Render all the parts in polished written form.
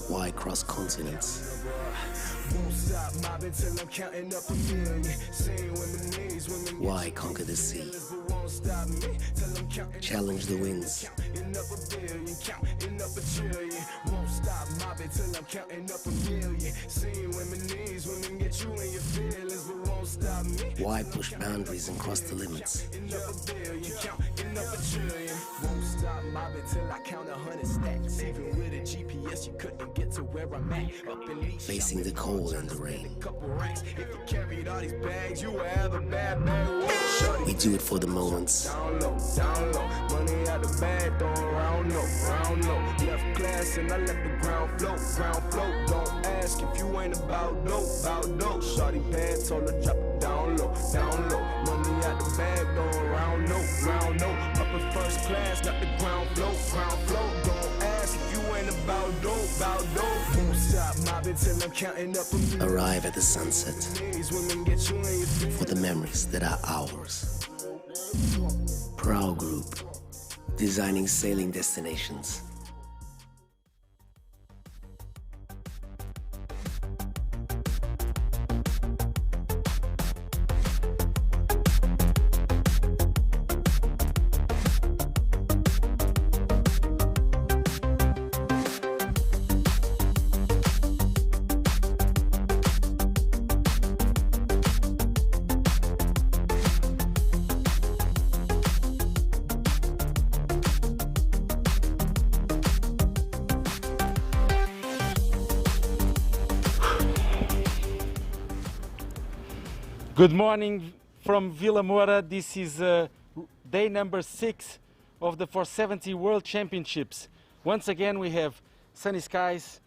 Why cross continents? Why conquer the sea? Challenge the winds. Why push boundaries and cross the limits? Facing the cold and the rain. We do it for the moments. Left class and I let the ground float. Don't ask if you ain't about dope. Shorty bad, told her drop it down low. Money out the bag, going round no. Up in first class, not the ground float. Don't ask if you ain't about dope. Won't stop mobbing till I'm counting up a million. Arrive at the sunset for the memories that are ours. Proud Group, designing sailing destinations. Good morning from Vilamoura. This is day number 6 of the 470 World Championships. Once again we have sunny skies,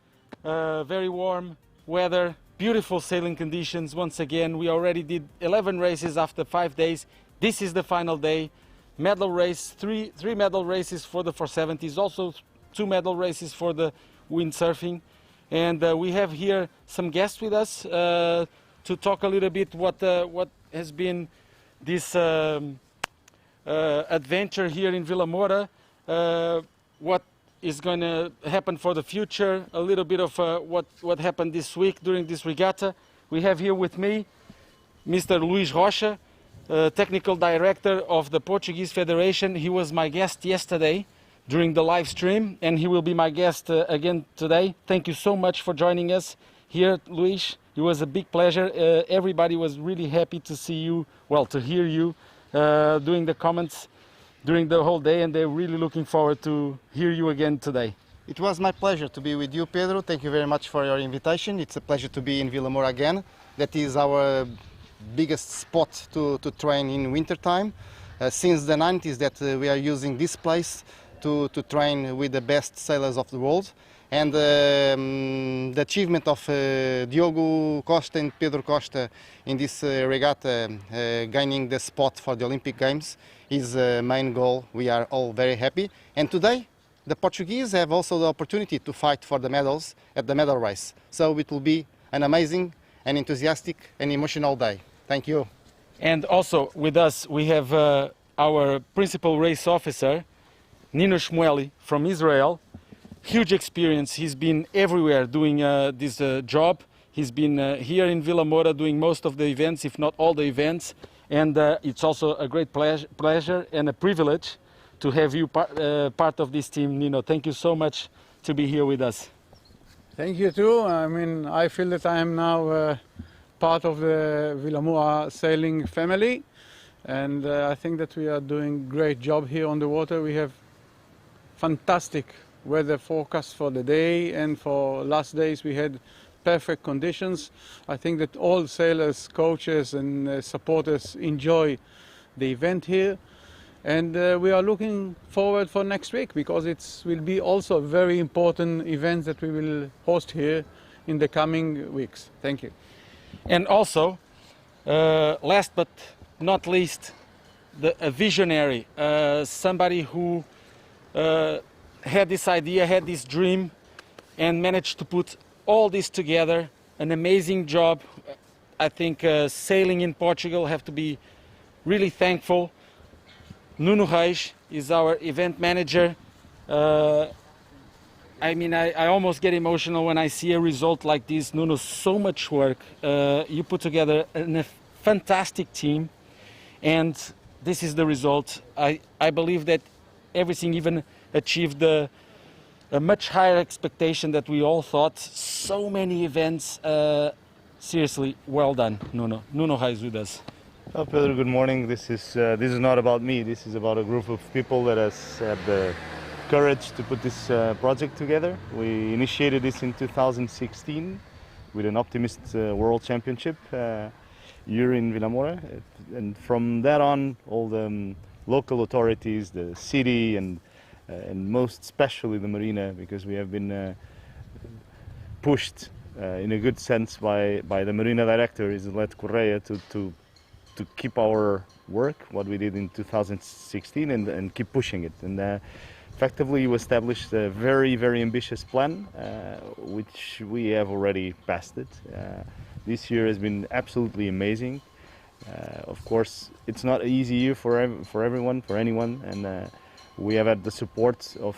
very warm weather, beautiful sailing conditions. Once again we already did 11 races after 5 days. This is the final day. Medal race, three medal races for the 470s, also 2 medal races for the windsurfing. And we have here some guests with us to talk a little bit what has been this adventure here in Vilamoura, what is going to happen for the future, a little bit of what happened this week during this regatta. We have here with me Mr. Luís Rocha, Technical Director of the Portuguese Federation. He was my guest yesterday during the live stream and he will be my guest again today. Thank you so much for joining us here, Luís. It was a big pleasure. Everybody was really happy to see you, well, to hear you doing the comments during the whole day, and they're really looking forward to hear you again today. It was my pleasure to be with you, Pedro. Thank you very much for your invitation. It's a pleasure to be in Vilamoura again. That is our biggest spot to train in wintertime. Since the 90s that we are using this place to train with the best sailors of the world. And the achievement of Diogo Costa and Pedro Costa in this regatta, gaining the spot for the Olympic Games, is the main goal. We are all very happy. And today, the Portuguese have also the opportunity to fight for the medals at the medal race. So it will be an amazing and enthusiastic and emotional day. Thank you. And also with us, we have our principal race officer, Nino Shmueli from Israel. Huge experience. He's been everywhere doing this job. He's been here in Vilamoura doing most of the events, if not all the events. And it's also a great pleasure and a privilege to have you part of this team, Nino. Thank you so much to be here with us. Thank you too. I mean, I feel that I am now part of the Vilamoura sailing family. And I think that we are doing a great job here on the water. We have fantastic weather forecast for the day, and for last days we had perfect conditions. I think that all sailors, coaches and supporters enjoy the event here, and we are looking forward for next week because it will be also a very important event that we will host here in the coming weeks. Thank you. And also, last but not least, a visionary, somebody who had this idea, had this dream, and managed to put all this together. An amazing job. I think sailing in Portugal have to be really thankful. Nuno Reis is our event manager. I mean, I almost get emotional when I see a result like this. Nuno, so much work. You put together a fantastic team, and this is the result. I believe that everything even achieved a much higher expectation that we all thought. So many events. Seriously, well done, Nuno. Nuno Reis with us. Oh, Pedro, good morning. This is not about me. This is about a group of people that has had the courage to put this project together. We initiated this in 2016 with an Optimist World Championship year in Vilamoura, and from that on, all the local authorities, the city, and most especially the marina, because we have been pushed in a good sense by the marina director, Isabel Correa, to keep our work, what we did in 2016, and keep pushing it. And effectively, we established a very, very ambitious plan, which we have already passed it. This year has been absolutely amazing. Of course, it's not an easy year for everyone, for anyone, and we have had the support of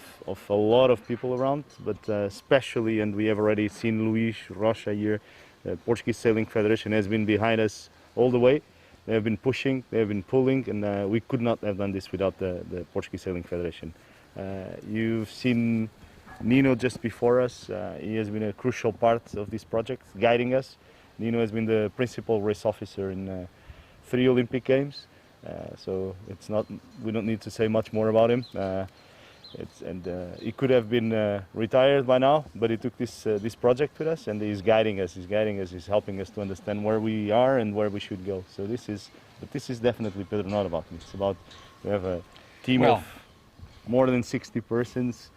a lot of people around, but especially, and we have already seen Luís Rocha here, the Portuguese Sailing Federation has been behind us all the way. They have been pushing, they have been pulling, and we could not have done this without the Portuguese Sailing Federation. You've seen Nino just before us. He has been a crucial part of this project, guiding us. Nino has been the principal race officer in 3 Olympic Games, so we don't need to say much more about him. He could have been retired by now, but he took this project with us, and he's guiding us. He's helping us to understand where we are and where we should go. So this is definitely, Pedro, not about me. It's about, we have a team of more than 60 persons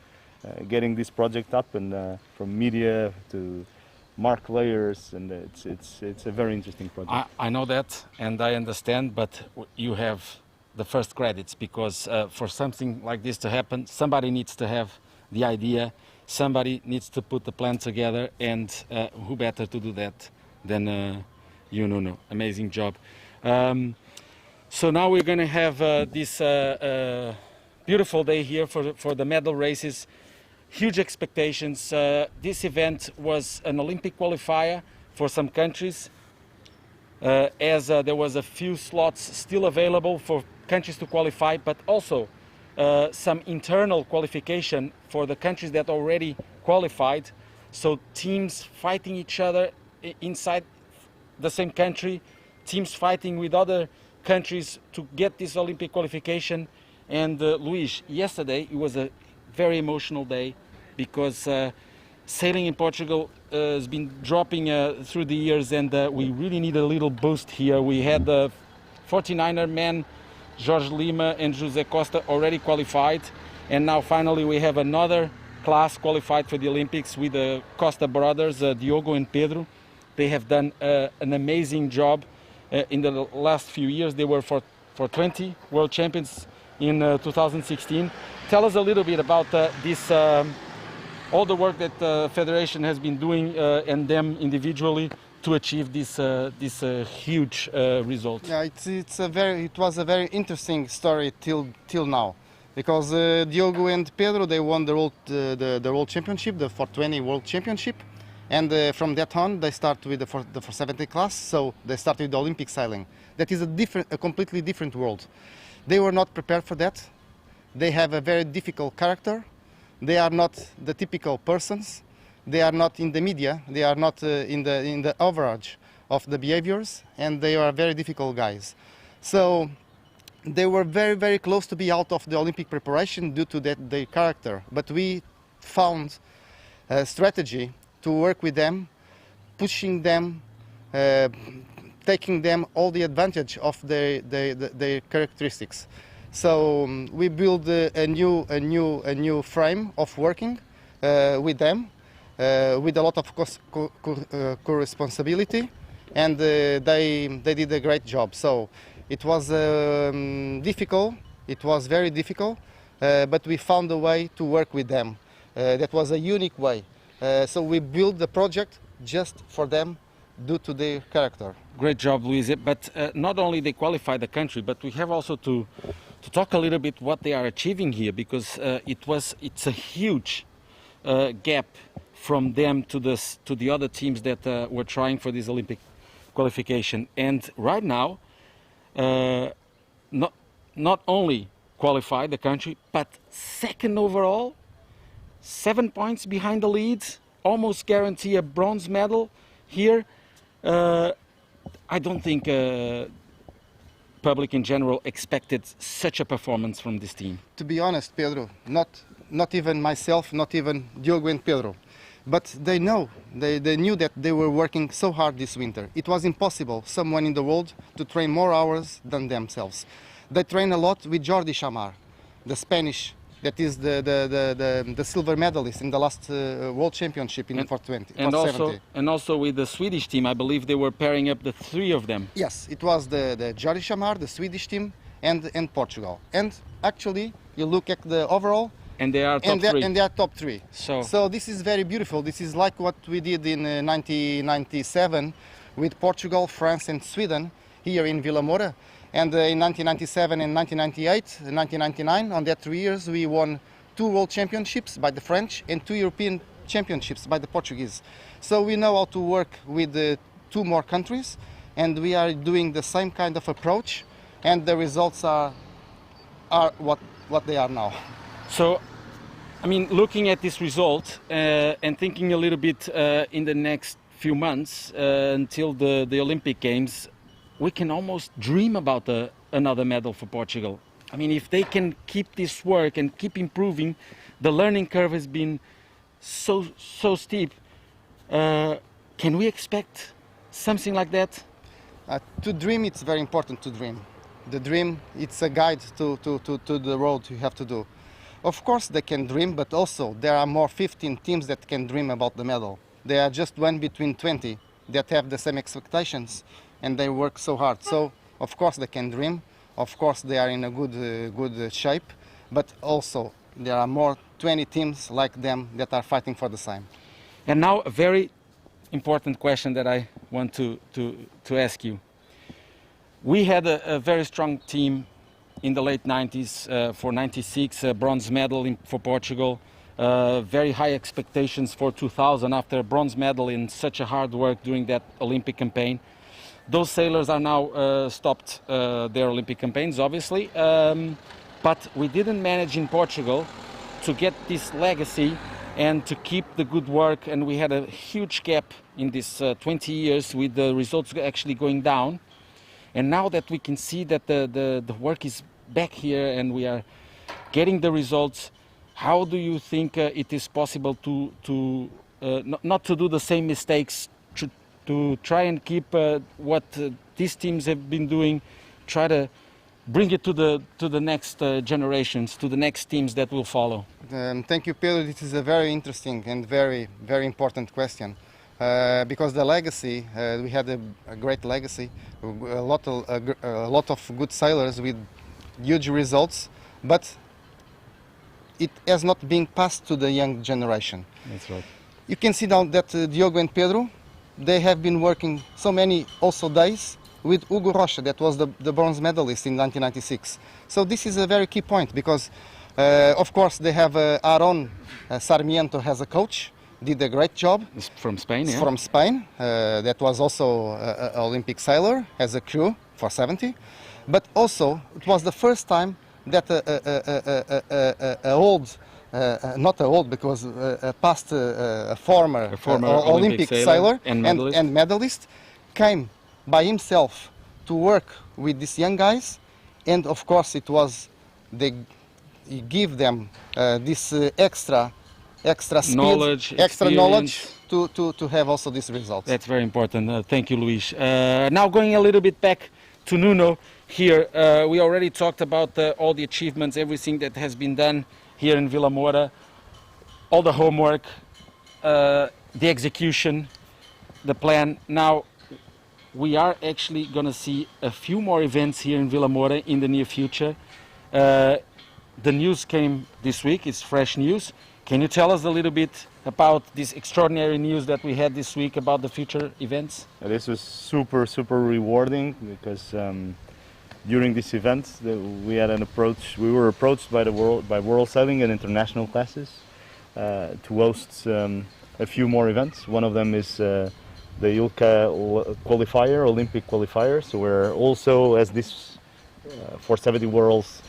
getting this project up, and from media to mark layers, and it's a very interesting project. I know that, and I understand, but you have the first credits, because for something like this to happen, somebody needs to have the idea, somebody needs to put the plan together, and who better to do that than you, Nuno. Amazing job. So now we're going to have this beautiful day here for the medal races. Huge expectations. This event was an Olympic qualifier for some countries, as there was a few slots still available for countries to qualify, but also some internal qualification for the countries that already qualified. So teams fighting each other inside the same country, teams fighting with other countries to get this Olympic qualification. And Luís, yesterday it was a very emotional day, because sailing in Portugal has been dropping through the years, and we really need a little boost here. We had the 49er men, Jorge Lima and José Costa, already qualified, and now finally we have another class qualified for the Olympics with the Costa brothers, Diogo and Pedro. They have done an amazing job in the last few years. They were for 20 world champions in 2016. Tell us a little bit about this, all the work that the Federation has been doing and them individually to achieve this huge result. Yeah, it was a very interesting story till now, because Diogo and Pedro, they won the world championship, the 420 world championship, and from that on they start with the 470 class. So they started with the Olympic sailing. That is a completely different world. They were not prepared for that. They have a very difficult character. They are not the typical persons. They are not in the media. They are not in the average of the behaviors, and they are very difficult guys. So they were very, very close to be out of the Olympic preparation due to their character. But we found a strategy to work with them, pushing them, taking them all the advantage of their characteristics. So we built a new frame of working with them, with a lot of co-responsibility, and they did a great job. So it was difficult. It was very difficult, but we found a way to work with them. That was a unique way. So we built the project just for them, due to their character. Great job, Luís. But not only they qualify the country, but we have also to talk a little bit what they are achieving here, because it's a huge gap from them to the other teams that were trying for this Olympic qualification. And right now, not only qualified the country, but second overall, 7 points behind the leads, almost guarantee a bronze medal here. I don't think public in general expected such a performance from this team. To be honest, Pedro, not even myself, not even Diogo and Pedro, but they knew that they were working so hard this winter. It was impossible someone in the world to train more hours than themselves. They train a lot with Jordi Chamar, the Spanish, that is the silver medalist in the last World Championship in 420. And also with the Swedish team, I believe they were pairing up the three of them. Yes, it was the Jordi Chamar, the Swedish team, and Portugal. And actually, you look at the overall, and they are top three. And they are top three. So this is very beautiful. This is like what we did in 1997 with Portugal, France, and Sweden here in Vilamoura. And in 1997 and 1998, 1999, on that 3 years, we won 2 World Championships by the French and 2 European Championships by the Portuguese. So we know how to work with 2 more countries, and we are doing the same kind of approach, and the results are what they are now. So, I mean, looking at this result and thinking a little bit in the next few months until the Olympic Games, we can almost dream about another medal for Portugal. I mean, if they can keep this work and keep improving, the learning curve has been so steep. Can we expect something like that? To dream, it's very important to dream. The dream, it's a guide to the road you have to do. Of course they can dream, but also there are more 15 teams that can dream about the medal. There are just one between 20 that have the same expectations, and they work so hard. So, of course they can dream. Of course they are in a good shape, but also there are more 20 teams like them that are fighting for the same. And now a very important question that I want to ask you. We had a very strong team in the late 90s for 96, a bronze medal for Portugal. Very high expectations for 2000 after a bronze medal in such a hard work during that Olympic campaign. Those sailors are now stopped their Olympic campaigns, obviously, but we didn't manage in Portugal to get this legacy and to keep the good work, and we had a huge gap in this 20 years with the results actually going down. And now that we can see that the work is back here and we are getting the results, how do you think it is possible to not to do the same mistakes, to try and keep what these teams have been doing, try to bring it to the next generations, to the next teams that will follow? Thank you, Pedro. This is a very interesting and very important question. Because the legacy, we had a great legacy, a lot of good sailors with huge results, but it has not been passed to the young generation. That's right. You can see now that Diogo and Pedro, they have been working so many also days with Hugo Rocha, that was the bronze medalist in 1996. So this is a very key point because, of course, they have Aaron Sarmiento as a coach. Did a great job. It's from Spain, yeah? From Spain. That was also an Olympic sailor as a crew for 70. But also, it was the first time that not old, because a former Olympic sailor and medalist came by himself to work with these young guys. And of course, they give them this extra skills, knowledge, extra knowledge to have also these results. That's very important. Thank you, Luis. Now going a little bit back to Nuno here, we already talked about all the achievements, everything that has been done here in Vilamoura, all the homework, the execution, the plan. Now we are actually going to see a few more events here in Vilamoura in the near future. The news came this week, it's fresh news. Can you tell us a little bit about this extraordinary news that we had this week about the future events? This was super rewarding because during this event we had an approach. We were approached by World Sailing and international classes to host a few more events. One of them is the ILCA qualifier, Olympic qualifier. So we're also, as this 470 Worlds,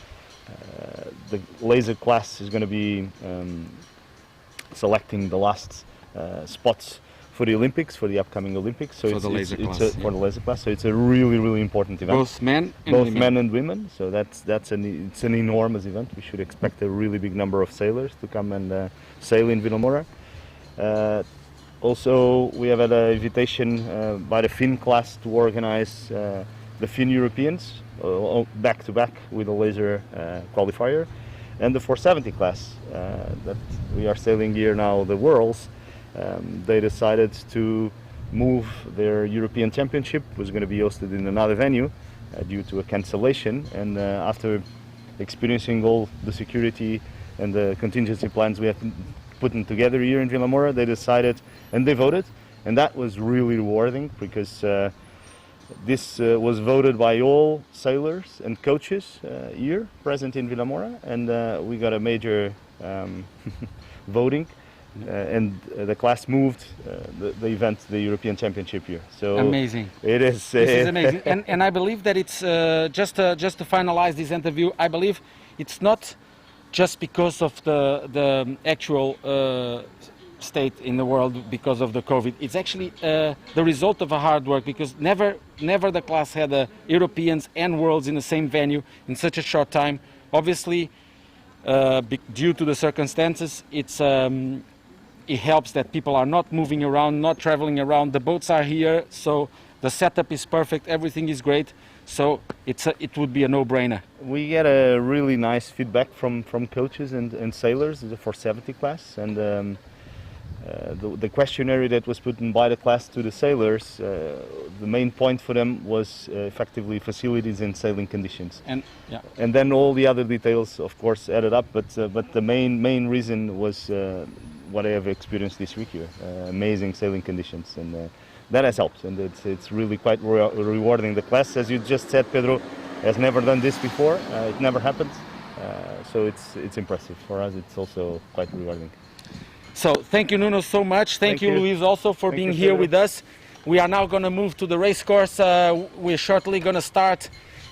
the laser class is going to be selecting the last spots for the Olympics, for the upcoming Olympics. So for the laser class. For the laser class. So it's a really, really important event. Both men and Both women. men and women. So it's an enormous event. We should expect a really big number of sailors to come and sail in Vilamoura. Also, we have had an invitation by the Finn class to organize the Finn Europeans back to back with a laser qualifier, and the 470 class that we are sailing here now, the Worlds. They decided to move their European Championship, was going to be hosted in another venue due to a cancellation, and after experiencing all the security and the contingency plans we have putting together here in Vilamoura, they decided and they voted, and that was really rewarding because this was voted by all sailors and coaches here present in Vilamoura, and we got a major voting, and the class moved the event, the European Championship here. So amazing. It is. This is amazing, and I believe that it's just to finalize this interview. I believe it's not just because of the actual state in the world because of the COVID. It's actually the result of a hard work, because never the class had Europeans and Worlds in the same venue in such a short time. Obviously, due to the circumstances, it helps that people are not moving around, not traveling around. The boats are here, so the setup is perfect, everything is great. So it would be a no-brainer. We get a really nice feedback from coaches and sailors in the 470 class, and the questionnaire that was put in by the class to the sailors, the main point for them was effectively facilities and sailing conditions. And yeah. And then all the other details, of course, added up. But the main reason was what I have experienced this week here: amazing sailing conditions, and that has helped. And it's really quite rewarding. The class, as you just said, Pedro, has never done this before. It never happened. So it's impressive for us. It's also quite rewarding. So thank you, Nuno, so much. Thank you, Luis, also for being here with us. We are now going to move to the race course. We're shortly going to start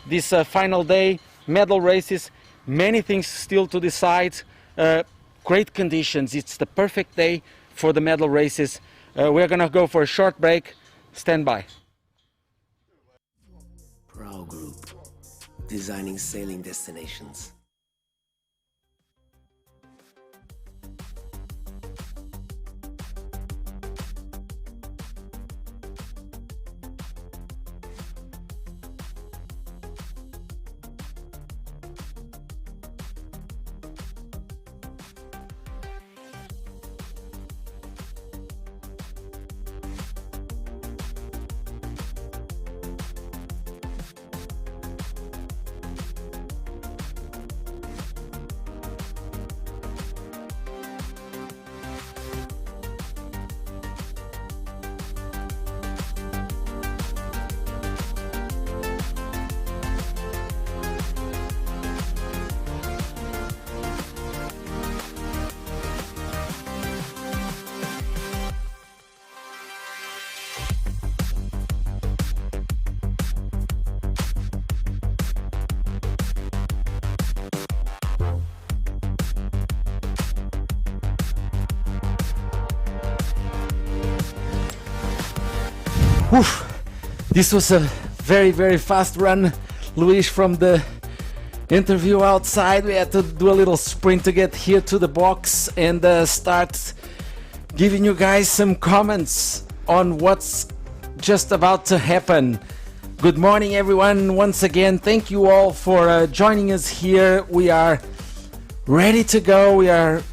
this final day, medal races. Many things still to decide. Great conditions. It's the perfect day for the medal races. We're going to go for a short break. Stand by. Prow Group, designing sailing destinations. Oof. This was a very, very fast run, Luis, from the interview outside. We had to do a little sprint to get here to the box and start giving you guys some comments on what's just about to happen. Good morning, everyone. Once again, thank you all for joining us here. We are ready to go. We are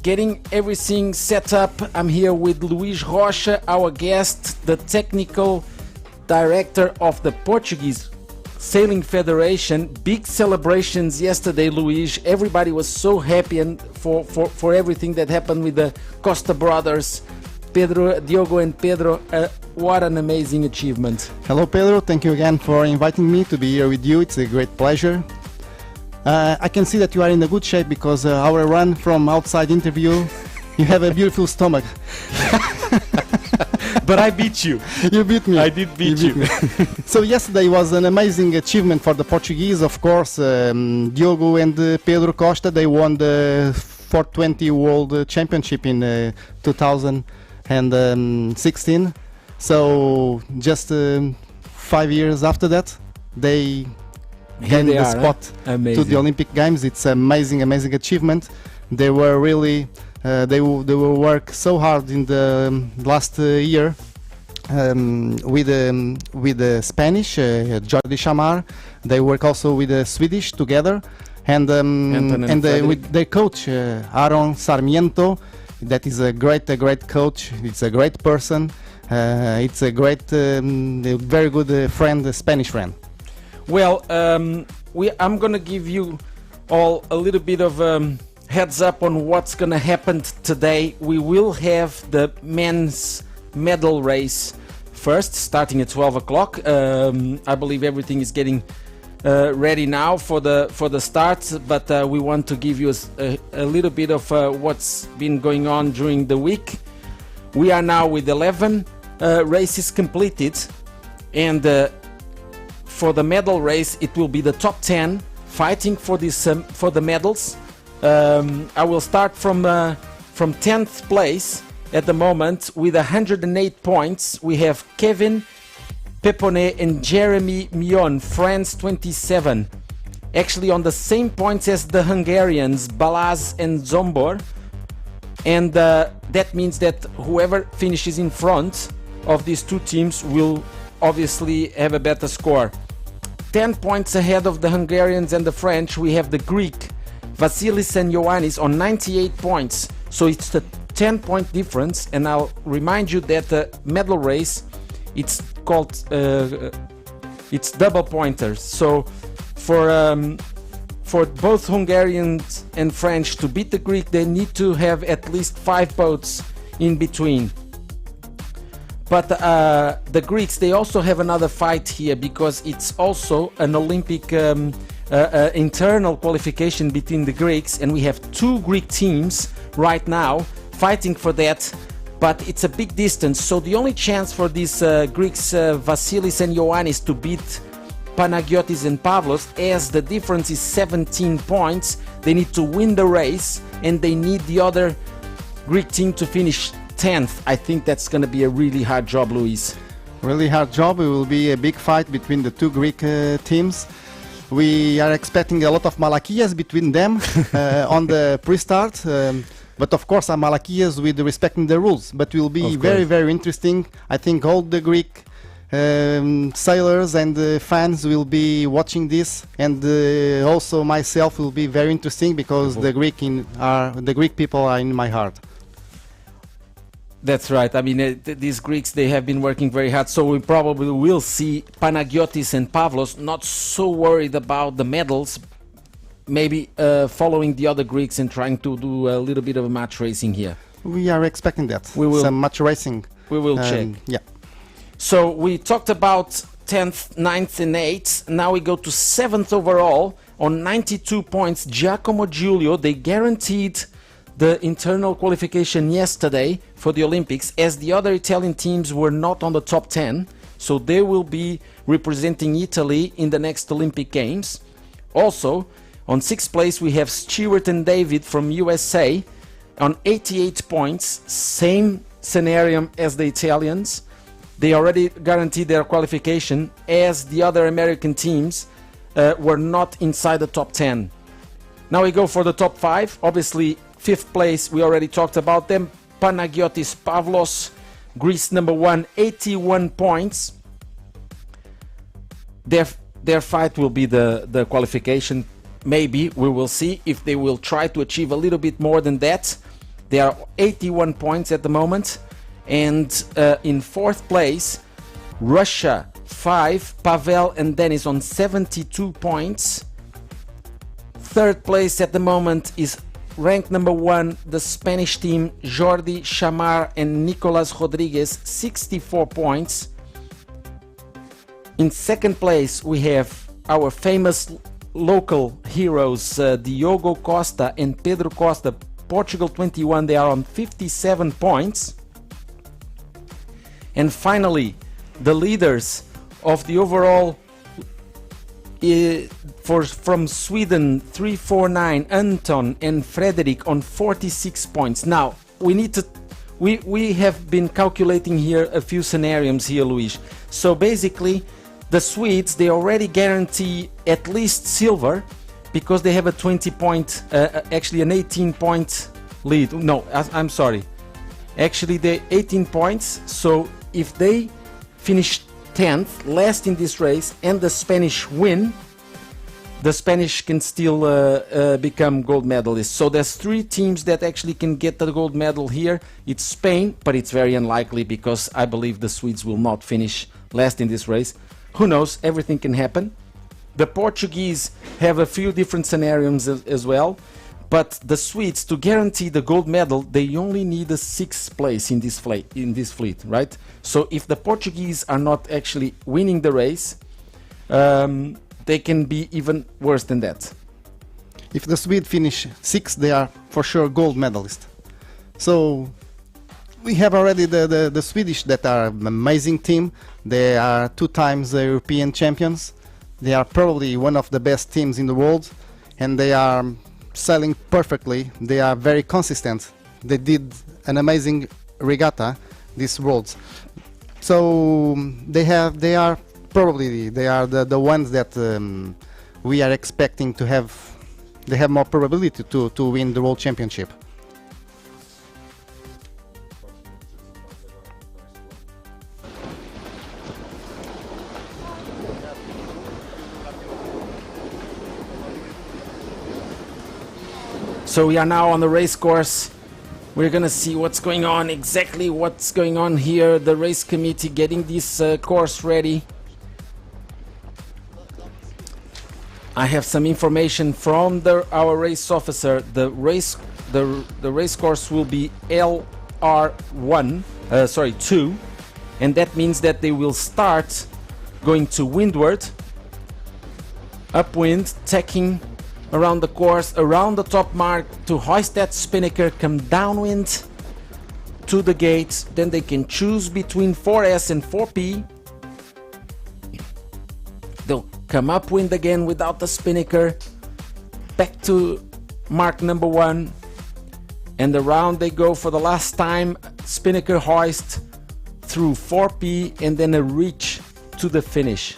getting everything set up. I'm here with Luis Rocha, our guest, the technical director of the Portuguese Sailing Federation. Big celebrations yesterday, Luis. Everybody was so happy and for everything that happened with the Costa brothers, Diogo and Pedro. What an amazing achievement. Hello, Pedro. Thank you again for inviting me to be here with you. It's a great pleasure. I can see that you are in a good shape because our run from outside interview You have a beautiful stomach. But I beat you. You beat me. I did beat you. So yesterday was an amazing achievement for the Portuguese. Of course, Diogo and Pedro Costa, they won the 420 World Championship in 2016. So just 5 years after that, they gained the spot to the Olympic Games. It's amazing achievement. They were really they will work so hard in the last year with the Spanish Jordi Chamar. They work also with the Swedish together, and with their coach Aaron Sarmiento. That is a great coach. It's a great person. It's a great, very good friend, a Spanish friend. Well, I'm gonna give you all a little bit of heads up on what's gonna happen today. We will have the men's medal race first, starting at 12 o'clock. I believe everything is getting ready now for the start, but we want to give you a little bit of what's been going on during the week. We are now with 11 races completed, and for the medal race it will be the top 10 fighting for this for the medals. I will start from 10th place at the moment with 108 points. We have Kevin Peponet and Jeremy Mion, France 27, actually on the same points as the Hungarians Balázs and Zombor, and that means that whoever finishes in front of these two teams will obviously have a better score. 10 points ahead of the Hungarians and the French, we have the Greek Vasilis and Ioannis on 98 points. So it's a 10-point difference, and I'll remind you that the medal race, it's called it's double pointers. So for both Hungarians and French to beat the Greek, they need to have at least 5 boats in between. But the Greeks, they also have another fight here, because it's also an Olympic internal qualification between the Greeks, and we have 2 Greek teams right now fighting for that, but it's a big distance. So the only chance for these Greeks, Vasilis and Ioannis, to beat Panagiotis and Pavlos, as the difference is 17 points, they need to win the race, and they need the other Greek team to finish 10th. I think that's going to be a really hard job, Luis. Really hard job. It will be a big fight between the 2 Greek teams. We are expecting a lot of Malakias between them on the pre-start, but of course Malakias with respecting the rules. But it will be very interesting. I think all the Greek sailors and fans will be watching this, and also myself will be very interesting, because the Greek people are in my heart. That's right. I mean, these Greeks, they have been working very hard, so we probably will see Panagiotis and Pavlos not so worried about the medals, maybe following the other Greeks and trying to do a little bit of a match racing here. We are expecting that. We will, some match racing. We will check. Yeah. So we talked about 10th, 9th and 8th. Now we go to 7th overall on 92 points. Giacomo Giulio, they guaranteed the internal qualification yesterday for the Olympics, as the other Italian teams were not on the top 10, so they will be representing Italy in the next Olympic Games. Also, on 6th place we have Stewart and David from USA on 88 points, same scenario as the Italians. They already guaranteed their qualification, as the other American teams were not inside the top 10. Now we go for the top 5. Obviously, 5th place, we already talked about them. Panagiotis Pavlos, Greece number 1, 81 points. Their fight will be the qualification. Maybe we will see if they will try to achieve a little bit more than that. They are 81 points at the moment. And in 4th place, Russia 5, Pavel and Denis on 72 points. 3rd place at the moment is ranked number 1, the Spanish team, Jordi Chamar and Nicolas Rodriguez, 64 points. In 2nd place we have our famous local heroes, Diogo Costa and Pedro Costa, Portugal 21. They are on 57 points. And finally, the leaders of the overall from Sweden, 349, Anton and Frederick on 46 points. Now, we have been calculating here a few scenarios here, Luis. So basically, the Swedes, they already guarantee at least silver because they have a 20 point, actually an 18 point lead. No, I'm sorry. Actually, they're 18 points. So if they finish 10th, last in this race, and the Spanish win, the Spanish can still become gold medalists. So there's 3 teams that actually can get the gold medal here. It's Spain, but it's very unlikely because I believe the Swedes will not finish last in this race. Who knows? Everything can happen. The Portuguese have a few different scenarios as well. But the Swedes, to guarantee the gold medal, they only need a 6th place in this fleet, right? So if the Portuguese are not actually winning the race, they can be even worse than that. If the Swedes finish 6th, they are for sure gold medalist. So we have already the Swedish that are an amazing team. They are 2 times European champions. They are probably one of the best teams in the world, and they are sailing perfectly. They are very consistent. They did an amazing regatta this Worlds. So they are probably the ones that we are expecting to have. They have more probability to win the World Championship. So we are now on the race course. We're gonna see what's going on, exactly what's going on here. The race committee getting this course ready. I have some information from our race officer. The race course will be LR1, 2, and that means that they will start going to windward, upwind, tacking around the course, around the top mark to hoist that spinnaker, come downwind to the gate. Then they can choose between 4S and 4P. They'll come upwind again without the spinnaker, back to mark number 1, and around they go for the last time, spinnaker hoist through 4P, and then a reach to the finish.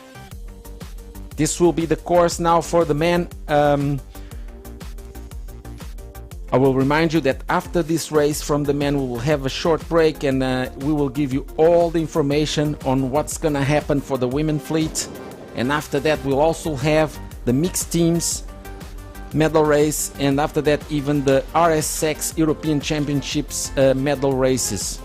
This will be the course now for the men. I will remind you that after this race from the men we will have a short break, and we will give you all the information on what's gonna happen for the women fleet. And after that we'll also have the mixed teams medal race, and after that even the RSX European Championships medal races.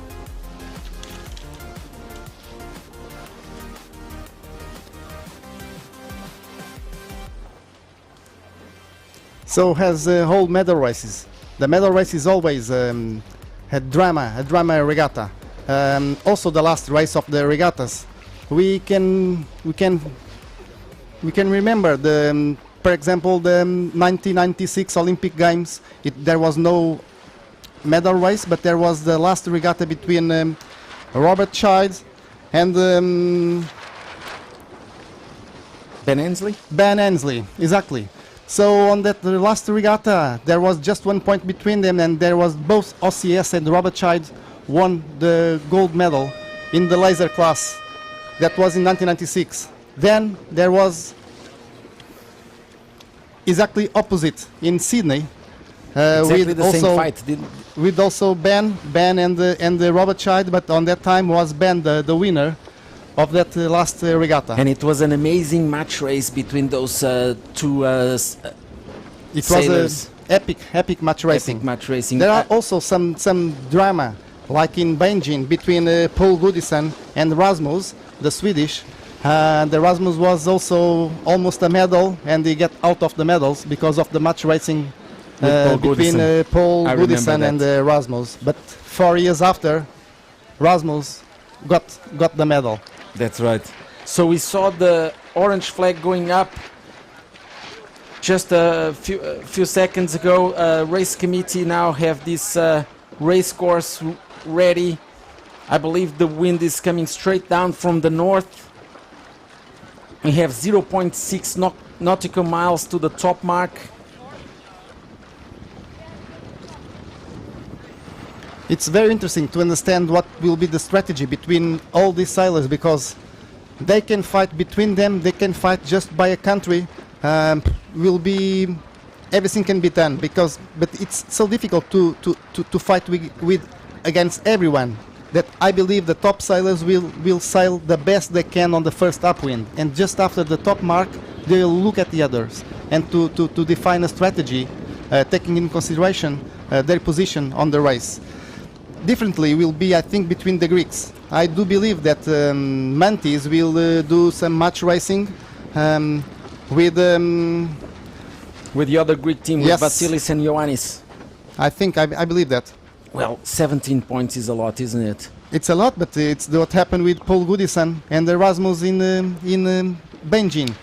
So has the whole medal races. The medal race is always a drama regatta. Also the last race of the regattas. We can remember for example, the 1996 Olympic Games. There was no medal race, but there was the last regatta between Robert Child and Ben Ainsley? Ben Ainsley, exactly. So on that last regatta, there was just 1 point between them, and there was both OCS and Robert Child won the gold medal in the laser class. That was in 1996. Then there was exactly opposite in Sydney, Exactly with the also same fight. with also Ben and the Robert Child, but on that time was Ben the winner of that last regatta. And it was an amazing match race between those two It sailors. was an epic match racing. Epic match racing. There are also some drama, like in Beijing, between Paul Goodison and Rasmus, the Swedish. The Rasmus was also almost a medal, and he got out of the medals because of the match racing between Paul Goodison and Rasmus. But 4 years after, Rasmus got the medal. That's right. So we saw the orange flag going up, just a few seconds ago, race committee now have this race course ready. I believe the wind is coming straight down from the north. We have 0.6 nautical miles to the top mark. It's very interesting to understand what will be the strategy between all these sailors, because they can fight between them, they can fight just by a country. Everything can be done, but it's so difficult to fight with against everyone, that I believe the top sailors will sail the best they can on the first upwind, and just after the top mark they will look at the others and to define a strategy, taking in consideration their position on the race. Differently will be, I think, between the Greeks. I do believe that Mantis will do some match racing with the other Greek team, with yes. Vasilis and Ioannis. I believe that. Well, 17 points is a lot, isn't it? It's a lot, but it's what happened with Paul Goodison and Erasmus in Benjin.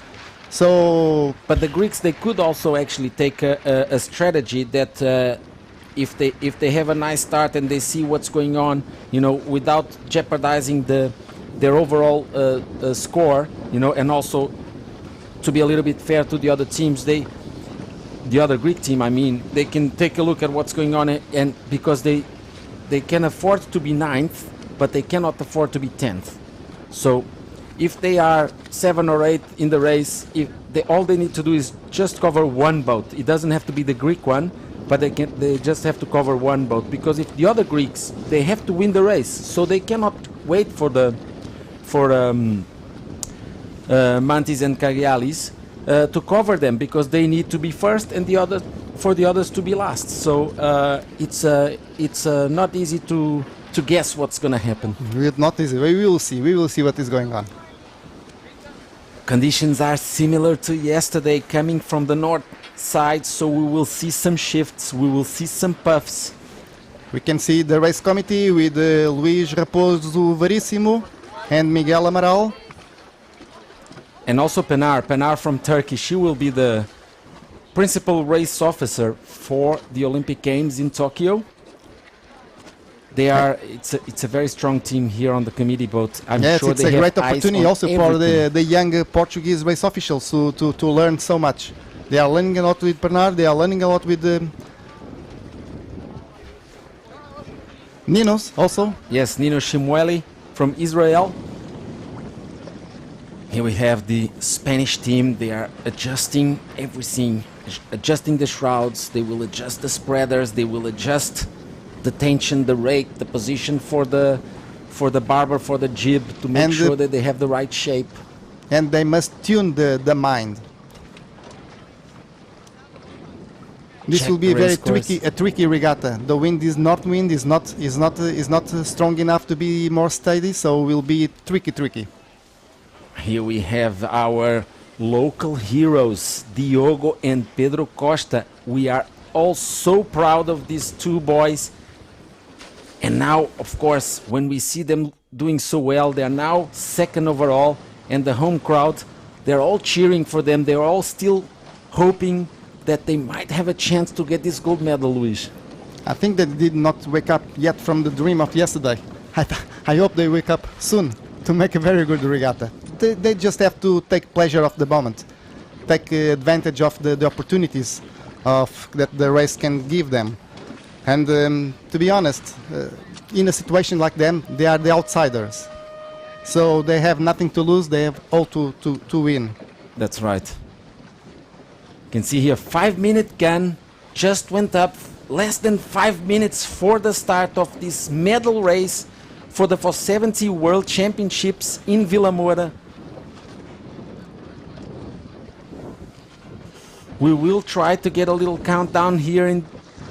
So, but the Greeks, they could also actually take a strategy that if they have a nice start and they see what's going on, without jeopardizing their overall score, and also to be a little bit fair to the other teams, the other Greek team, I mean, they can take a look at what's going on, and because they can afford to be 9th, but they cannot afford to be 10th. So if they are 7 or 8 in the race, all they need to do is just cover one boat. It doesn't have to be the Greek one, but they just have to cover one boat, because if the other Greeks, they have to win the race, so they cannot wait for Mantis and Kagyalis to cover them, because they need to be first and for the others to be last. So it's not easy to guess what's going to happen. It's not easy. We will see what is going on. Conditions are similar to yesterday, coming from the north side, so we will see some shifts, we will see some puffs. We can see the race committee with Luís Raposo Veríssimo and Miguel Amaral. And also Penar from Turkey. She will be the principal race officer for the Olympic Games in Tokyo. It's a very strong team here on the committee boat. I'm sure it's a great opportunity also for the young Portuguese race officials to learn so much. They are learning a lot with Bernard, they are learning a lot with Ninos also. Yes, Nino Shimueli from Israel. Here we have the Spanish team. They are adjusting everything, adjusting the shrouds, they will adjust the spreaders, they will adjust the tension, the rake, the position for the barber, for the jib, to make sure that they have the right shape. And they must tune the mind. This will be a tricky regatta. The wind is north wind, is not strong enough to be more steady, so will be tricky. Here we have our local heroes, Diogo and Pedro Costa. We are all so proud of these two boys. And now, of course, when we see them doing so well, they are now 2nd overall, and the home crowd, they're all cheering for them. They're all still hoping that they might have a chance to get this gold medal, Luis. I think they did not wake up yet from the dream of yesterday. I hope they wake up soon to make a very good regatta. They just have to take pleasure of the moment, take advantage of the opportunities that the race can give them. And to be honest, in a situation like them, they are the outsiders. So they have nothing to lose, they have all to win. That's right. You can see here, 5-minute gun just went up, less than 5 minutes for the start of this medal race for the 470 World Championships in Vilamoura. We will try to get a little countdown here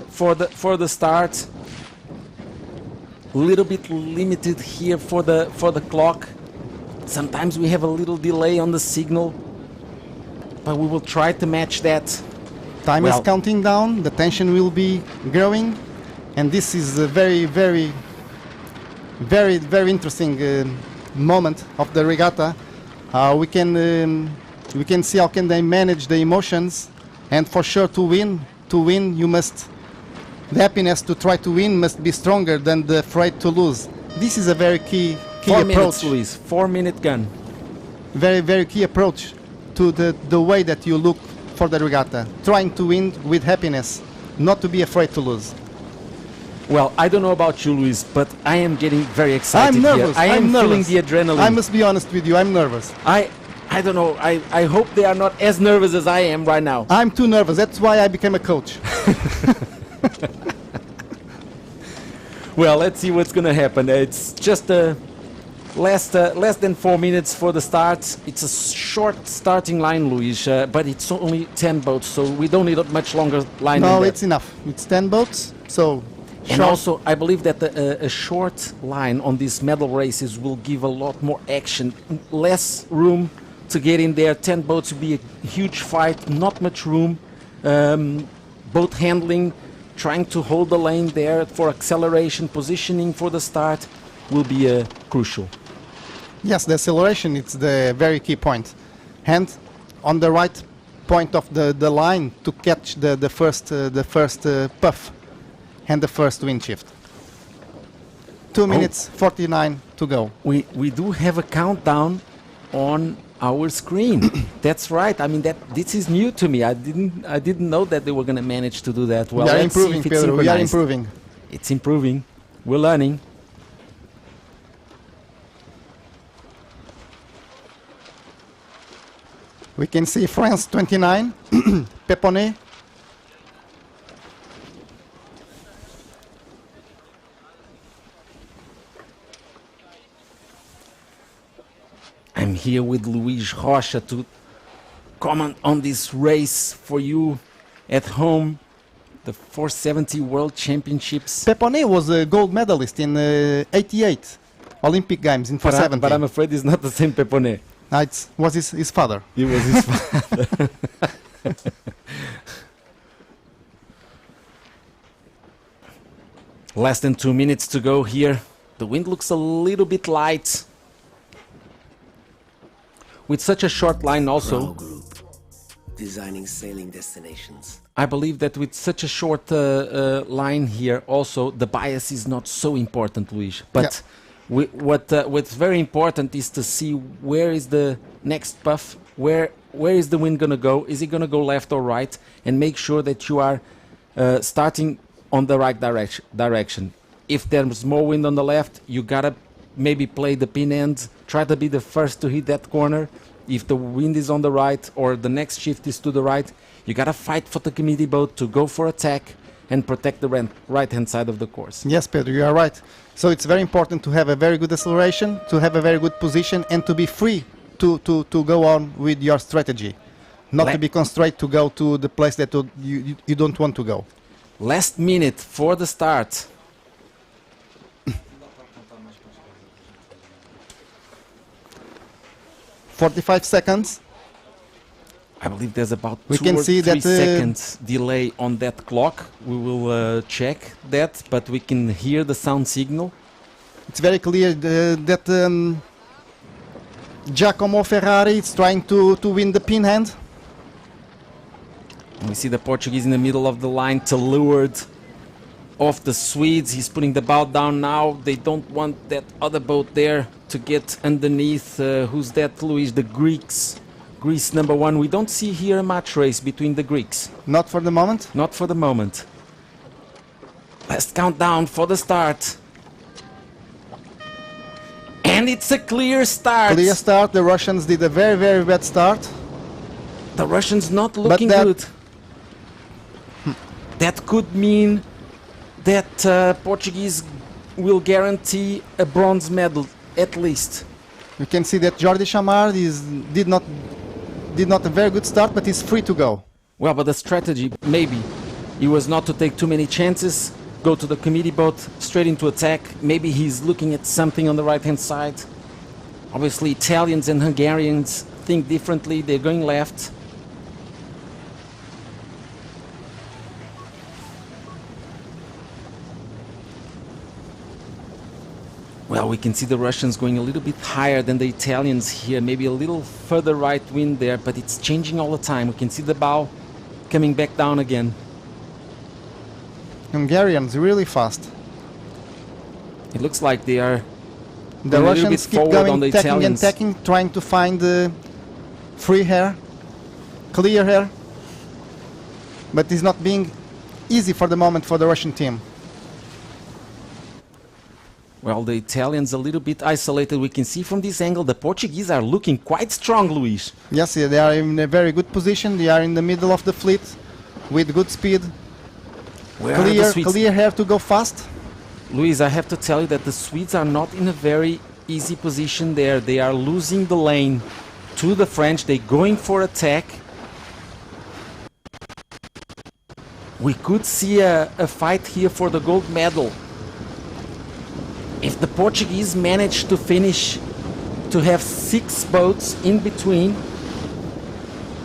for the start. A little bit limited here for the clock. Sometimes we have a little delay on the signal, but we will try to match that. Time is counting down, the tension will be growing, and this is a very interesting moment of the regatta. We can see how can they manage the emotions And for sure to win you must, the happiness to try to win must be stronger than the afraid to lose. This is a very key 4 approach. minutes, Luis. 4-minute gun. Very key approach to the way that you look for the regatta. Trying to win with happiness, not to be afraid to lose. Well, I don't know about you, Luis, but I am getting very excited I'm nervous. here. I am I'm feeling nervous. the adrenaline. I must be honest with you, I'm nervous. I don't know. I hope they are not as nervous as I am right now. I'm too nervous. That's why I became a coach. Well, let's see what's going to happen. It's just less than 4 minutes for the start. It's a short starting line, Luis, but it's only 10 boats, so we don't need a much longer line. No, than that. it's enough. It's 10 boats, so And short. also, I believe that a short line on these medal races will give a lot more action, less room to get in there. 10 boats will be a huge fight, not much room. Boat handling, trying to hold the lane there for acceleration, positioning for the start will be crucial. Yes, the acceleration, it's the very key point. And on the right point of the line to catch the first puff and the first wind shift. 2 minutes 49 to go. We do have a countdown on our screen. That's right. I mean, this is new to me. I didn't know that they were going to manage to do that. Well, we are let's see improving, if it's Pedro. We are synchronized. improving. It's improving. We're learning. We can see France 29, Peponet. I'm here with Luis Rocha to comment on this race for you at home, the 470 World Championships. Peponet was a gold medalist in 88 Olympic Games in 470. But I'm afraid it's not the same Peponet. It was his father. It was his father. Less than 2 minutes to go here. The wind looks a little bit light. With such a short line also, Group, designing sailing destinations. I believe that with such a short line here also, the bias is not so important, Luis. But what's very important is to see where is the next puff, where is the wind going to go, is it going to go left or right, and make sure that you are starting on the right direction. If there's more wind on the left, you got to maybe play the pin end, try to be the first to hit that corner. If the wind is on the right or the next shift is to the right, you got to fight for the committee boat to go for attack and protect the right-hand side of the course. Yes, Pedro, you are right. So it's very important to have a very good acceleration, to have a very good position, and to be free to go on with your strategy. Not to be constrained to go to the place that you don't want to go. Last minute for the start. "45 seconds. I believe there's about We 2 can or see 3 that, seconds delay on that clock. We will check that, but we can hear the sound signal. It's very clear that Giacomo Ferrari is trying to win the pin hand. And we see the Portuguese in the middle of the line to leeward of the Swedes. He's putting the bow down now. They don't want that other boat there to get underneath. Who's that, Luis? The Greeks. Greece number 1. We don't see here a match race between the Greeks. Not for the moment. Not for the moment. Last countdown for the start. And it's a clear start. Clear start. The Russians did a very bad start. The Russians not looking good. That could mean that Portuguese will guarantee a bronze medal at least. You can see that Jordi Chamard did not a very good start, but he's free to go. Well, but the strategy maybe it was not to take too many chances, go to the committee boat straight into attack. Maybe he's looking at something on the right hand side. Obviously Italians and Hungarians think differently. They're going left. Well, we can see the Russians going a little bit higher than the Italians here, maybe a little further right wind there, but it's changing all the time. We can see the bow coming back down again. Hungarians really fast. It looks like they are The going a little bit Russians keep forward on going, the tacking and Italians. tacking, trying to find free hair, clear hair. But it's not being easy for the moment for the Russian team. Well, the Italians a little bit isolated. We can see from this angle the Portuguese are looking quite strong, Luis. Yes, yeah, they are in a very good position. They are in the middle of the fleet with good speed. Where are the Swedes? Clear hair to go fast. Luis, I have to tell you that the Swedes are not in a very easy position there. They are losing the lane to the French. They're going for attack. We could see a fight here for the gold medal. If the Portuguese manage to finish, to have 6 boats in between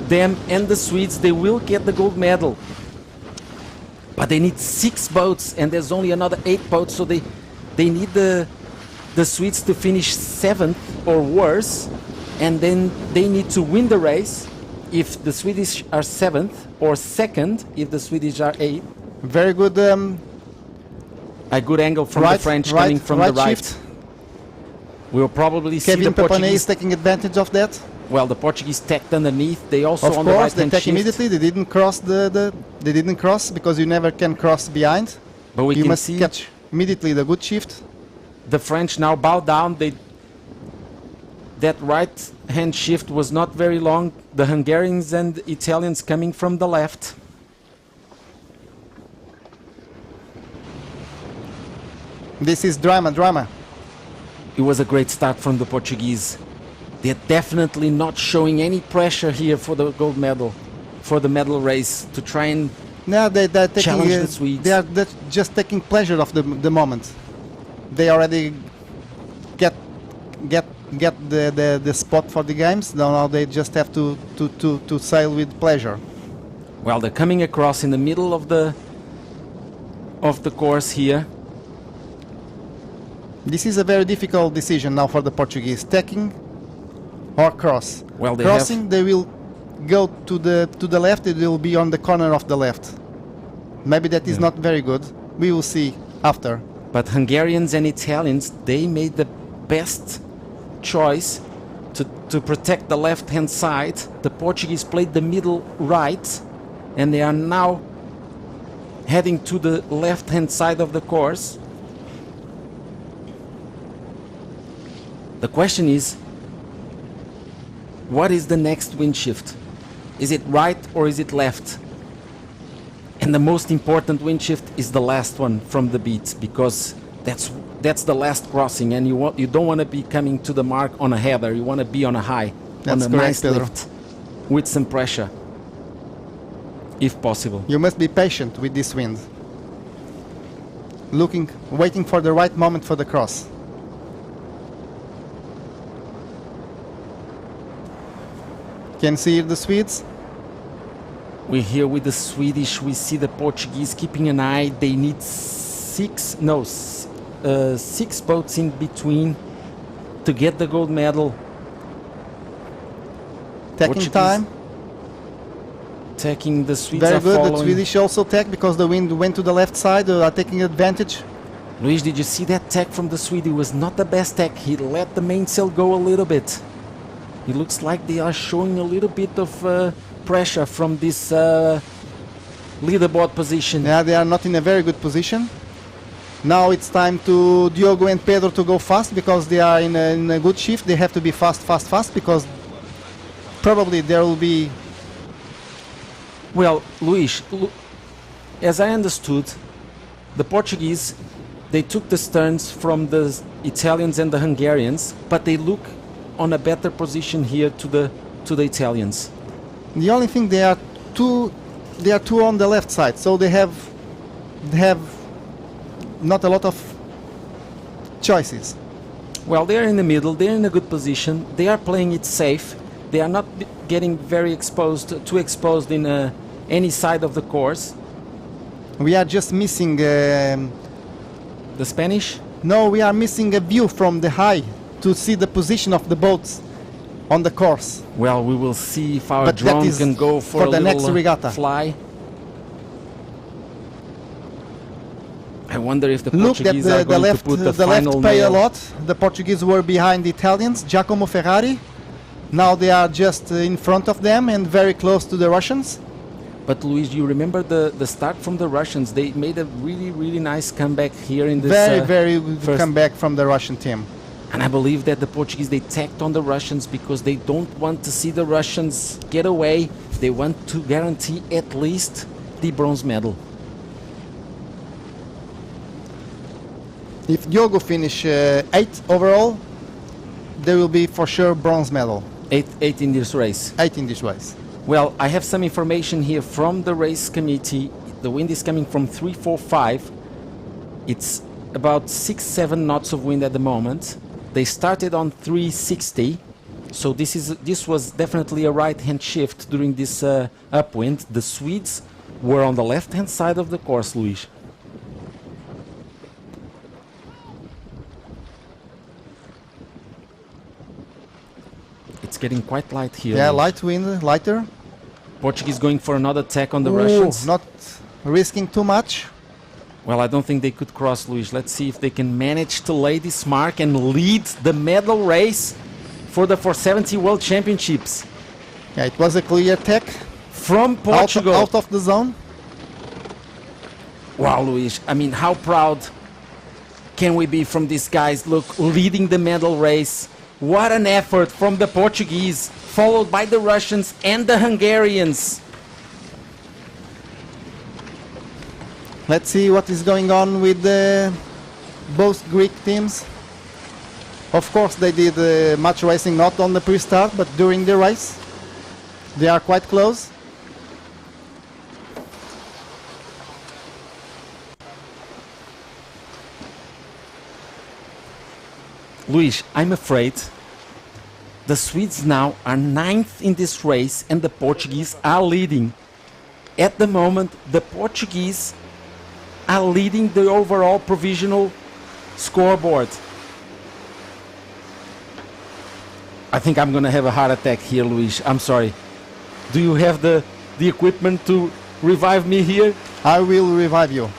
them and the Swedes, they will get the gold medal. But they need 6 boats and there's only another 8 boats, so they need the Swedes to finish 7th or worse, and then they need to win the race if the Swedish are 7th, or 2nd if the Swedish are 8th. Very good. A good angle from the French coming from the right. Shift. We'll probably see Kevin the Pepané Portuguese. is taking advantage of that. Well, the Portuguese tacked underneath. They also Of on the course, right they hand tack shift. immediately. They didn't cross they didn't cross because you never can cross behind. But we You can must see catch immediately the good shift. the French now bow down. That right hand shift was not very long. The Hungarians and Italians coming from the left. This is drama. It was a great start from the Portuguese. They're definitely not showing any pressure here for the gold medal, for the medal race, to try and Now they're taking, challenge the Swedes. they are just taking pleasure of the moment. They already get the spot for the games. Now they just have to sail with pleasure. Well, they're coming across in the middle of the course here. This is a very difficult decision now for the Portuguese: tacking or cross. Well, they crossing, they will go to the left. It will be on the corner of the left. Maybe that is not very good. We will see after. But Hungarians and Italians, they made the best choice to protect the left-hand side. The Portuguese played the middle right, and they are now heading to the left-hand side of the course. The question is, what is the next wind shift? Is it right or is it left? And the most important wind shift is the last one from the beat, because that's the last crossing, and you don't want to be coming to the mark on a header. You want to be on a high, That's on a correct, nice Pedro. lift with some pressure, if possible. You must be patient with this wind. Waiting for the right moment for the cross. Can see the Swedes. We're here with the Swedish. We see the Portuguese keeping an eye. They need 6 boats in between to get the gold medal. Taking Portuguese time. Taking, the Swedes Very are good. following. The Swedish also tack because the wind went to the left side. Are taking advantage. Luis, did you see that tack from the Swede? It was not the best tack. He let the mainsail go a little bit. It looks like they are showing a little bit of pressure from this leaderboard position. Yeah, they are not in a very good position. Now it's time to Diogo and Pedro to go fast because they are in a good shift. They have to be fast because probably there will be... Well, Luis, as I understood, the Portuguese, they took the sterns from the Italians and the Hungarians, but they look on a better position here to the Italians. The only thing, they are two on the left side, so they have not a lot of choices. Well, they're in the middle, they're in a good position, they are playing it safe, they are not getting very too exposed in any side of the course. We are just missing... The Spanish? No, we are missing a view from the high to see the position of the boats on the course. Well, we will see if our But that drone is can go for for a the next little regatta. fly. I wonder if the Look that Portuguese are the going left, to put the the final left pay a nail. lot. The Portuguese were behind the Italians, Giacomo Ferrari. Now they are just in front of them and very close to the Russians. But Luis, you remember the start from the Russians? They made a really nice comeback here in this Very good first. comeback from the Russian team. And I believe that the Portuguese, they tacked on the Russians because they don't want to see the Russians get away. They want to guarantee at least the bronze medal. If Diogo finish 8th overall, there will be for sure bronze medal. Eight in this race. 8 in this race. Well, I have some information here from the race committee. The wind is coming from 345. It's about 6-7 knots of wind at the moment. They started on 360, so this was definitely a right-hand shift during this upwind. The Swedes were on the left-hand side of the course, Luis. It's getting quite light here. Yeah, Luis. light wind, lighter. Portuguese going for another attack on the Ooh, Russians. not risking too much. Well, I don't think they could cross, Luis. Let's see if they can manage to lay this mark and lead the medal race for the 470 World Championships. Yeah, it was a clear attack. From Portugal. Out of the zone. Wow, Luis. I mean, how proud can we be from these guys? Look, leading the medal race. What an effort from the Portuguese, followed by the Russians and the Hungarians. Let's see what is going on with both Greek teams. Of course, they did much racing, not on the pre-start, but during the race. They are quite close. Luis, I'm afraid the Swedes now are 9th in this race and the Portuguese are leading. At the moment, the Portuguese are leading the overall provisional scoreboard. I think I'm going to have a heart attack here, Luis. I'm sorry. Do you have the equipment to revive me here? I will revive you.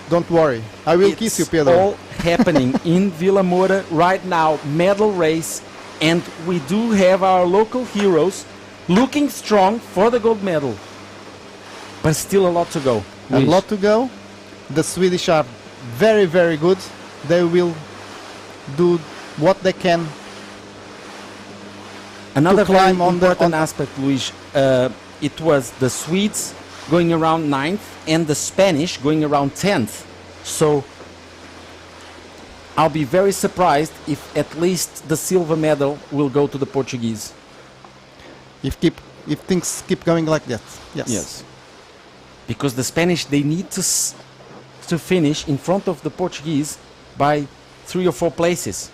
Don't worry. I will kiss you, Pedro. All happening in Vilamoura right now, medal race, and we do have our local heroes looking strong for the gold medal. But still a lot to go. A lot to go. The Swedish are very, very good. They will do what they can. Another to very climb on important aspect, Luis, it was the Swedes going around 9th and the Spanish going around 10th. So I'll be very surprised if at least the silver medal will go to the Portuguese. If things keep going like that, yes. Yes. Because the Spanish, they need to finish in front of the Portuguese by 3 or 4 places.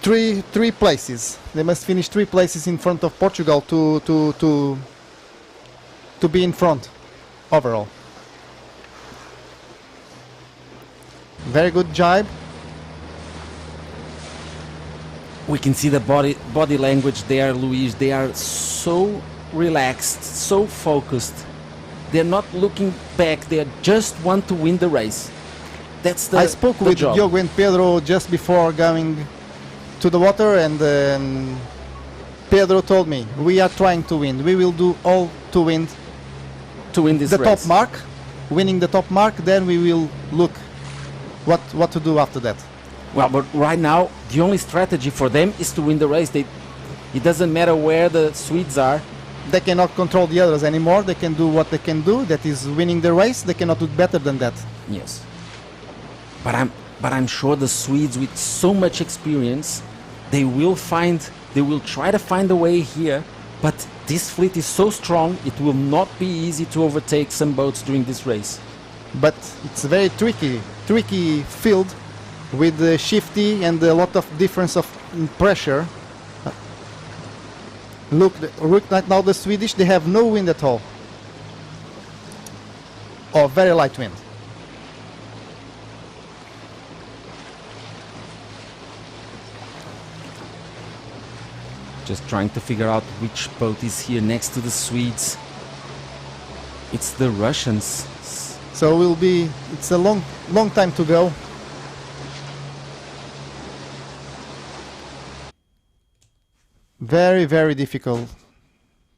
Three places. They must finish 3 places in front of Portugal to be in front overall. Very good jibe. We can see the body language there, Luis. They are so relaxed, so focused. They're not looking back. They just want to win the race. That's the I spoke the with job. Diogo and Pedro just before going to the water, and Pedro told me, we are trying to win. We will do all to win this the race. top mark. Winning the top mark, then we will look what to do after that. Well, but right now, the only strategy for them is to win the race. It doesn't matter where the Swedes are. They cannot control the others anymore. They can do what they can do, that is winning the race. They cannot do better than that. Yes. But I'm sure the Swedes, with so much experience, they will try to find a way here. But this fleet is so strong, it will not be easy to overtake some boats during this race. But it's a very tricky field with shifty and a lot of difference of pressure. Look right now, the Swedish, they have no wind at all, or very light wind. Just trying to figure out which boat is here next to the Swedes. It's the Russians. So it's a long time to go. Very, very difficult.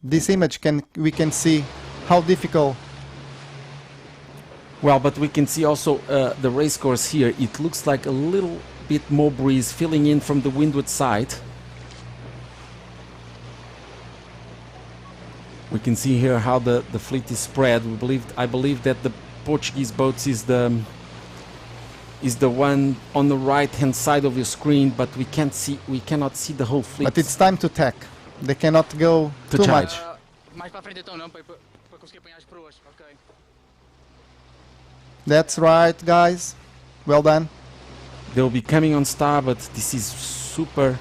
This image we can see how difficult. Well, but we can see also the race course here. It looks like a little bit more breeze filling in from the windward side. We can see here how the fleet is spread. I believe that the Portuguese boats is the one on the right hand side of your screen, but we cannot see the whole fleet. But it's time to tack. They cannot go too much. That's right, guys. Well done. They'll be coming on starboard. This is super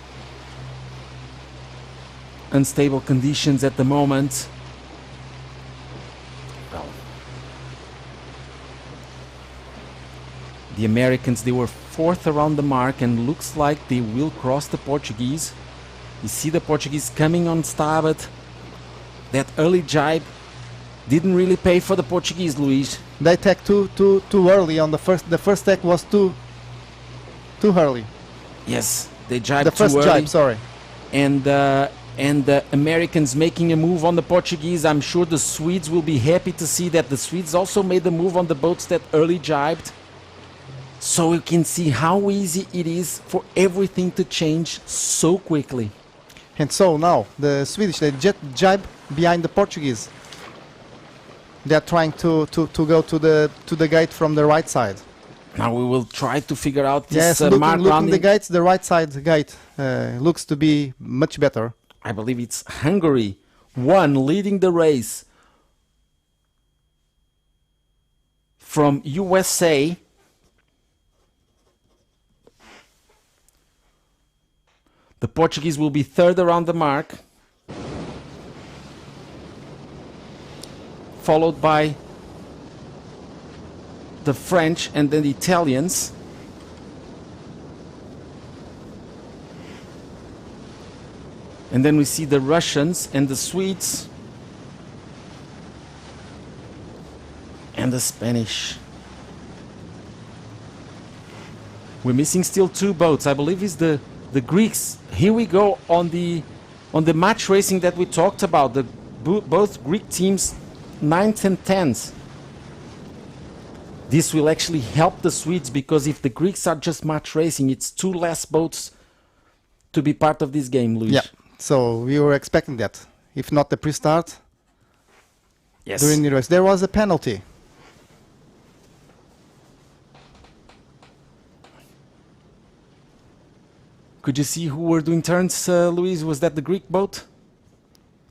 unstable conditions at the moment. Well, the Americans, they were fourth around the mark and looks like they will cross the Portuguese. You see the Portuguese coming on starboard. That early jibe didn't really pay for the Portuguese, Luis. They tacked too early on the first tack was too early. Yes, they jibed the first too early. jibe, sorry. And the Americans making a move on the Portuguese. I'm sure the Swedes will be happy to see that the Swedes also made the move on the boats that early jibed. So you can see how easy it is for everything to change so quickly. And so now the Swedish, they jibe behind the Portuguese. They are trying to go to the gate from the right side. Now we will try to figure out this yes, mark looking the gates, the right side gate looks to be much better. I believe it's Hungary, one leading the race from USA. The Portuguese will be third around the mark, followed by the French and then the Italians. And then we see the Russians and the Swedes and the Spanish. We're missing still two boats. I believe it's the Greeks. Here we go on the match racing that we talked about. Both Greek teams 9th and 10th. This will actually help the Swedes, because if the Greeks are just match racing, it's two less boats to be part of this game, Luis. Yeah, so we were expecting that. If not the pre-start, yes, during the race. There was a penalty. Could you see who were doing turns, Luis? Was that the Greek boat?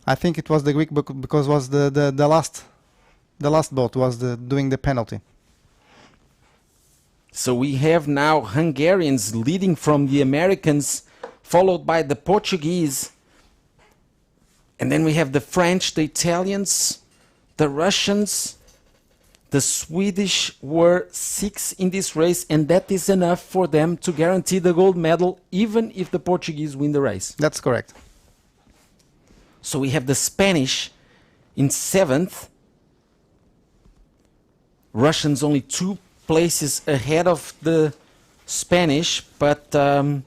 I think it was the Greek boat, because was the last boat was doing the penalty. So we have now Hungarians leading from the Americans, followed by the Portuguese. And then we have the French, the Italians, the Russians. The Swedish were 6 in this race, and that is enough for them to guarantee the gold medal, even if the Portuguese win the race. That's correct. So we have the Spanish in 7th. Russians only 2 places ahead of the Spanish, but I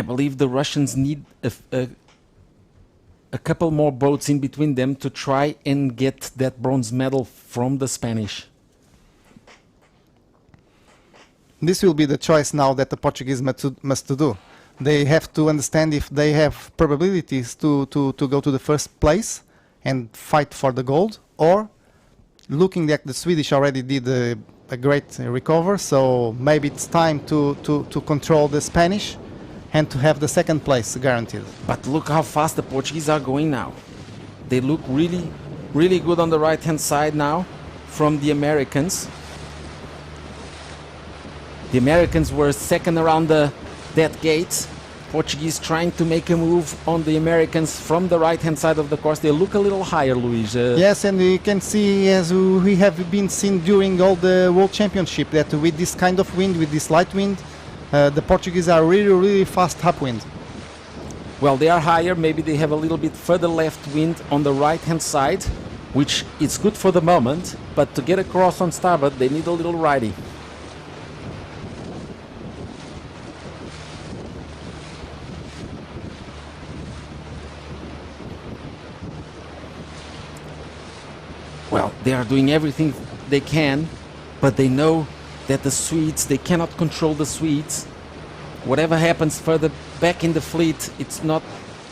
believe the Russians need a couple more boats in between them to try and get that bronze medal from the Spanish. This will be the choice now that the Portuguese must do. They have to understand if they have probabilities to go to the first place and fight for the gold, or looking that the Swedish already did a great recover, so maybe it's time to control the Spanish and to have the second place guaranteed. But look how fast the Portuguese are going now. They look really, really good on the right-hand side now from the Americans. The Americans were second around that gate. Portuguese trying to make a move on the Americans from the right-hand side of the course. They look a little higher, Luis. Yes, and you can see, as we have been seeing during all the World Championship, that with this kind of wind, with this light wind, the Portuguese are really fast upwind. Well, they are higher, maybe they have a little bit further left wind on the right hand side, which is good for the moment, but to get across on starboard they need a little righty. Well, they are doing everything they can, but they know that the Swedes, they cannot control the Swedes. Whatever happens further back in the fleet, it's not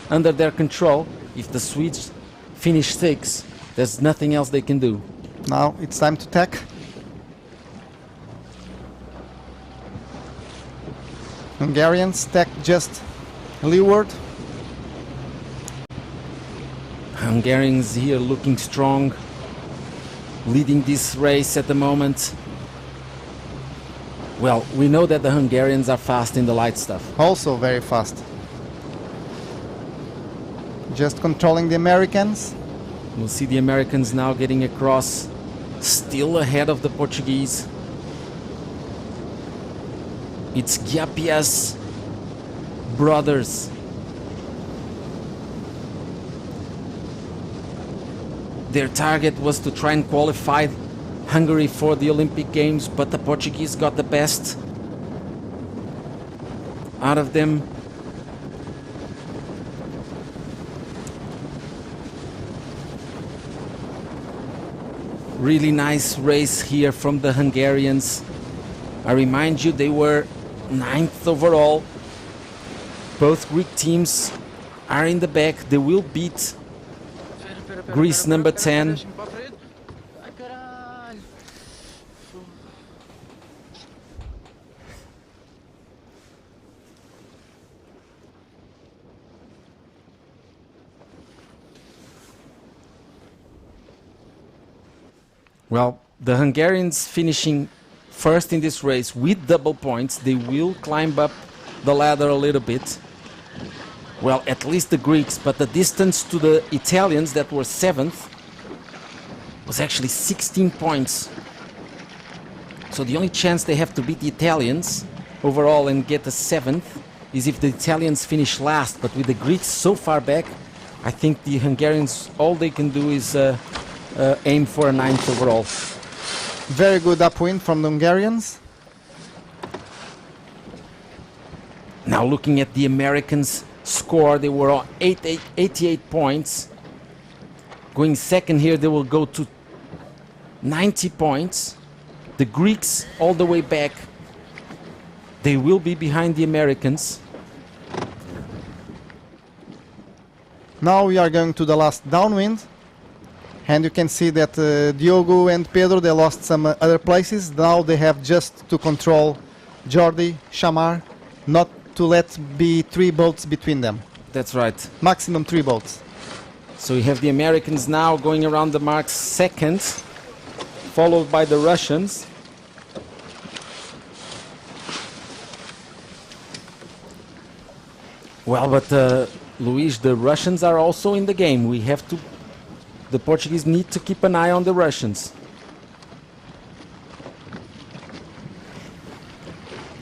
under their control. If the Swedes finish 6, there's nothing else they can do. Now it's time to tack. Hungarians tack just leeward. Hungarians here looking strong, leading this race at the moment. Well, we know that the Hungarians are fast in the light stuff. Also very fast. Just controlling the Americans. We'll see the Americans now getting across, still ahead of the Portuguese. It's Giapia's brothers. Their target was to try and qualify Hungary for the Olympic Games, but the Portuguese got the best out of them. Really nice race here from the Hungarians. I remind you, they were 9th overall. Both Greek teams are in the back. They will beat Greece number 10. Well, the Hungarians finishing first in this race with double points. They will climb up the ladder a little bit. Well, at least the Greeks, but the distance to the Italians that were 7th was actually 16 points. So the only chance they have to beat the Italians overall and get a 7th is if the Italians finish last. But with the Greeks so far back, I think the Hungarians, all they can do is aim for a 9th overall. Very good upwind from the Hungarians. Now looking at the Americans' score, they were on 88 points. Going second here, they will go to 90 points. The Greeks all the way back, they will be behind the Americans. Now we are going to the last downwind. And you can see that Diogo and Pedro, they lost some other places. Now they have just to control Jordi, Shamar, not to let be 3 boats between them. That's right. Maximum 3 boats. So you have the Americans now going around the marks second, followed by the Russians. Well, but Luis, the Russians are also in the game. The Portuguese need to keep an eye on the Russians.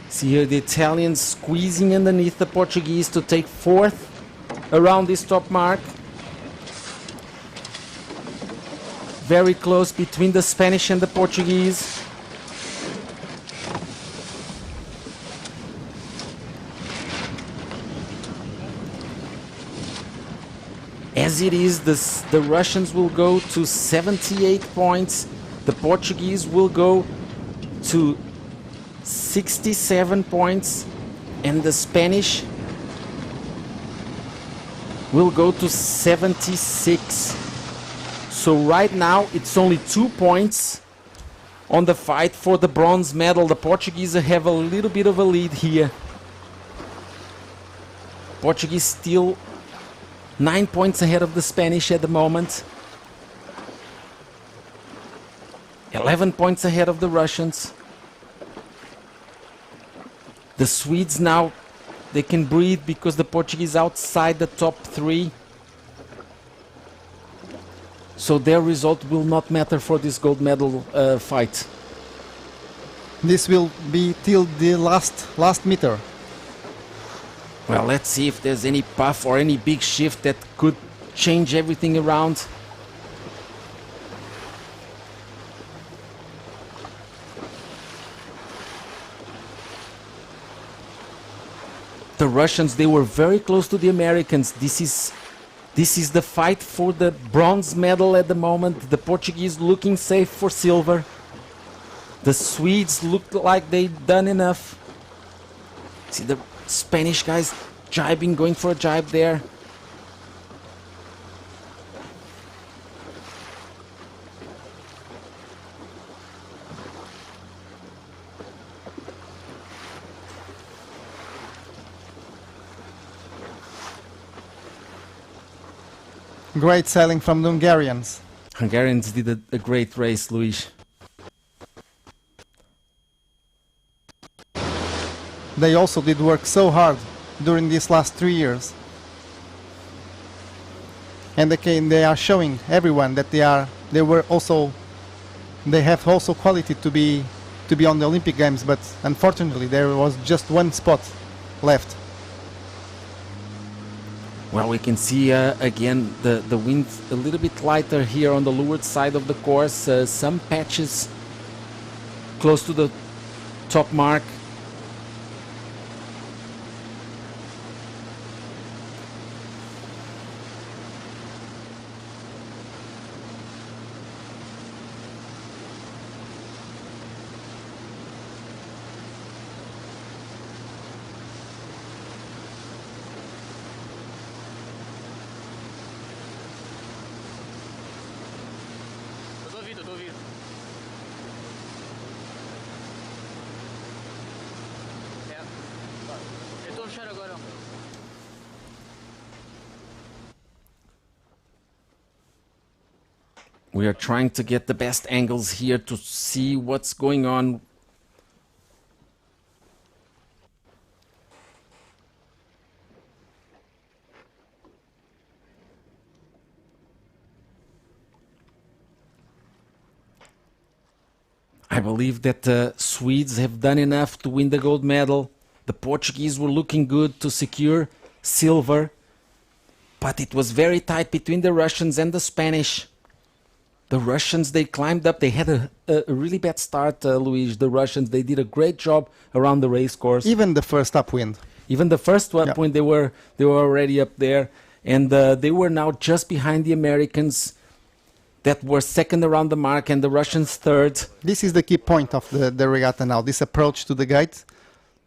See here the Italians squeezing underneath the Portuguese to take 4th around this top mark. Very close between the Spanish and the Portuguese. As it is, the Russians will go to 78 points. The Portuguese will go to 67 points. And the Spanish will go to 76. So right now it's only 2 points on the fight for the bronze medal. The Portuguese have a little bit of a lead here. Portuguese still 9 points ahead of the Spanish at the moment. 11 points ahead of the Russians. The Swedes now, they can breathe because the Portuguese outside the top 3. So their result will not matter for this gold medal fight. This will be till the last meter. Well, let's see if there's any puff or any big shift that could change everything around. The Russians, they were very close to the Americans. This is the fight for the bronze medal at the moment. The Portuguese looking safe for silver. The Swedes looked like they'd done enough. See the Spanish guys jibing, going for a jibe there. Great sailing from the Hungarians. Hungarians did a great race, Luis. They also did work so hard during these last 3 years. And they are showing everyone that they have also quality to be on the Olympic Games, but unfortunately there was just one spot left. Well, we can see again the wind a little bit lighter here on the leeward side of the course. Some patches close to the top mark. We are trying to get the best angles here to see what's going on. I believe that the Swedes have done enough to win the gold medal. The Portuguese were looking good to secure silver, but it was very tight between the Russians and the Spanish. The Russians, they climbed up. They had a really bad start, Luis. The Russians, they did a great job around the race course. Even the first upwind. Even the first upwind, they were already up there, and they were now just behind the Americans that were second around the mark, and the Russians third. This is the key point of the regatta now. This approach to the gate,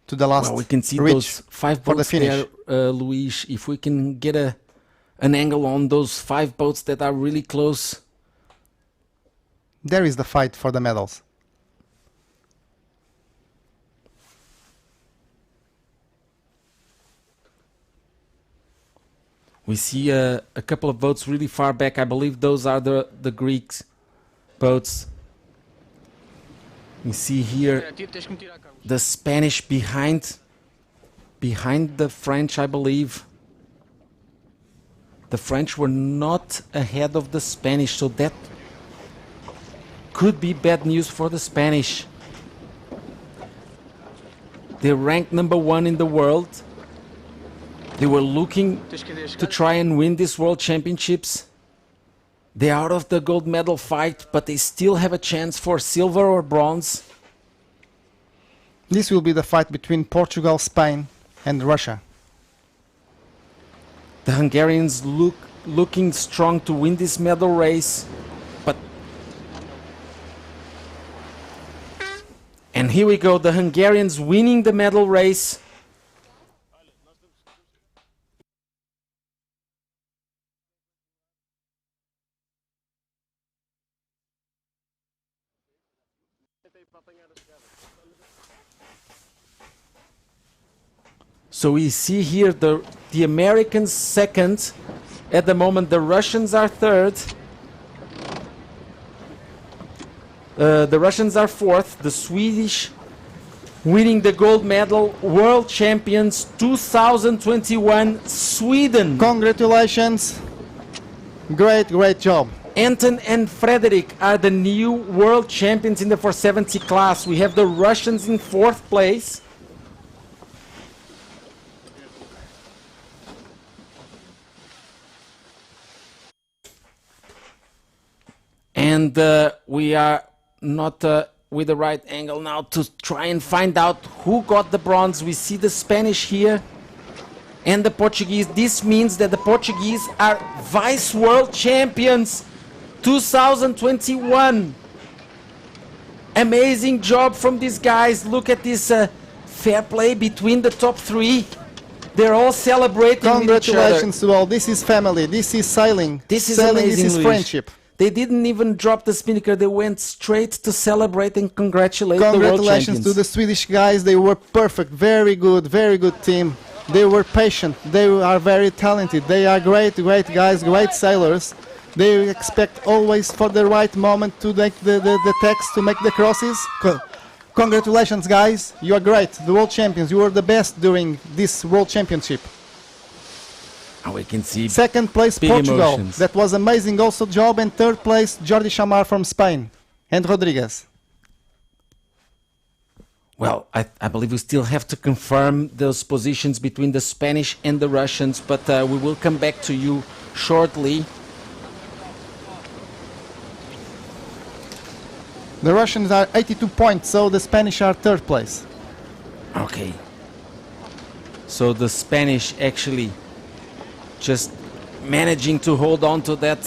to the last. Well, we can see reach those 5 boats the finish. there, Luis. If we can get an angle on those 5 boats that are really close. There is the fight for the medals. We see a couple of boats really far back. I believe those are the Greek boats. We see here the Spanish behind the French, I believe. The French were not ahead of the Spanish, so that could be bad news for the Spanish. They're ranked number 1 in the world. They were looking to try and win these World Championships. They're out of the gold medal fight, but they still have a chance for silver or bronze. This will be the fight between Portugal, Spain and Russia. The Hungarians looking strong to win this medal race. And here we go, the Hungarians winning the medal race. So we see here the Americans second. At the moment, the Russians are third. The Russians are fourth. The Swedish winning the gold medal. World champions 2021, Sweden. Congratulations. Great job. Anton and Frederick are the new world champions in the 470 class. We have the Russians in 4th place. And we are not with the right angle now to try and find out who got the bronze. We see the Spanish here and the Portuguese. This means that the Portuguese are vice world champions 2021. Amazing job from these guys. Look at this fair play between the top 3. They're all celebrating with each other. Congratulations to all. This is family. This is sailing. This is sailing, amazing, this is Luis. friendship. They didn't even drop the spinnaker. They went straight to celebrate and congratulate the world Congratulations champions. to the Swedish guys. They were perfect. Very good team. They were patient. They are very talented. They are great guys, great sailors. They expect always for the right moment to make the text, to make the crosses. Congratulations, guys. You are great. The world champions. You were the best during this world championship. And we can see Second place, big Portugal. emotions. That was amazing also job. And third place, Jordi Chamar from Spain. And Rodriguez. Well, I believe we still have to confirm those positions between the Spanish and the Russians, but we will come back to you shortly. The Russians are 82 points, so the Spanish are third place. Okay. So the Spanish actually just managing to hold on to that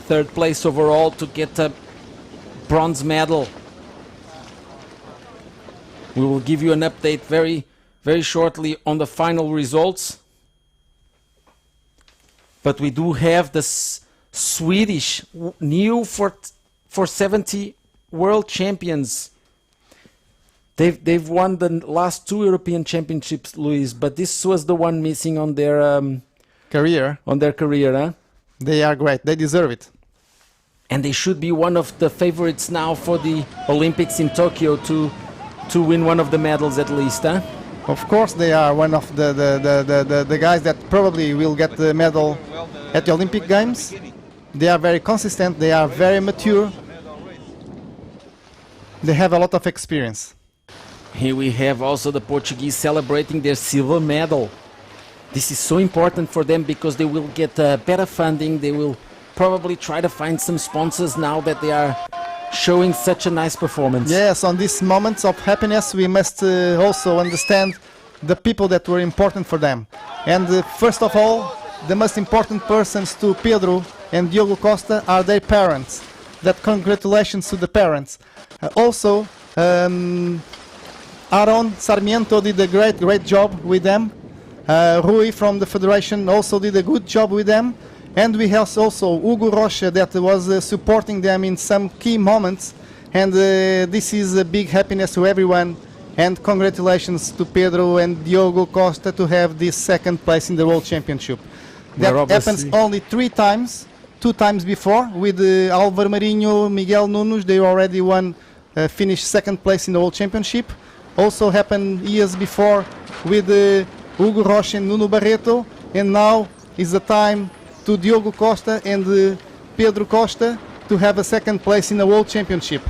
third place overall to get a bronze medal. We will give you an update very shortly on the final results. But we do have the Swedish new 470 world champions. They've won the last 2 European championships, Luis, but this was the one missing on their Career. career, huh? They are great. They deserve it. And they should be one of the favorites now for the Olympics in Tokyo to win one of the medals at least, huh? Of course, they are one of the guys that probably will get the medal at the Olympic Games. They are very consistent. They are very mature. They have a lot of experience. Here we have also the Portuguese celebrating their silver medal. This is so important for them because they will get better funding. They will probably try to find some sponsors now that they are showing such a nice performance. Yes, on these moments of happiness, we must also understand the people that were important for them. And first of all, the most important persons to Pedro and Diogo Costa are their parents. That congratulations to the parents. Also, Aaron Sarmiento did a great job with them. Rui from the Federation also did a good job with them. And we have also Hugo Rocha that was supporting them in some key moments. And this is a big happiness to everyone. And congratulations to Pedro and Diogo Costa to have this second place in the World Championship. That happens only 3 times. 2 times before with Álvaro Marinho, Miguel Nunes. They already finished second place in the World Championship. Also happened years before with Hugo Rocha and Nuno Barreto. And now is the time to Diogo Costa and Pedro Costa to have a second place in the World Championship.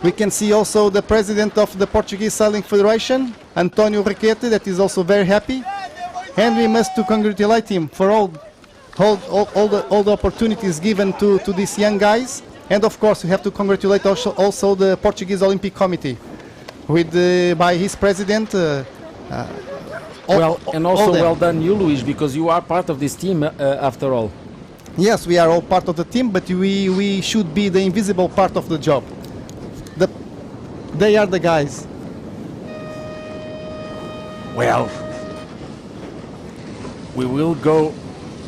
We can see also the president of the Portuguese Sailing Federation, António Requete, that is also very happy. And we must to congratulate him for all the opportunities given to these young guys. And of course we have to congratulate also the Portuguese Olympic Committee with by his president. Well done you, Luis, because you are part of this team after all. Yes, we are all part of the team, but we should be the invisible part of the job. They are the guys. Well, we will go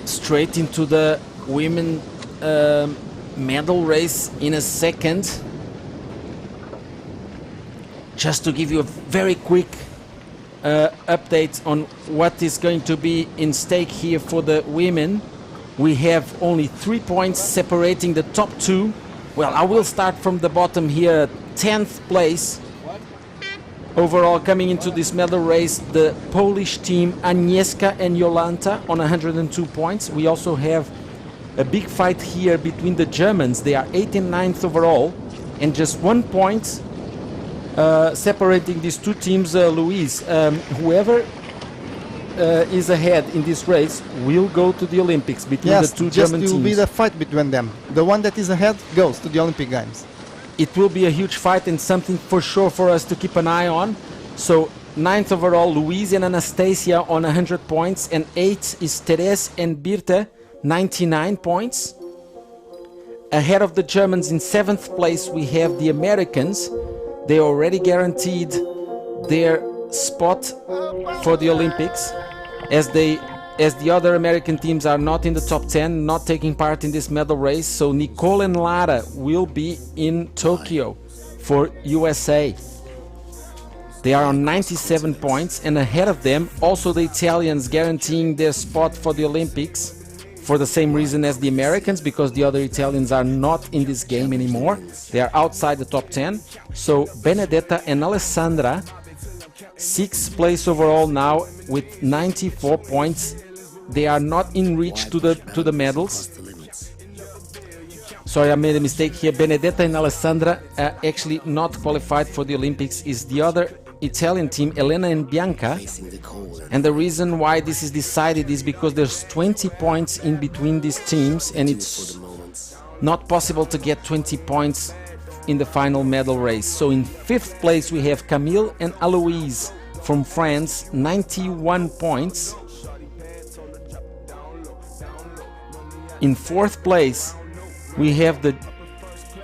straight into the women medal race in a second. Just to give you a very quick update on what is going to be in stake here for the women. We have only 3 points separating the top 2. Well, I will start from the bottom here. 10th place overall coming into this medal race, the Polish team Agnieszka and Jolanta on 102 points. We also have a big fight here between the Germans. They are 8th and 9th overall, and just 1 point separating these two teams. Luis, whoever is ahead in this race will go to the Olympics between Yes, the two just German it will be teams. the fight between them. The one that is ahead goes to the Olympic Games. It will be a huge fight and something for sure for us to keep an eye on. So 9th overall, Luis and Anastasia on 100 points, and 8th is Therese and Birte, 99 points. Ahead of the Germans in 7th place we have the Americans. They already guaranteed their spot for the Olympics, as the other American teams are not in the top 10, not taking part in this medal race. So Nicole and Lara will be in Tokyo for USA. They are on 97 points, and ahead of them also the Italians, guaranteeing their spot for the Olympics for the same reason as the Americans, because the other Italians are not in this game anymore. They are outside the top 10. So Benedetta and Alessandra, 6th place overall now with 94 points. They are not in reach to the medals. Sorry, I made a mistake here. Benedetta and Alessandra are actually not qualified for the Olympics. Is the other Italian team, Elena and Bianca. And the reason why this is decided is because there's 20 points in between these teams, and it's not possible to get 20 points in the final medal race. So in 5th place we have Camille and Aloise from France, 91 points. In 4th place we have the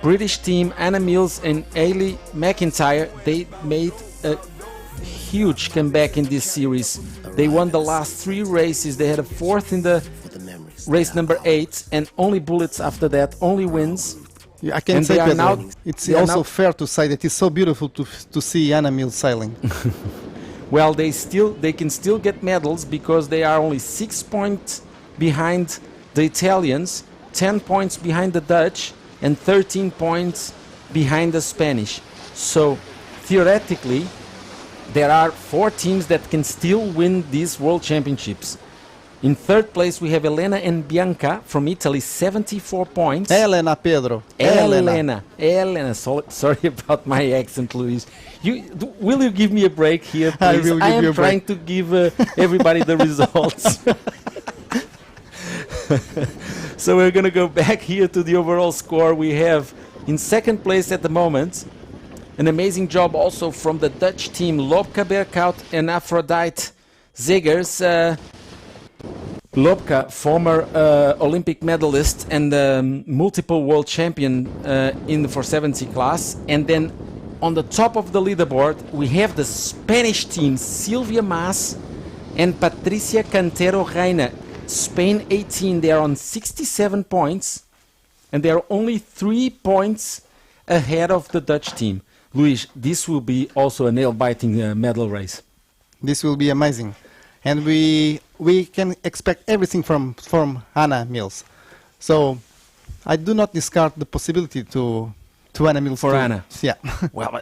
British team, Anna Mills and Ailey McIntyre. They made a huge comeback in this series. They won the last 3 races. They had a 4th in the race number 8, and only bullets after that, only wins. Yeah, I can And say, they are Pedro, now- it's they are also now- fair to say that it's so beautiful to see Anna Mills sailing. Well, they can still get medals because they are only 6 points behind the Italians, 10 points behind the Dutch, and 13 points behind the Spanish. So theoretically, there are 4 teams that can still win these World Championships. In 3rd place we have Elena and Bianca from Italy, 74 points. Elena, Pedro. Elena. Sorry about my accent, Luis. Will you give me a break here, please? I will give am you a trying break. to give everybody the results. So we're going to go back here to the overall score. We have in 2nd place at the moment an amazing job also from the Dutch team, Lobka Berkhout and Aphrodite Zegers. Lobka, former Olympic medalist and multiple world champion in the 470 class. And then on the top of the leaderboard we have the Spanish team, Silvia Mas and Patricia Cantero Reina. Spain 18, they are on 67 points, and they are only 3 points ahead of the Dutch team. Luis, this will be also a nail-biting medal race. This will be amazing. And we can expect everything from Anna Mills. So I do not discard the possibility to Anna Mills. For Anna. Yeah. Well,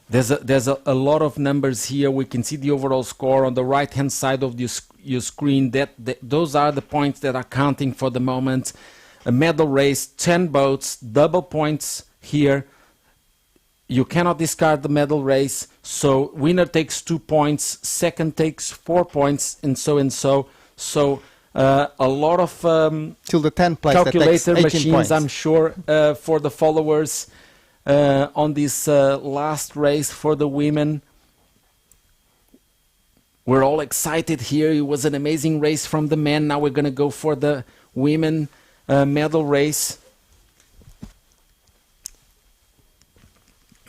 there's a lot of numbers here. We can see the overall score on the right-hand side of your screen. Those are the points that are counting for the moment. A medal race, 10 boats, double points here. You cannot discard the medal race. So winner takes 2 points, second takes 4 points, and so and so. So a lot of Till the 10th place, that takes calculator 18 machines, points. I'm sure, for the followers on this last race for the women. We're all excited here. It was an amazing race from the men. Now we're going to go for the women medal race.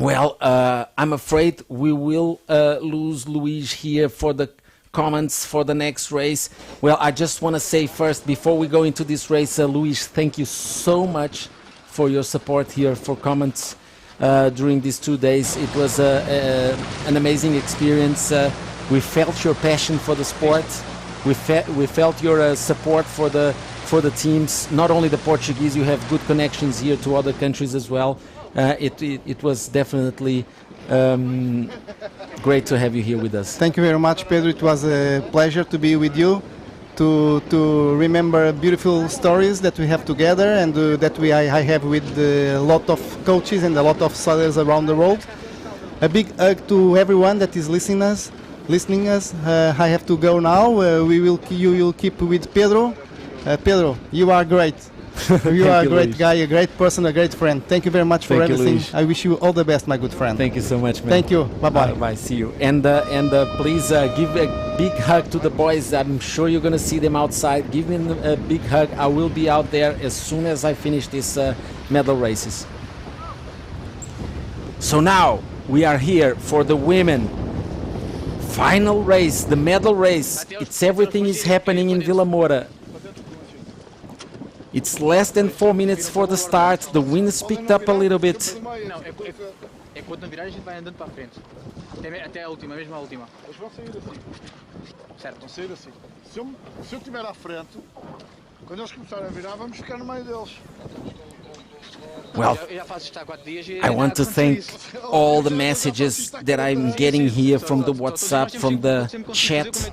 Well, I'm afraid we will lose Luis here for the comments for the next race. Well, I just want to say first, before we go into this race, Luis, thank you so much for your support here, for comments during these 2 days. It was an amazing experience. We felt your passion for the sport. We felt your support for the teams, not only the Portuguese. You have good connections here to other countries as well. It was definitely great to have you here with us. Thank you very much, Pedro. It was a pleasure to be with you. to remember beautiful stories that we have together and that I have with a lot of coaches and a lot of sailors around the world. A big hug to everyone that is listening us. I have to go now. You will keep with Pedro. Pedro, you are great. You are a great guy, a great person, a great friend. Thank you very much for everything. I wish you all the best, my good friend. Thank you so much, man. Thank you. Bye-bye. Bye. See you. And please give a big hug to the boys. I'm sure you're going to see them outside. Give them a big hug. I will be out there as soon as I finish these medal races. So now we are here for the women. Final race, the medal race. Everything is happening in Vilamoura. It's less than 4 minutes for the start. The wind has picked up a little bit. Quando virar a gente vai andando para frente. Até a última, mesmo a última. Eles vão sair assim. Certo. Vão sair assim. Se eu estiver à frente, quando eles começarem a virar, vamos ficar no meio deles. Well, I want to thank all the messages that I'm getting here from the WhatsApp, from the chat,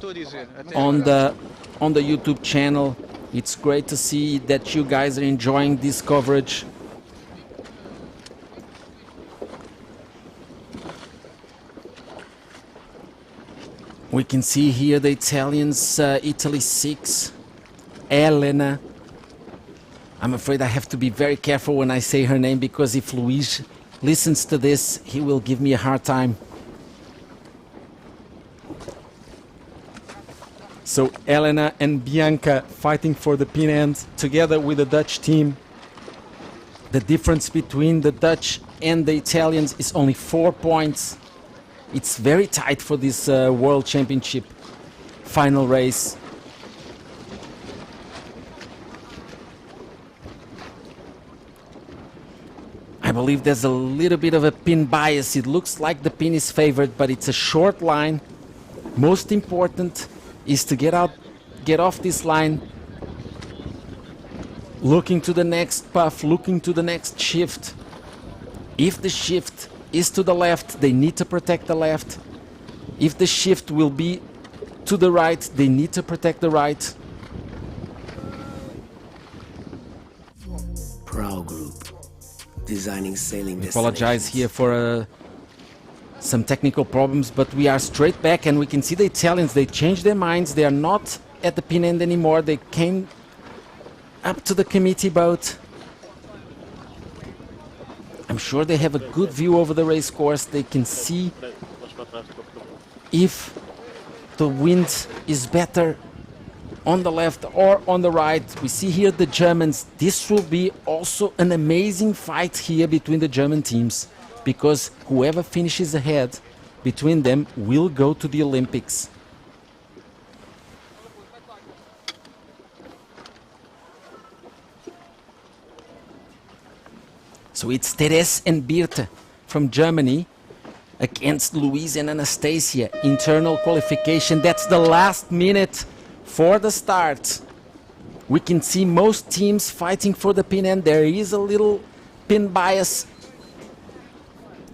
on the YouTube channel. It's great to see that you guys are enjoying this coverage. We can see here the Italians, Italy 6, Elena. I'm afraid I have to be very careful when I say her name, because if Luis listens to this, he will give me a hard time. So Elena and Bianca fighting for the pin end together with the Dutch team. The difference between the Dutch and the Italians is only 4 points. It's very tight for this World Championship final race. I believe there's a little bit of a pin bias. It looks like the pin is favored, but it's a short line. Most important is to get off this line, looking to the next puff, looking to the next shift. If the shift is to the left, they need to protect the left. If the shift will be to the right, they need to protect the right. Prow Group, designing sailing destinations. Apologize here for some technical problems, but we are straight back, and we can see the Italians, they changed their minds. They are not at the pin end anymore. They came up to the committee boat. I'm sure they have a good view over the race course. They can see if the wind is better on the left or on the right. We see here the Germans. This will be also an amazing fight here between the German teams, because whoever finishes ahead between them will go to the Olympics. So it's Teres and Birte from Germany against Louise and Anastasia. Internal qualification. That's the last minute for the start. We can see most teams fighting for the pin end. There is a little pin bias.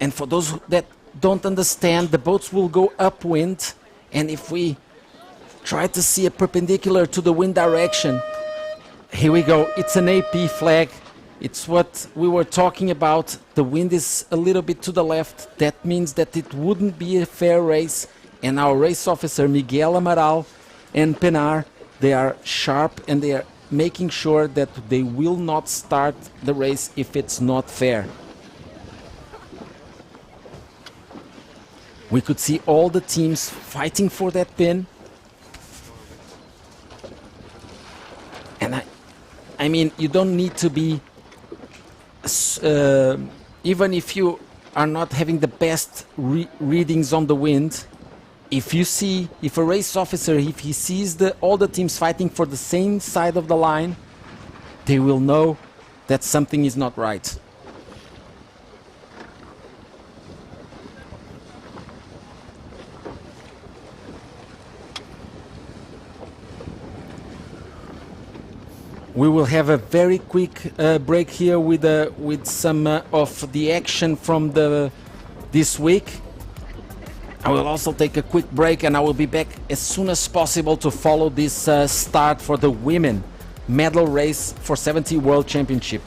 And for those that don't understand, the boats will go upwind. And if we try to see a perpendicular to the wind direction, here we go. It's an AP flag. It's what we were talking about. The wind is a little bit to the left. That means that it wouldn't be a fair race. And our race officer, Miguel Amaral and Penar, they are sharp and they are making sure that they will not start the race if it's not fair. We could see all the teams fighting for that pin. And I mean, you don't need to be, even if you are not having the best readings on the wind, if a race officer, if he sees all the teams fighting for the same side of the line, they will know that something is not right. We will have a very quick break here with some of the action from this week. I will also take a quick break and I will be back as soon as possible to follow this start for the women medal race for 70 World Championship.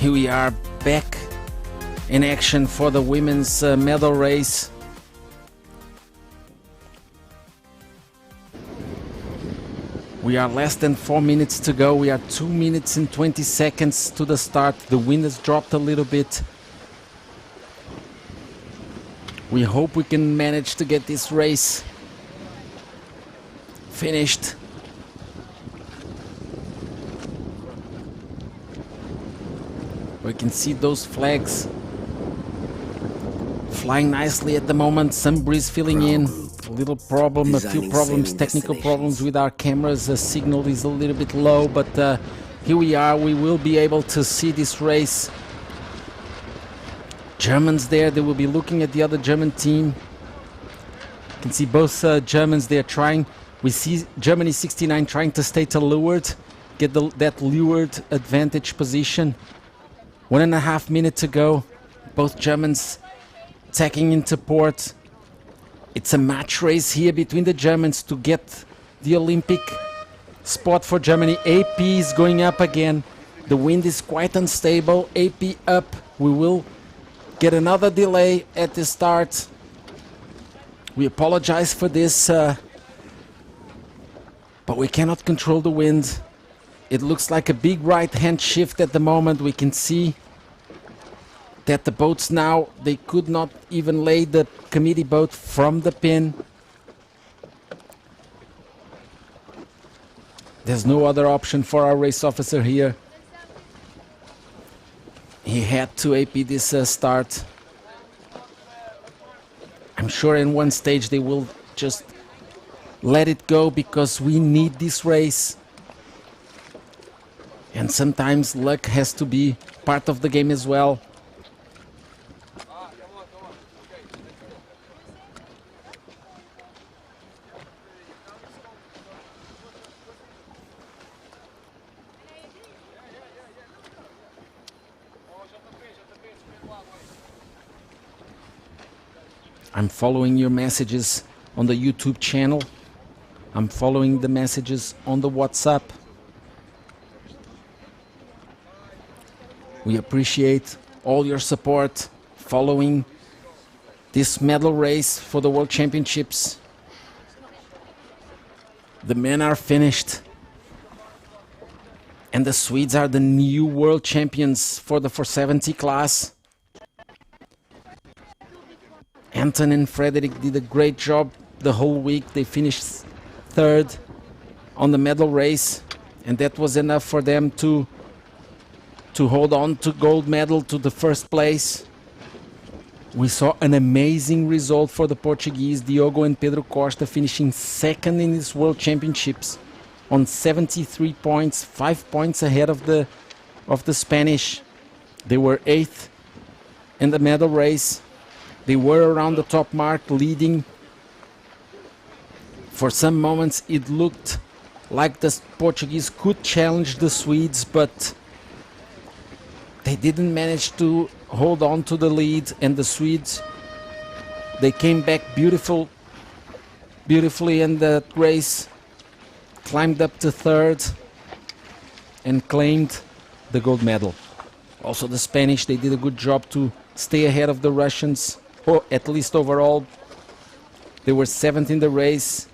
Here we are back in action for the women's medal race. We are less than 4 minutes to go. We are 2 minutes and 20 seconds to the start. The wind has dropped a little bit. We hope we can manage to get this race finished. We can see those flags flying nicely at the moment. Some breeze filling in. A little problem, a few problems, technical problems with our cameras. The signal is a little bit low, but here we are. We will be able to see this race. Germans there, they will be looking at the other German team. You can see both Germans there trying. We see Germany 69 trying to stay to leeward, get that leeward advantage position. 1.5 minutes to go. Both Germans tacking into port. It's a match race here between the Germans to get the Olympic spot for Germany. AP is going up again. The wind is quite unstable. AP up. We will get another delay at the start. We apologize for this, but we cannot control the wind. It looks like a big right-hand shift at the moment. We can see that the boats now, they could not even lay the committee boat from the pin. There's no other option for our race officer here. He had to AP this start. I'm sure in one stage they will just let it go because we need this race. And sometimes luck has to be part of the game as well. I'm following your messages on the YouTube channel. I'm following the messages on the WhatsApp. We appreciate all your support following this medal race for the World Championships. The men are finished. And the Swedes are the new world champions for the 470 class. Anton and Frederick did a great job the whole week. They finished third on the medal race, and that was enough for them to hold on to gold medal to the first place. We saw an amazing result for the Portuguese, Diogo and Pedro Costa, finishing second in these World Championships on 73 points, 5 points ahead of the Spanish. They were eighth in the medal race. They were around the top mark, leading. For some moments it looked like the Portuguese could challenge the Swedes, but they didn't manage to hold on to the lead, and the Swedes, they came back beautifully in the race, climbed up to third and claimed the gold medal. Also the Spanish, they did a good job to stay ahead of the Russians, or at least overall. They were seventh in the race.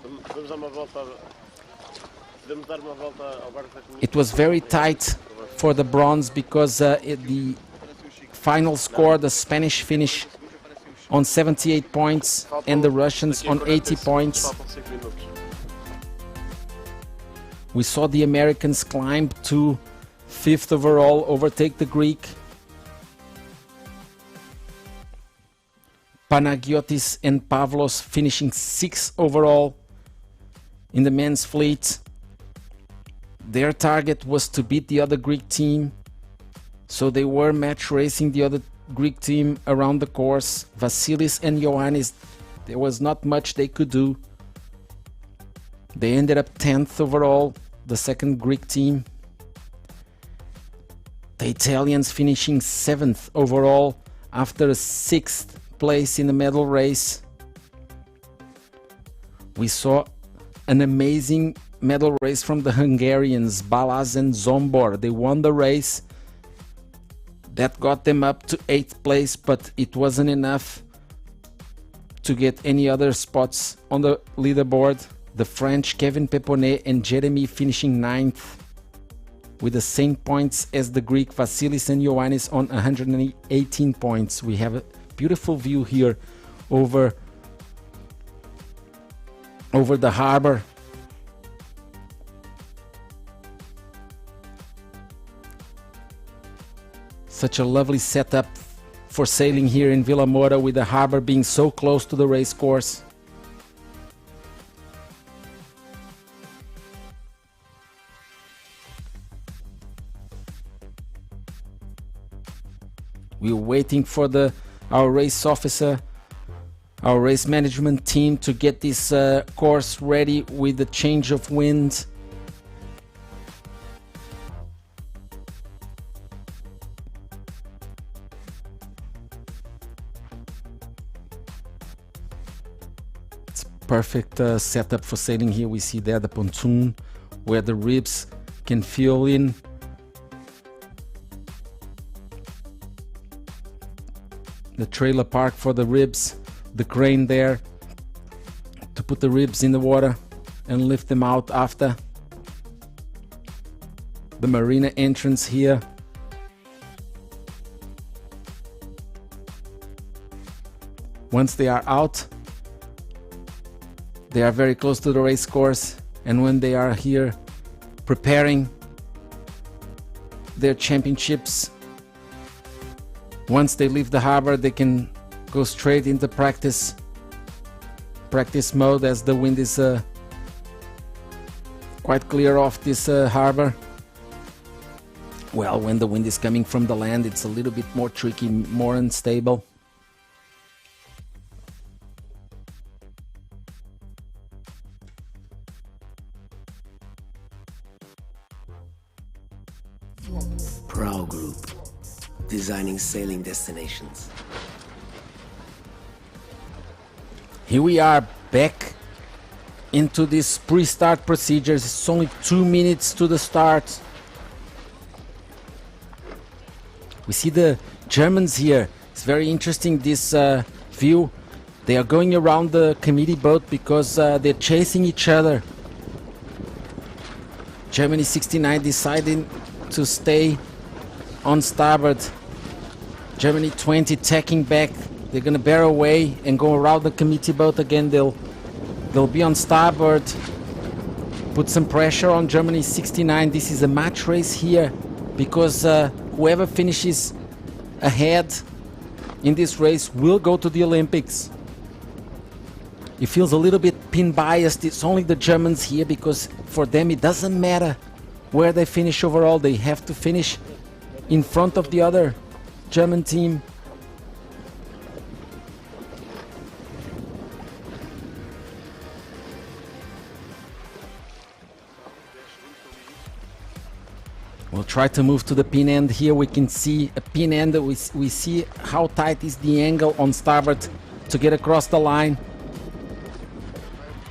It was very tight for the bronze because the final score, the Spanish finish on 78 points and the Russians on 80 points. We saw the Americans climb to fifth overall, overtake the Greek. Panagiotis and Pavlos finishing sixth overall in the men's fleet. Their target was to beat the other Greek team, so they were match racing the other Greek team around the course. Vasilis and Ioannis, there was not much they could do. They ended up 10th overall, the second Greek team. The Italians finishing 7th overall after a 6th place in the medal race. We saw an amazing medal race from the Hungarians, Balázs and Zombor. They won the race. That got them up to 8th place, but it wasn't enough to get any other spots on the leaderboard. The French Kevin Peponet and Jeremy finishing 9th with the same points as the Greek Vasilis and Ioannis on 118 points. We have a beautiful view here over the harbor. Such a lovely setup for sailing here in Vilamoura, with the harbor being so close to the race course. We're waiting for our race officer, our race management team, to get this course ready with the change of wind. It's perfect setup for sailing here. We see there the pontoon where the ribs can fill in. The trailer park for the ribs, the crane there to put the ribs in the water and lift them out after. The marina entrance here. Once they are out, they are very close to the race course, and when they are here preparing their championships, once they leave the harbor, they can go straight into practice mode, as the wind is quite clear off this harbor. Well, when the wind is coming from the land, it's a little bit more tricky, more unstable. Prow Group, designing sailing destinations. Here we are back into this pre-start procedures. It's only 2 minutes to the start. We see the Germans here. It's very interesting, this view. They are going around the committee boat because they're chasing each other. Germany 69 deciding to stay on starboard. Germany 20 tacking back. They're gonna bear away and go around the committee boat again. They'll be on starboard. Put some pressure on Germany 69. This is a match race here because whoever finishes ahead in this race will go to the Olympics. It feels a little bit pin biased. It's only the Germans here because for them it doesn't matter where they finish overall. They have to finish in front of the other German team. We'll try to move to the pin end here. We can see a pin end. We see how tight is the angle on starboard to get across the line.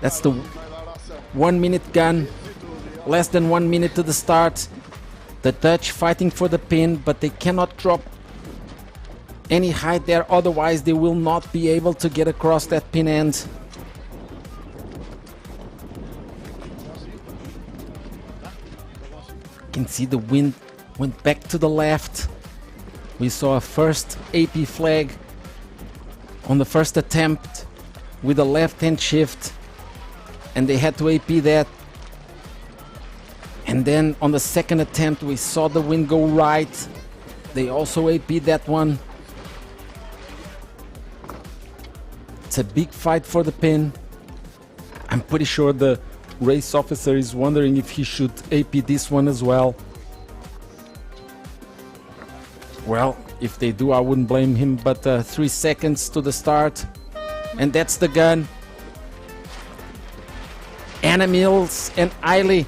That's the 1 minute gun. Less than 1 minute to the start. The Dutch fighting for the pin, but they cannot drop any height there, otherwise they will not be able to get across that pin end. You can see the wind went back to the left. We saw a first AP flag on the first attempt with a left-hand shift, and they had to AP that. And then on the second attempt we saw the wind go right. They also AP'd that one. It's a big fight for the pin. I'm pretty sure the race officer is wondering if he should AP this one as well. Well, if they do, I wouldn't blame him, but 3 seconds to the start. And that's the gun. Anna Mills and Eiley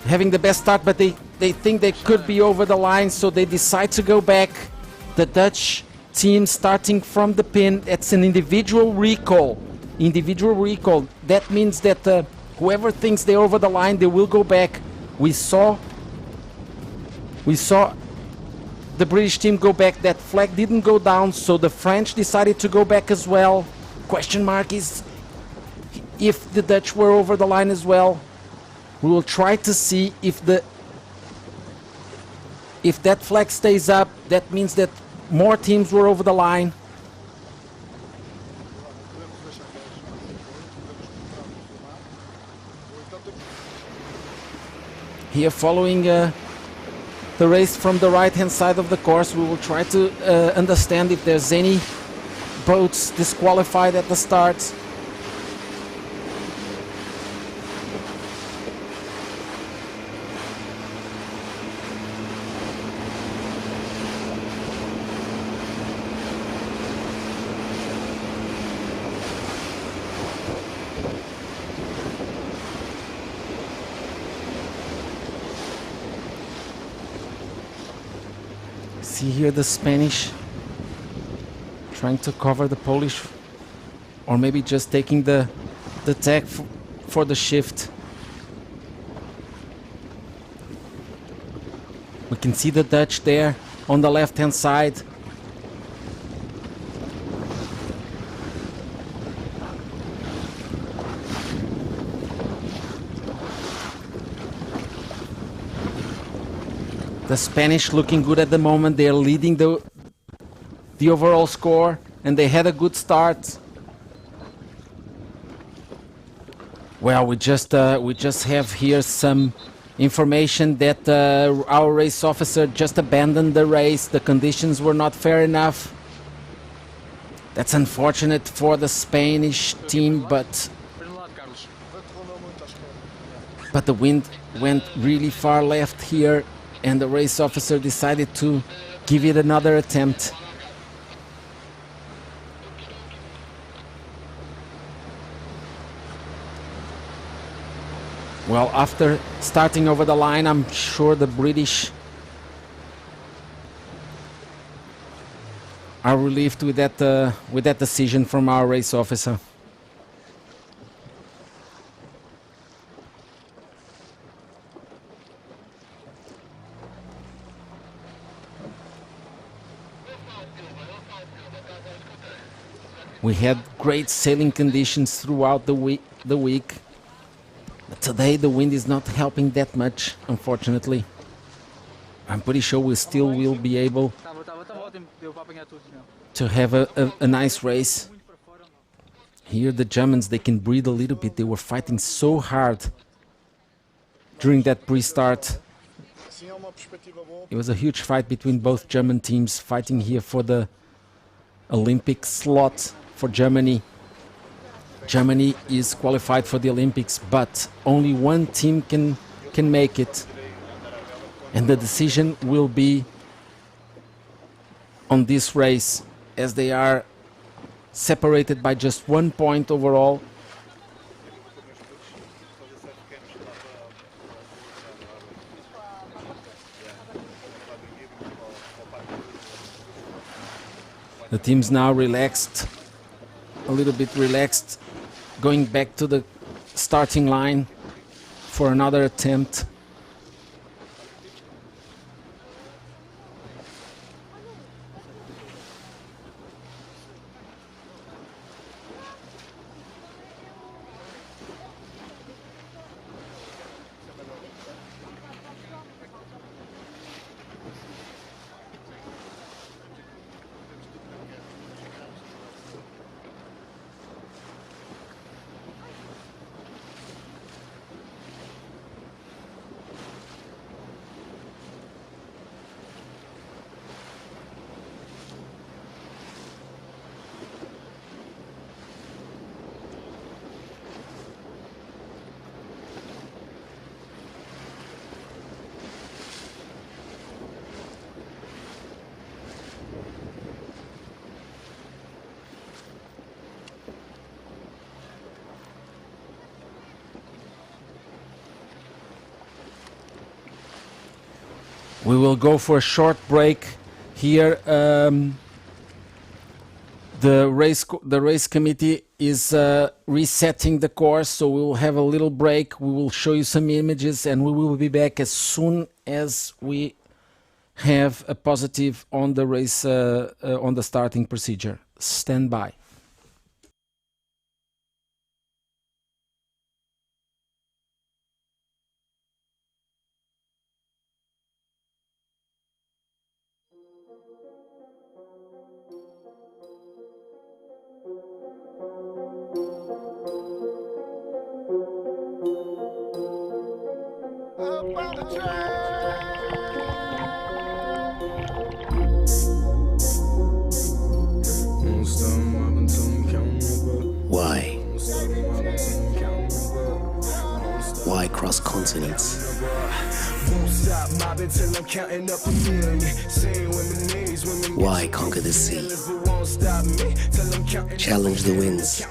having the best start, but they think they could be over the line, so they decide to go back. The Dutch team starting from the pin. It's an individual recall. That means that whoever thinks they're over the line, they will go back. We saw the the British team go back. That flag didn't go down, so the French decided to go back as well. Question mark is if the Dutch were over the line as well. We will try to see if that flag stays up. That means that more teams were over the line. Here, following the race from the right-hand side of the course, we will try to understand if there's any boats disqualified at the start. See here the Spanish trying to cover the Polish, or maybe just taking the tag for the shift. We can see the Dutch there on the left hand side. The Spanish looking good at the moment. They are leading the overall score, and they had a good start. Well, we just have here some information that our race officer just abandoned the race. The conditions were not fair enough. That's unfortunate for the Spanish team, but the wind went really far left here, and the race officer decided to give it another attempt. Well, after starting over the line, I'm sure the British are relieved with that decision from our race officer. We had great sailing conditions throughout the week. But today the wind is not helping that much, unfortunately. I'm pretty sure we still will be able to have a nice race. Here the Germans, they can breathe a little bit. They were fighting so hard during that pre-start. It was a huge fight between both German teams, fighting here for the Olympic slot for Germany. Germany is qualified for the Olympics, but only one team can make it. And the decision will be on this race, as they are separated by just 1 point overall. The team's now relaxed, a little bit relaxed, going back to the starting line for another attempt. We will go for a short break here. The race committee is resetting the course, so we will have a little break. We will show you some images, and we will be back as soon as we have a positive on the race, on the starting procedure. Stand by. Up on the track. Why? Why cross continents? Why conquer the sea? Challenge the winds.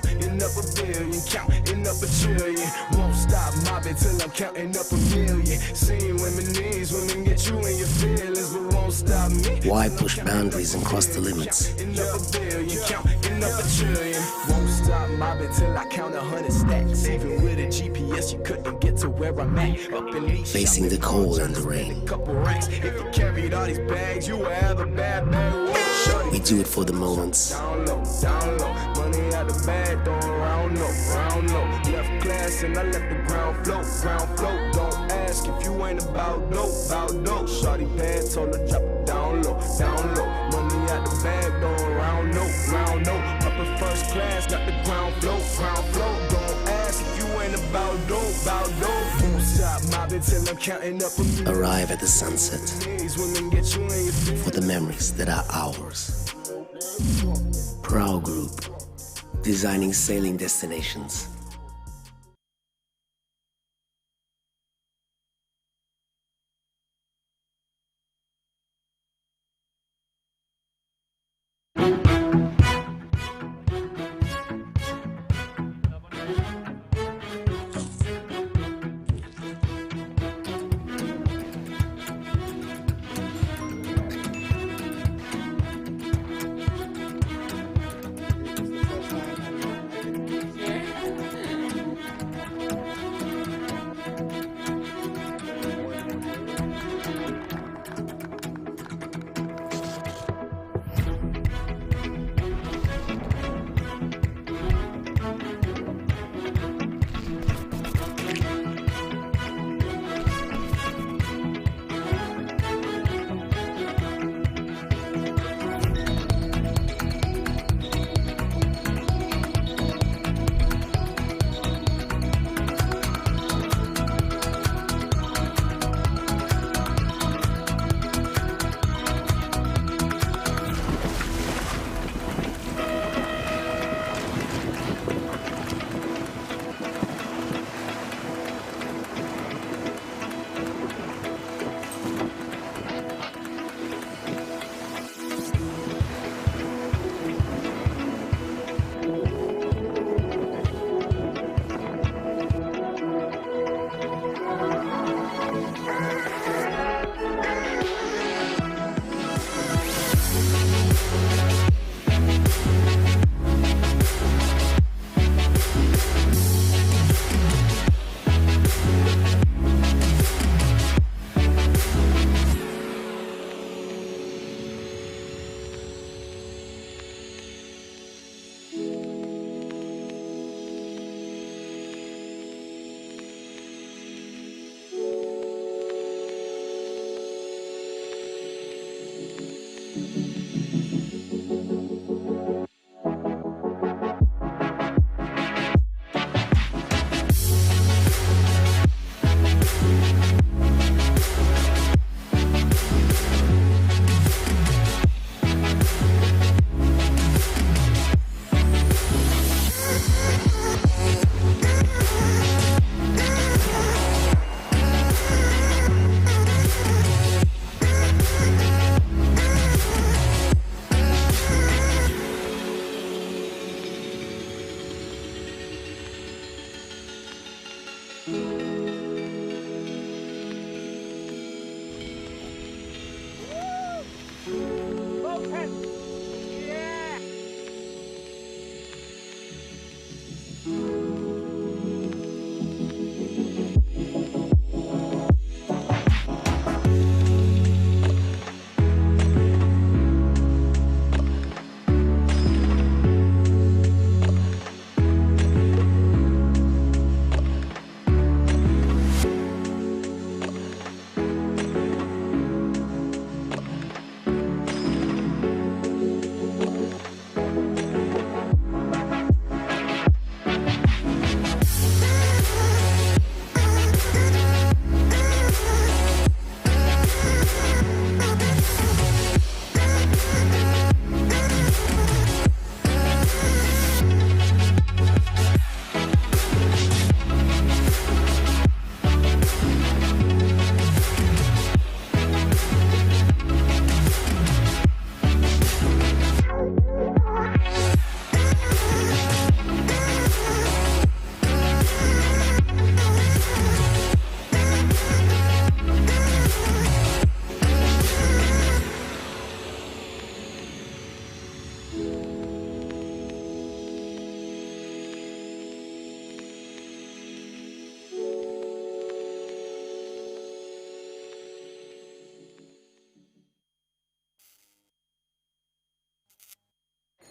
Why push boundaries and cross the limits? Won't stop mobbing till I count 100 stacks. Even with a GPS, you couldn't get to where I'm at. Up in Leash, Facing the cold and the rain. couple racks. If you carried all these bags, you would have a bad bag. We do it for the moments. Down low, money out the bag, throwing round low. Left class and I let the ground float. Don't ask if you ain't about dope. Shorty pad told her drop it down low. Money out the bag, throwing round low. Up in first class, got the ground float. Don't ask if you ain't about dope. Won't stop mobbing till I'm counting up a million. Arrive at the sunset Women get you in your feelings. for the memories that are ours. Proud Group, designing sailing destinations.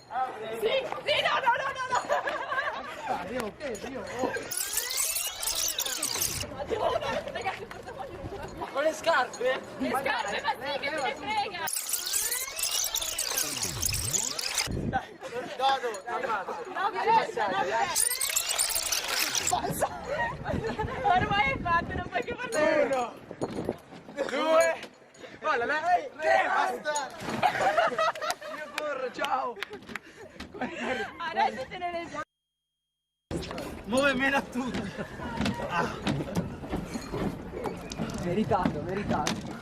Sì, no. Dio, che Dio? Ragazzi, con le scarpe? Le scarpe, ma sì, che te ne frega! Dai, calmato. No, ormai è fatto, non puoi più parlare. 1, 2, Valla, lei! 3, basta! Io corro, ciao! Adesso te ne ne so. Muove meno a tutto! Meritato, meritato.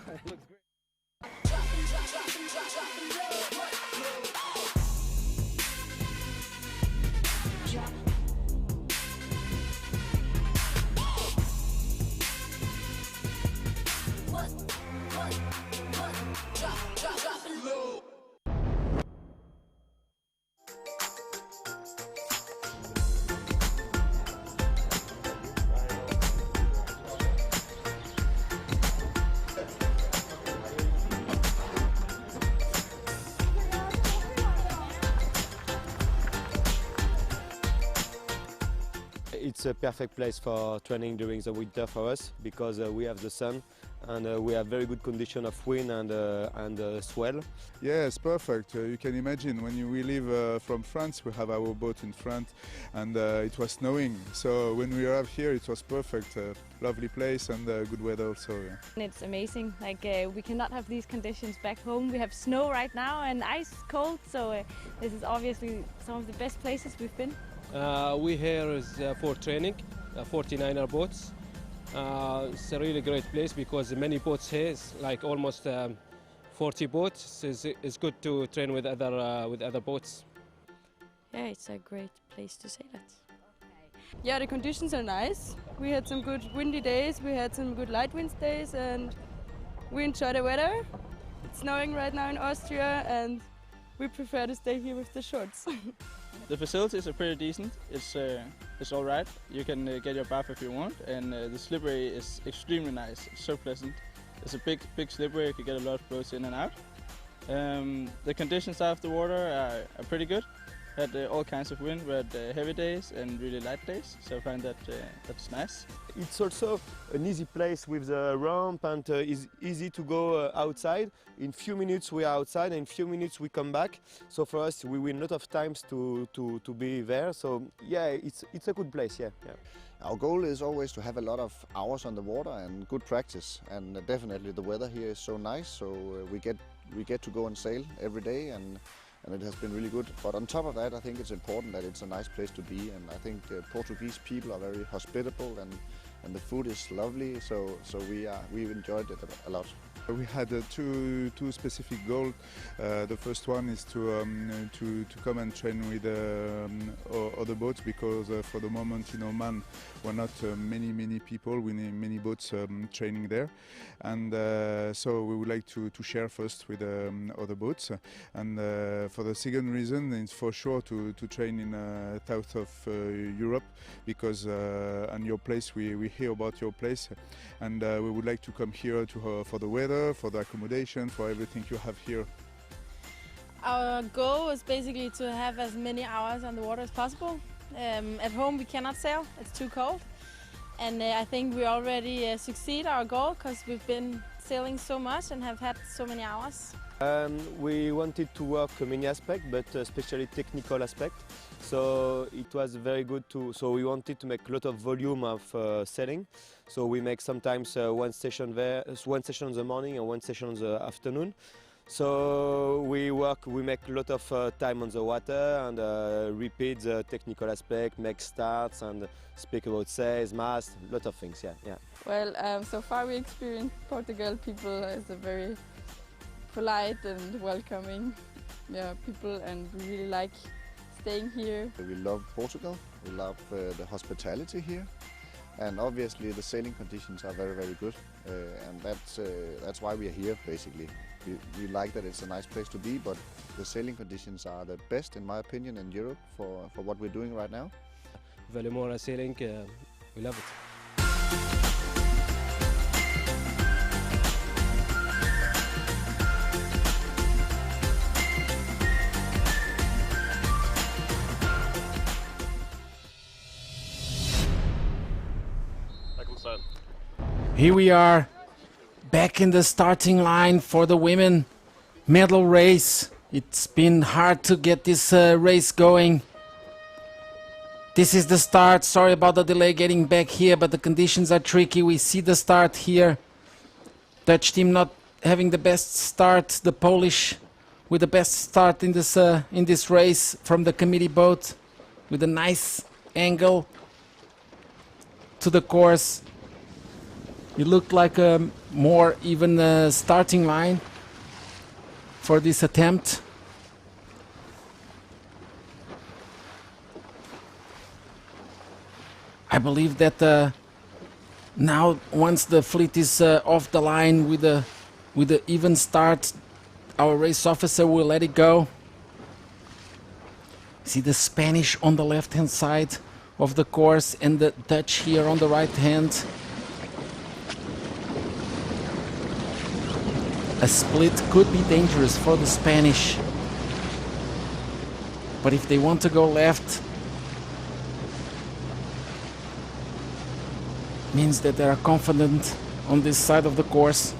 It's a perfect place for training during the winter for us because we have the sun and we have very good condition of wind and swell. Yes, perfect. You can imagine when we leave from France, we have our boat in front and it was snowing. So when we arrived here, it was perfect. Lovely place and good weather also. Yeah. It's amazing. Like we cannot have these conditions back home. We have snow right now and ice cold. So this is obviously some of the best places we've been. We here is for training, 49er boats. It's a really great place because many boats here, it's like almost 40 boats. It's good to train with other boats. Yeah, it's a great place to say that. Yeah, the conditions are nice. We had some good windy days, we had some good light winds days, and we enjoy the weather. It's snowing right now in Austria, and we prefer to stay here with the shorts. The facilities are pretty decent. It's all right. You can get your bath if you want, and the slippery is extremely nice. It's so pleasant. It's a big slippery. You can get a lot of boats in and out. The conditions of the water are pretty good. Had all kinds of wind. We had heavy days and really light days, so I find that that's nice. It's also an easy place with the ramp and it's easy to go outside. In few minutes we are outside and in few minutes we come back. So for us we win a lot of times to be there. So yeah, it's a good place, yeah. Our goal is always to have a lot of hours on the water and good practice, and definitely the weather here is so nice, so we get to go and sail every day, and it has been really good. But on top of that, I think it's important that it's a nice place to be, and I think Portuguese people are very hospitable, and the food is lovely, so we've enjoyed it a lot. We had two specific goals. The first one is to come and train with other boats because for the moment in Oman we're not many people, we need many boats training there, and so we would like to share first with other boats, and for the second reason is for sure to train in south of Europe because on your place we hear about your place, and we would like to come here for the weather, for the accommodation, for everything you have here. Our goal is basically to have as many hours on the water as possible. At home we cannot sail, it's too cold. And I think we already succeed our goal because we've been sailing so much and have had so many hours. We wanted to work many aspects, but especially technical aspect. So it was very good so we wanted to make a lot of volume of sailing. So we make sometimes one session in the morning and one session in the afternoon. So we make a lot of time on the water and repeat the technical aspect, make starts and speak about sails, mast, a lot of things, yeah. Well, so far we experienced Portugal people as a very polite and welcoming people, and we really like staying here. We love Portugal, we love the hospitality here, and obviously the sailing conditions are very good, and that's why we are here basically. We like that it's a nice place to be, but the sailing conditions are the best in my opinion in Europe for what we're doing right now. Vilamoura sailing, we love it. Here we are, back in the starting line for the women medal race. It's been hard to get this race going. This is the start. Sorry about the delay getting back here, but the conditions are tricky. We see the start here. Dutch team not having the best start. The Polish with the best start in this race from the committee boat, with a nice angle to the course. It looked like a more even starting line for this attempt. I believe that now, once the fleet is off the line with the even start, our race officer will let it go. See the Spanish on the left-hand side of the course and the Dutch here on the right hand. A split could be dangerous for the Spanish, but if they want to go left, means that they are confident on this side of the course.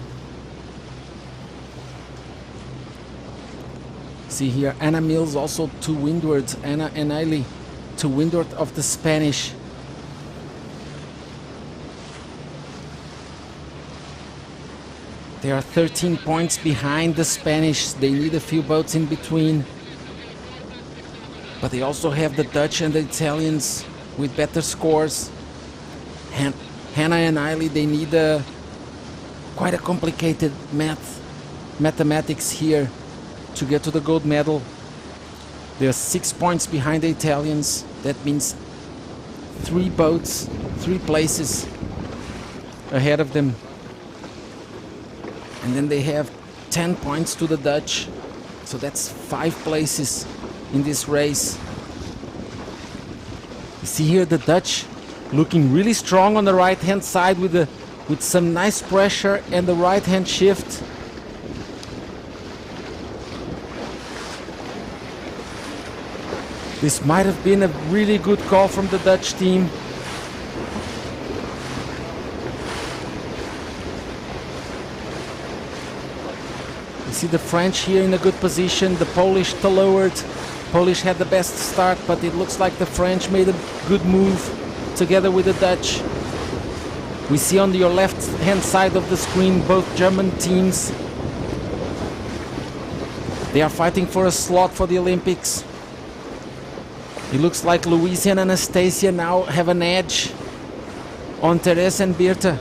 See here, Anna Mills also to windward, Anna and Ailey to windward of the Spanish. They are 13 points behind the Spanish. They need a few boats in between. But they also have the Dutch and the Italians with better scores. Hannah and Ailey, they need quite a complicated mathematics here to get to the gold medal. They are 6 points behind the Italians. That means 3 boats, 3 places ahead of them. And then they have 10 points to the Dutch. So that's 5 places in this race. You see here the Dutch looking really strong on the right hand side with some nice pressure and the right hand shift. This might have been a really good call from the Dutch team. You see the French here in a good position, the Polish to lowered. Polish had the best start, but it looks like the French made a good move together with the Dutch. We see on your left hand side of the screen both German teams. They are fighting for a slot for the Olympics. It looks like Louise and Anastasia now have an edge on Therese and Birte.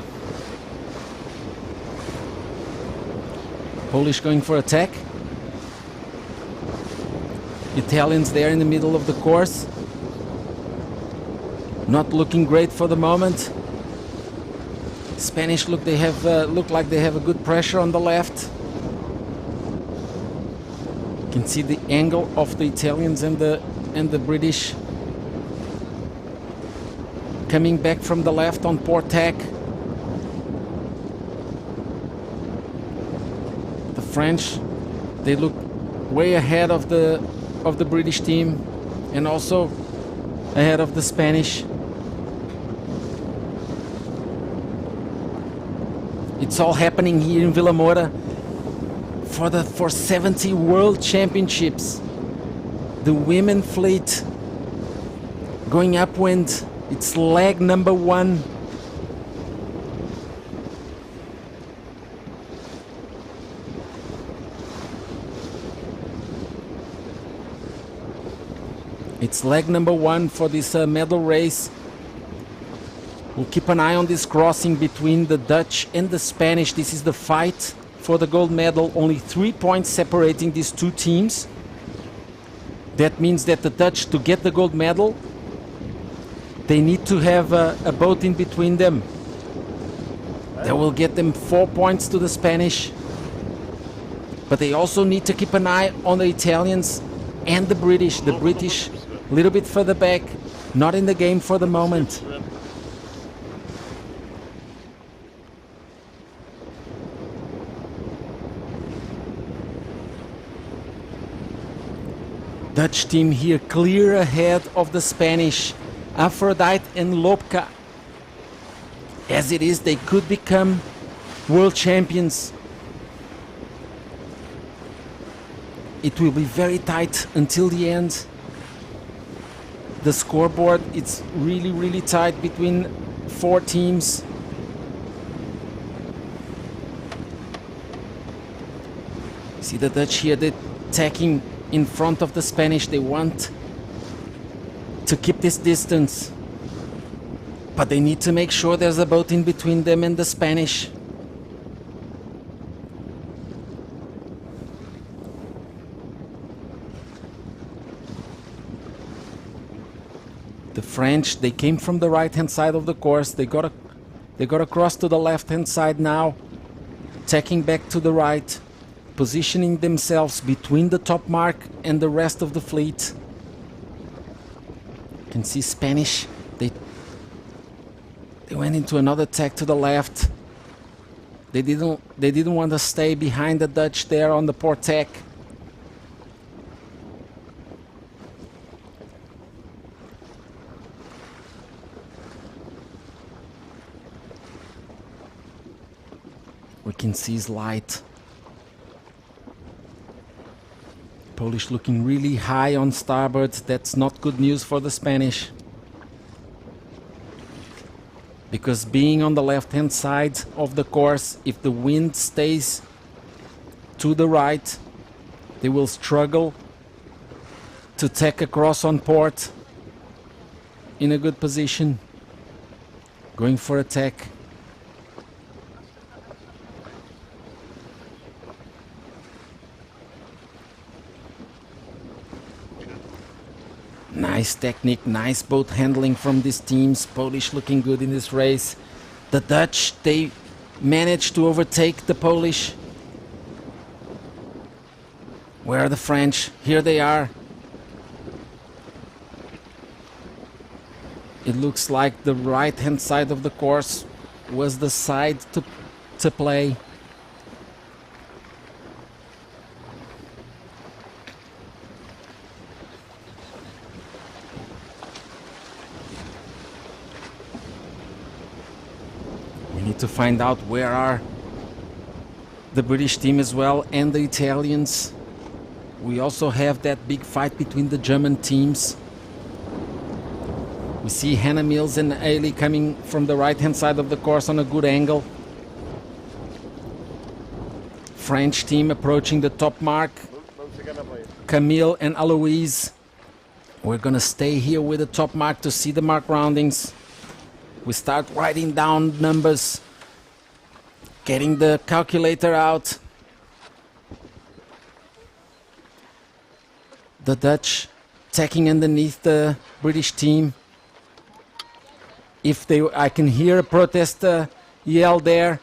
Polish going for attack. Italians there in the middle of the course. Not looking great for the moment. Spanish look like they have a good pressure on the left. You can see the angle of the Italians and the British coming back from the left on port tack. The French, they look way ahead of the British team and also ahead of the Spanish. It's all happening here in Vilamoura for 70 World Championships. The women fleet going upwind. It's leg number 1. It's leg number 1 for this medal race. We'll keep an eye on this crossing between the Dutch and the Spanish. This is the fight for the gold medal. Only 3 points separating these two teams. That means that the Dutch, to get the gold medal, they need to have a boat in between them. That will get them 4 points to the Spanish. But they also need to keep an eye on the Italians and the British. The British a little bit further back, not in the game for the moment. Dutch team here clear ahead of the Spanish. Aphrodite and Lopka As it is, they could become world champions. It will be very tight until the end. The scoreboard, it's really, really tight between 4 teams. See the Dutch here, they're attacking in front of the Spanish. They want to keep this distance. But they need to make sure there's a boat in between them and the Spanish. The French, they came from the right-hand side of the course. They got across to the left-hand side now, tacking back to the right, positioning themselves between the top mark and the rest of the fleet. You can see Spanish. They went into another tack to the left. They didn't want to stay behind the Dutch there on the port tack. We can see his light. Polish looking really high on starboard. That's not good news for the Spanish. Because being on the left-hand side of the course, if the wind stays to the right, they will struggle to tack across on port in a good position. Going for a tack. Nice technique, nice boat handling from these teams. Polish looking good in this race. The Dutch, they managed to overtake the Polish. Where are the French? Here they are. It looks like the right-hand side of the course was the side to play. To find out where are the British team as well and the Italians. We also have that big fight between the German teams. We see Hannah Mills and Ailey coming from the right hand side of the course on a good angle. French team approaching the top mark. Camille and Aloise. We're gonna stay here with the top mark to see the mark roundings. We start writing down numbers, getting the calculator out. The Dutch tacking underneath the British team. I can hear a protester yell there.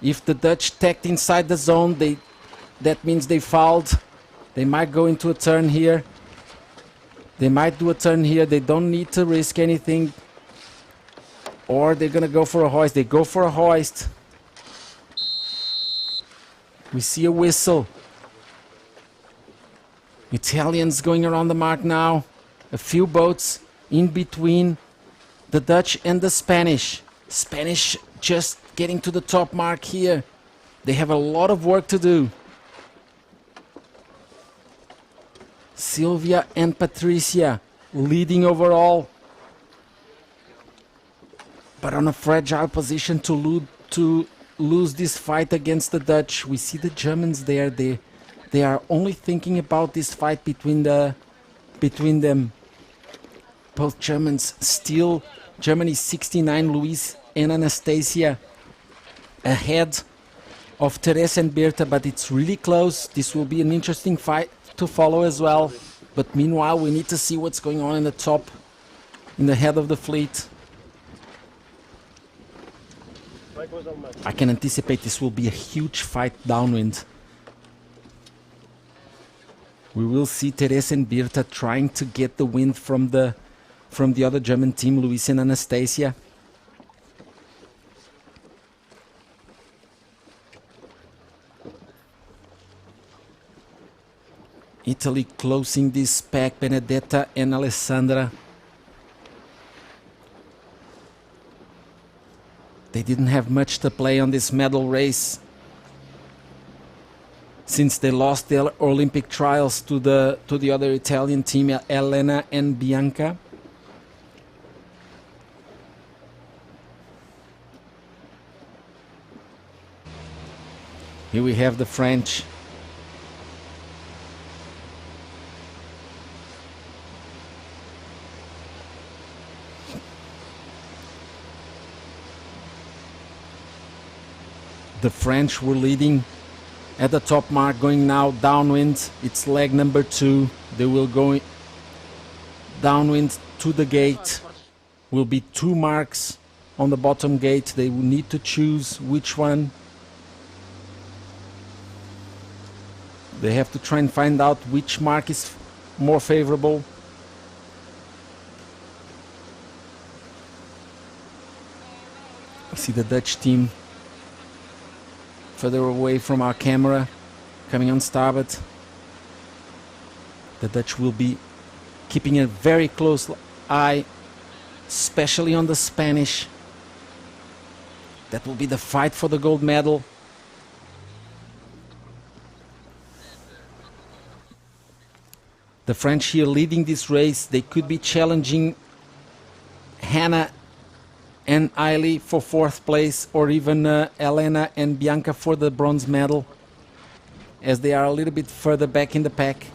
If the Dutch tacked inside the zone, that means they fouled. They might go into a turn here. They might do a turn here. They don't need to risk anything. Or they're gonna go for a hoist. They go for a hoist. We see a whistle. Italians going around the mark now. A few boats in between the Dutch and the Spanish. Spanish just getting to the top mark here. They have a lot of work to do. Sylvia and Patricia leading overall. But on a fragile position to lose this fight against the Dutch. We see the Germans there. They are only thinking about this fight between them. Both Germans still. Germany 69, Luis and Anastasia ahead of Therese and Berta, but it's really close. This will be an interesting fight to follow as well. But meanwhile, we need to see what's going on in the top, in the head of the fleet. I can anticipate this will be a huge fight downwind. We will see Therese and Birta trying to get the wind from the other German team, Luis and Anastasia. Italy closing this pack, Benedetta and Alessandra. They didn't have much to play on this medal race since they lost the Olympic trials to the other Italian team, Elena and Bianca. Here we have the French. The French were leading at the top mark, going now downwind. It's leg number 2. They will go downwind to the gate. Will be 2 marks on the bottom gate. They will need to choose which one. They have to try and find out which mark is more favorable. See the Dutch team further away from our camera, coming on starboard. The Dutch will be keeping a very close eye, especially on the Spanish. That will be the fight for the gold medal. The French here leading this race. They could be challenging Hannah and Eiley for 4th place, or even Elena and Bianca for the bronze medal, as they are a little bit further back in the pack.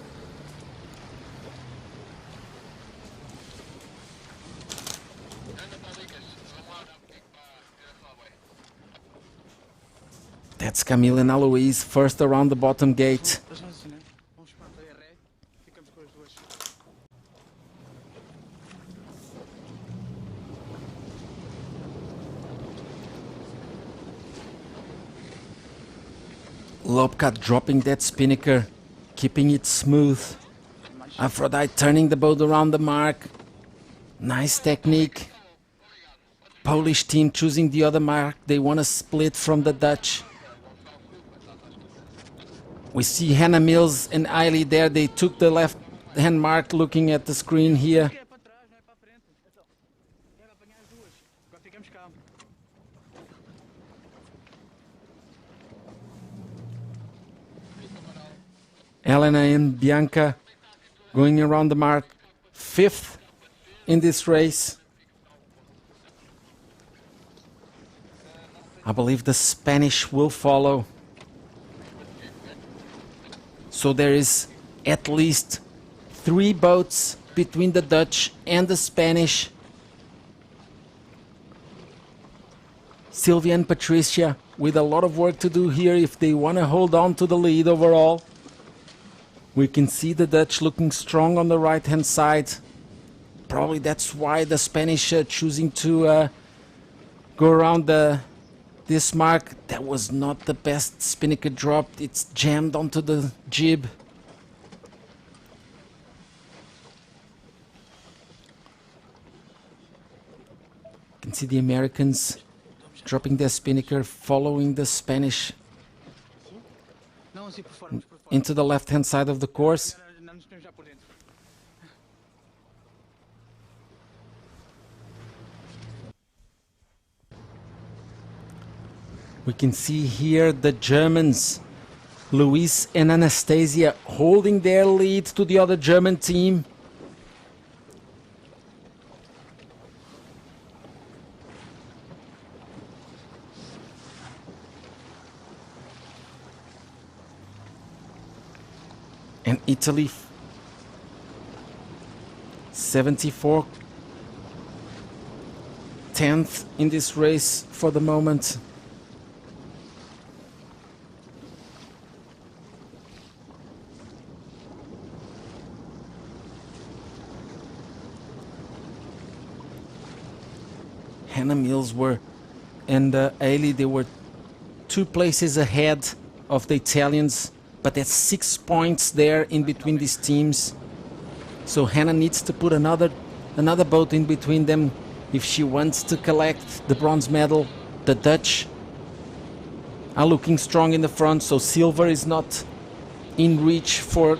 That's Camille and Aloise first around the bottom gate. Lobcat dropping that spinnaker, keeping it smooth. Aphrodite turning the boat around the mark. Nice technique. Polish team choosing the other mark. They want to split from the Dutch. We see Hannah Mills and Eiley there. They took the left hand mark, looking at the screen here. Elena and Bianca going around the mark, 5th in this race. I believe the Spanish will follow. So there is at least 3 boats between the Dutch and the Spanish. Sylvia and Patricia with a lot of work to do here if they want to hold on to the lead overall. We can see the Dutch looking strong on the right-hand side. Probably that's why the Spanish are choosing to go around this mark. That was not the best spinnaker drop. It's jammed onto the jib. You can see the Americans dropping their spinnaker, following the Spanish into the left-hand side of the course. We can see here the Germans, Luis and Anastasia, holding their lead to the other German team. And Italy, 74, 10th in this race for the moment. Hannah Mills and Eiley, they were 2 places ahead of the Italians. But there's 6 points there in between these teams. So Hannah needs to put another boat in between them if she wants to collect the bronze medal. The Dutch are looking strong in the front, so silver is not in reach for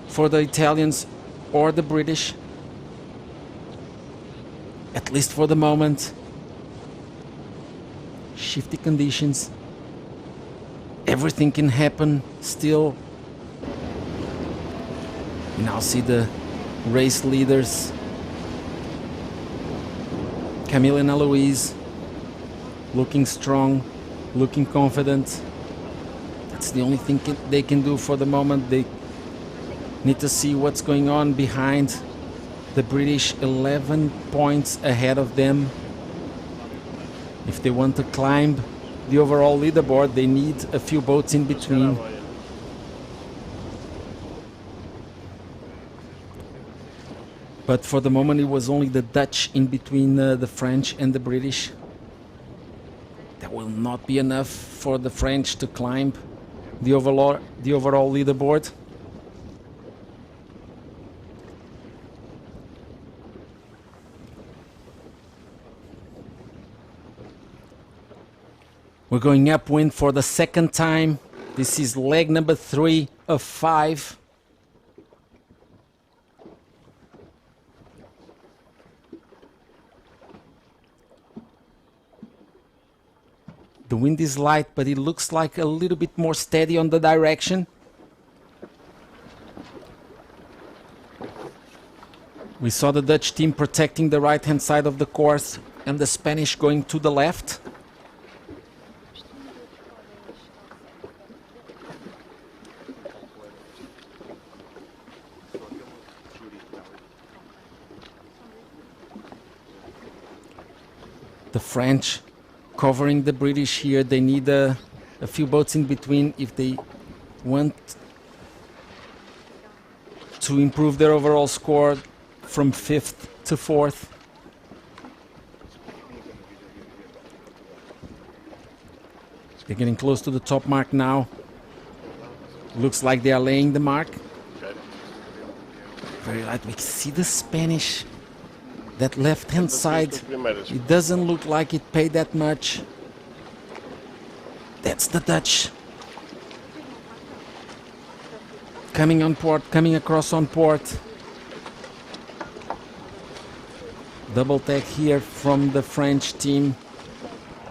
the Italians or the British, at least for the moment. shifty conditions. Everything can happen still. You now see the race leaders, Camille and Eloise, looking strong, looking confident. That's the only thing they can do for the moment. They need to see what's going on behind the British, 11 points ahead of them. If they want to climb the overall leaderboard, they need a few boats in between. But for the moment, it was only the Dutch in between the French and the British. That will not be enough for the French to climb the overall leaderboard. We're going upwind for the second time. This is leg number 3 of 5. The wind is light, but it looks like a little bit more steady on the direction. We saw the Dutch team protecting the right-hand side of the course and the Spanish going to the left. The French covering the British here. They need a few boats in between if they want to improve their overall score from 5th to 4th. They're getting close to the top mark now. Looks like they are laying the mark. Very light. We see the Spanish. That left-hand side, it doesn't look like it paid that much. That's the Dutch. Coming on port, coming across on port. Double tag here from the French team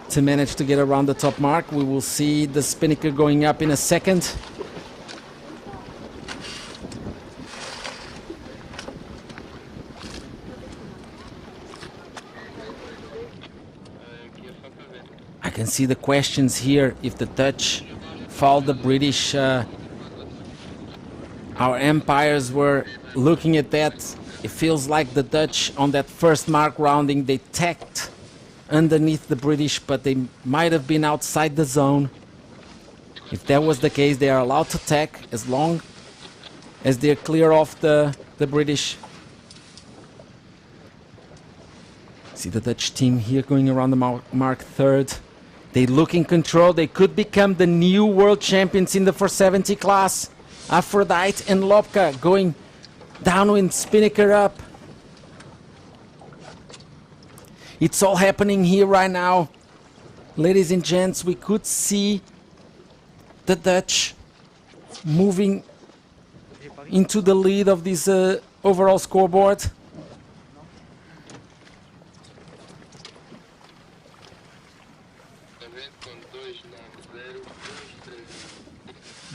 to manage to get around the top mark. We will see the spinnaker going up in a second. I can see the questions here if the Dutch fouled the British. Our umpires were looking at that. It feels like the Dutch on that first mark rounding, they tacked underneath the British, but they might have been outside the zone. If that was the case, they are allowed to tack as long as they're clear off the British. See the Dutch team here going around the mark 3rd. They look in control. They could become the new world champions in the 470 class. Aphrodite and Lopka going downwind, spinnaker up. It's all happening here right now. Ladies and gents, we could see the Dutch moving into the lead of this overall scoreboard.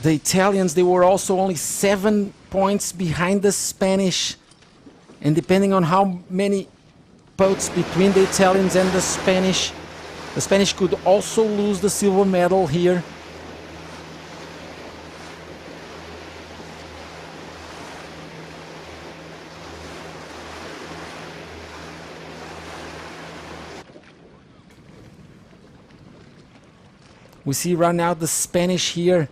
The Italians, they were also only 7 points behind the Spanish. And depending on how many boats between the Italians and the Spanish could also lose the silver medal here. We see right now the Spanish here.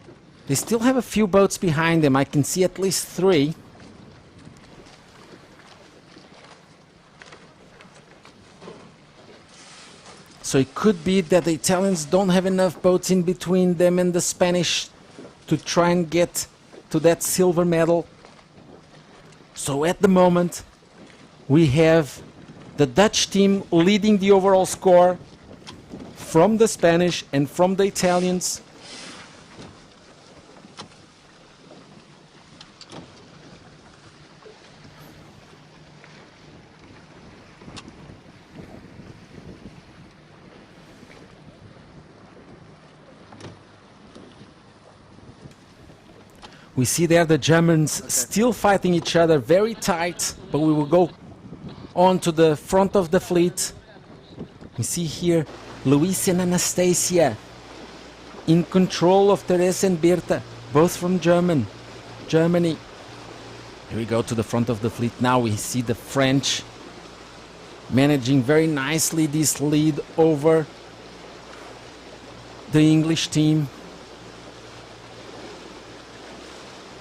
They still have a few boats behind them. I can see at least 3. So it could be that the Italians don't have enough boats in between them and the Spanish to try and get to that silver medal. So at the moment, we have the Dutch team leading the overall score from the Spanish and from the Italians. We see there the Germans still fighting each other very tight, but we will go on to the front of the fleet. We see here Luis and Anastasia in control of Teresa and Birta, both from Germany. Here we go to the front of the fleet. Now we see the French managing very nicely this lead over the English team.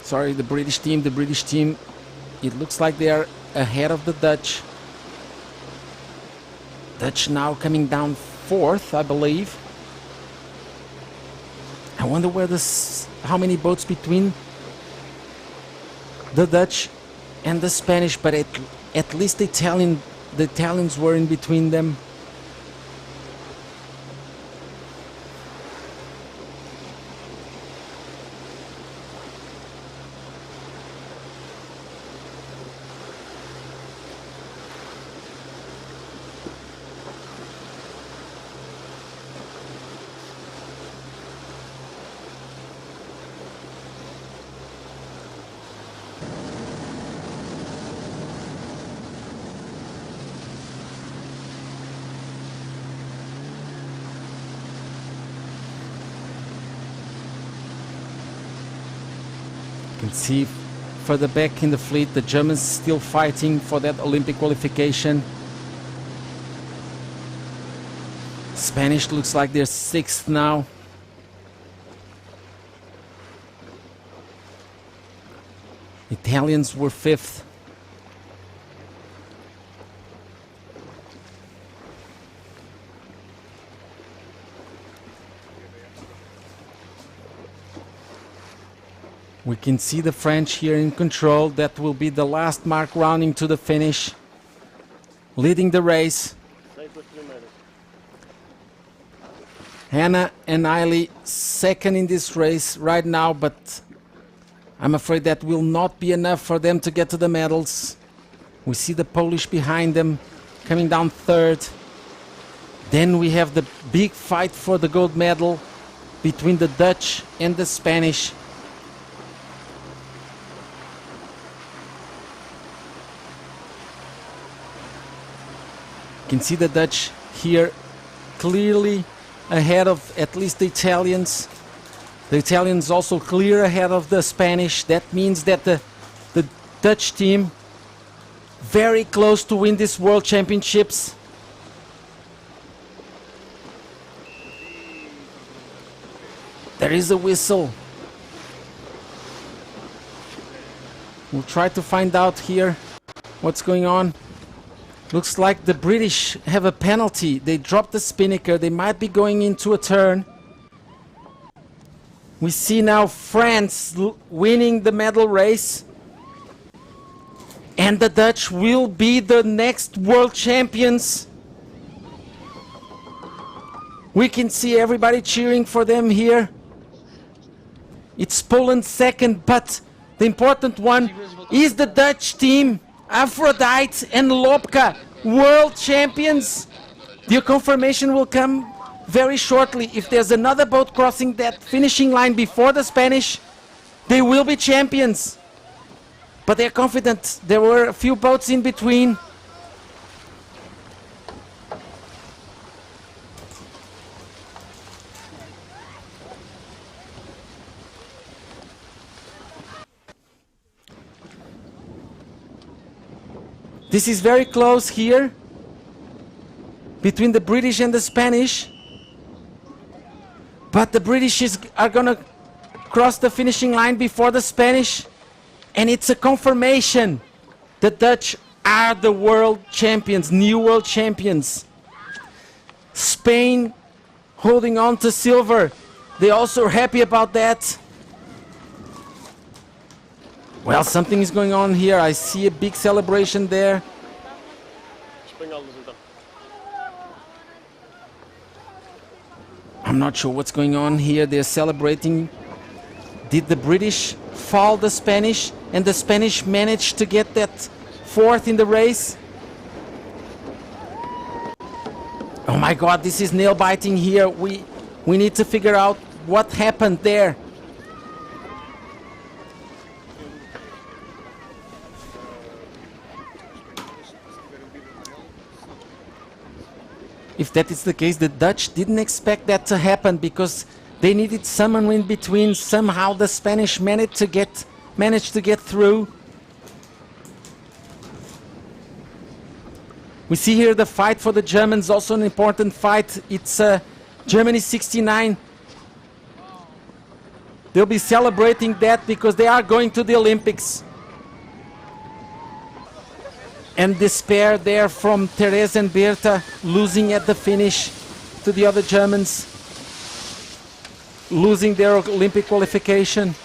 Sorry, the British team. The British team, it looks like they are ahead of the Dutch. Dutch now coming down fourth, I believe. I wonder where how many boats between the Dutch and the Spanish, but at least the Italians were in between them. You can see further back in the fleet, the Germans still fighting for that Olympic qualification. Spanish looks like they're sixth now. Italians were fifth. We can see the French here in control. That will be the last mark rounding to the finish, leading the race. Hannah and Eiley second in this race right now, but I'm afraid that will not be enough for them to get to the medals. We see the Polish behind them coming down third. Then we have the big fight for the gold medal between the Dutch and the Spanish. You can see the Dutch here clearly ahead of at least the Italians. The Italians also clear ahead of the Spanish. That means that the Dutch team very close to win this World Championships. There is a whistle. We'll try to find out here what's going on. Looks like the British have a penalty. They dropped the spinnaker. They might be going into a turn. We see now France winning the medal race. And the Dutch will be the next world champions. We can see everybody cheering for them here. It's Poland second, but the important one is the Dutch team. Aphrodite and Lopka, world champions. The confirmation will come very shortly. If there's another boat crossing that finishing line before the Spanish, they will be champions. But they're confident. There were a few boats in between. This is very close here between the British and the Spanish. But the British are going to cross the finishing line before the Spanish. And it's a confirmation. The Dutch are the world champions, new world champions. Spain holding on to silver. They're also happy about that. Well, something is going on here. I see a big celebration there. I'm not sure what's going on here. They're celebrating. Did the British fall the Spanish? And the Spanish managed to get that fourth in the race? Oh my God, this is nail biting here. We need to figure out what happened there. If that is the case, the Dutch didn't expect that to happen because they needed someone in between. Somehow the Spanish managed to get through. We see here the fight for the Germans, also an important fight. It's Germany 69. They'll be celebrating that because they are going to the Olympics. And despair there from Therese and Berta, losing at the finish to the other Germans, losing their Olympic qualification.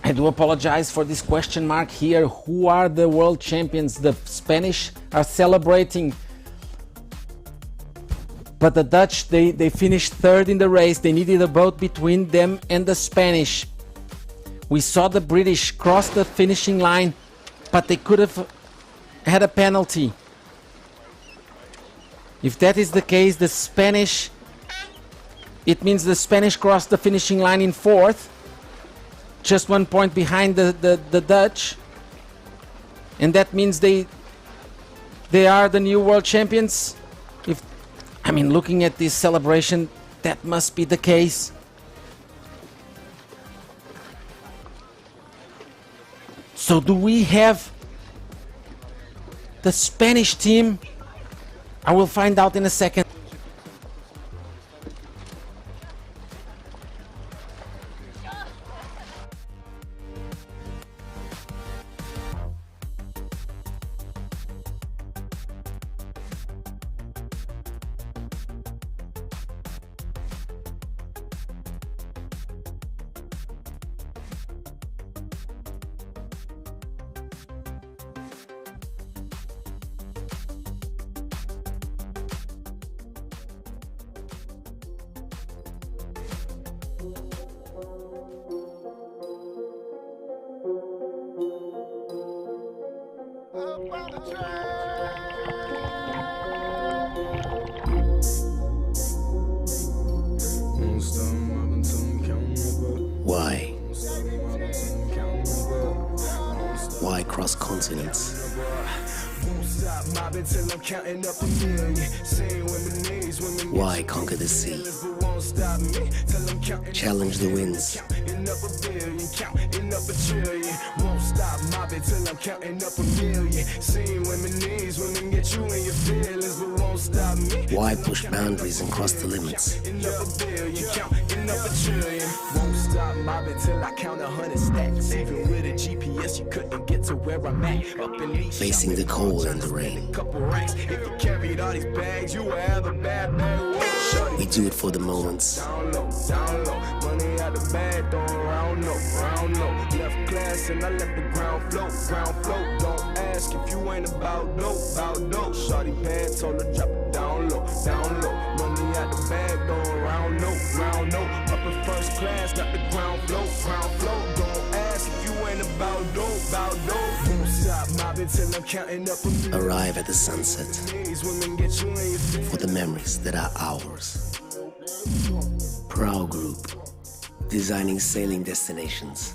I do apologize for this question mark here. Who are the world champions? The Spanish are celebrating, but the Dutch, they finished third in the race. They needed a boat between them and the Spanish. We saw the British cross the finishing line, but they could have had a penalty. If that is the case, the Spanish, it means the Spanish crossed the finishing line in fourth, just 1 point behind the Dutch, and that means they are the new world champions. I mean, looking at this celebration, that must be the case. So do we have the Spanish team? I will find out in a second. Why? Why cross continents? Why conquer the sea? Challenge the winds. Why push boundaries and cross the limits? stop mobbing till I count 100 stacks. Even with a GPS, you couldn't get to where I'm at. Up in these Facing the cold and the rain. couple racks. If you carried all these bags, you would have a bad bag. We do it for the moments. Down low, down low. Money out the bag, throwing round low, round low. Left class and I let the ground flow, ground flow. Don't ask if you ain't about dope, about dope. Shorty bad, told her drop it down low, down low. Money out the bag, throwing round low, round low. Up in first class, got the ground flow, ground flow. Don't ask if you ain't about dope, about dope. Won't stop mobbing till I'm counting up a few. Arrive at the sunset Women get you in your for the memories that are ours. Proud Group, designing sailing destinations.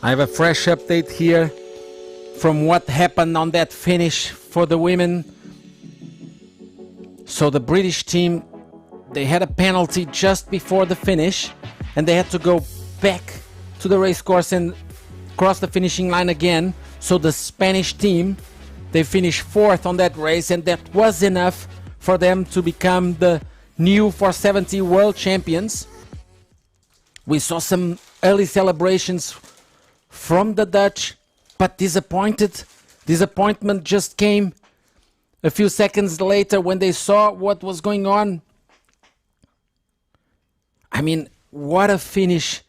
I have a fresh update here from what happened on that finish for the women. So the British team, they had a penalty just before the finish and they had to go back to the race course and cross the finishing line again. So the Spanish team, they finished fourth on that race, and that was enough for them to become the new 470 world champions. We saw some early celebrations from the Dutch, but disappointment just came a few seconds later when they saw what was going on. I mean, what a finish.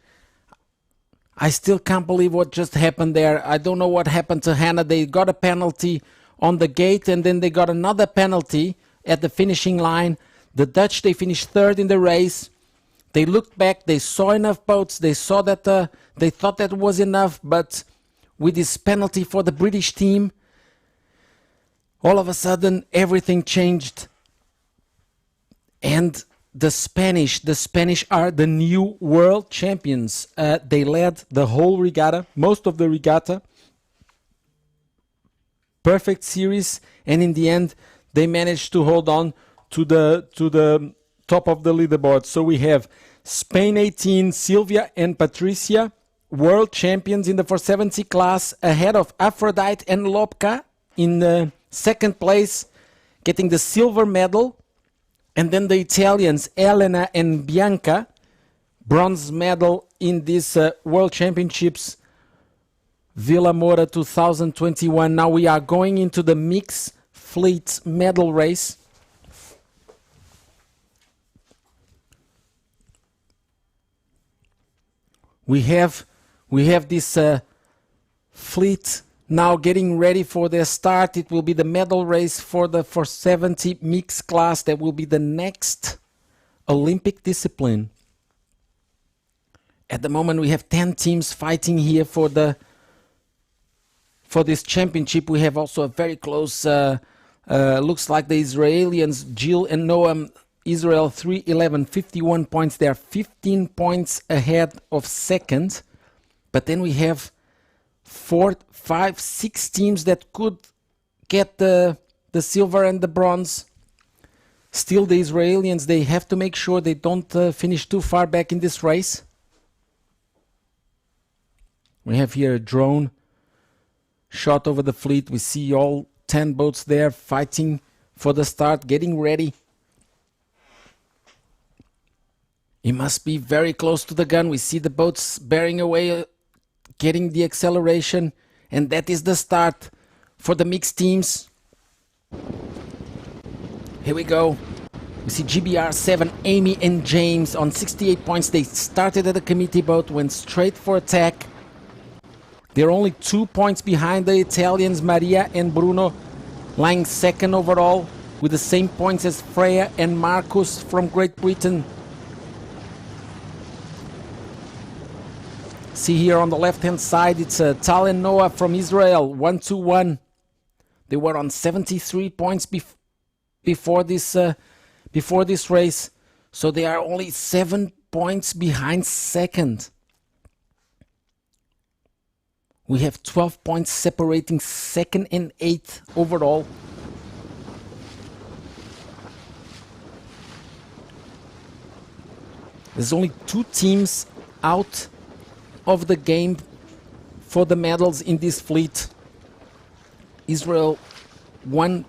I still can't believe what just happened there. I don't know what happened to Hannah. They got a penalty on the gate and then they got another penalty at the finishing line. The Dutch, they finished third in the race. They looked back, they saw enough boats, they saw that they thought that was enough, but with this penalty for the British team, all of a sudden everything changed. And the Spanish are the new world champions. They led the whole regatta, most of the regatta. Perfect series, and in the end they managed to hold on to the top of the leaderboard. So we have Spain 18, Silvia and Patricia, world champions in the 470 class, ahead of Aphrodite and Lopka in the second place, getting the silver medal. And then the Italians, Elena and Bianca, bronze medal in these World Championships, Vilamoura 2021. Now we are going into the mixed fleet medal race. We have this fleet now getting ready for their start. It will be the medal race for the 470 mixed class. That will be the next Olympic discipline. At the moment we have 10 teams fighting here for this championship. We have also a very close, looks like the Israelis, Jill and Noam, Israel 3-11, 51 points. They are 15 points ahead of second. But then we have 4, 5, 6 teams that could get the silver and the bronze. Still the Israelis, they have to make sure they don't finish too far back in this race. We have here a drone shot over the fleet. We see all 10 boats there fighting for the start, getting ready. It must be very close to the gun. We see the boats bearing away, getting the acceleration, and that is the start for the mixed teams. Here we go. We see GBR 7, Amy and James on 68 points. They started at a committee boat, went straight for attack. They're only 2 points behind the Italians, Maria and Bruno, lying second overall with the same points as Freya and Marcus from Great Britain. See here on the left-hand side, it's Tal and Noah from Israel, 1-2-1. They were on 73 points before this race, so they are only 7 points behind second. We have 12 points separating second and eighth overall. There's only 2 teams out of the game for the medals in this fleet. Israel 1-5,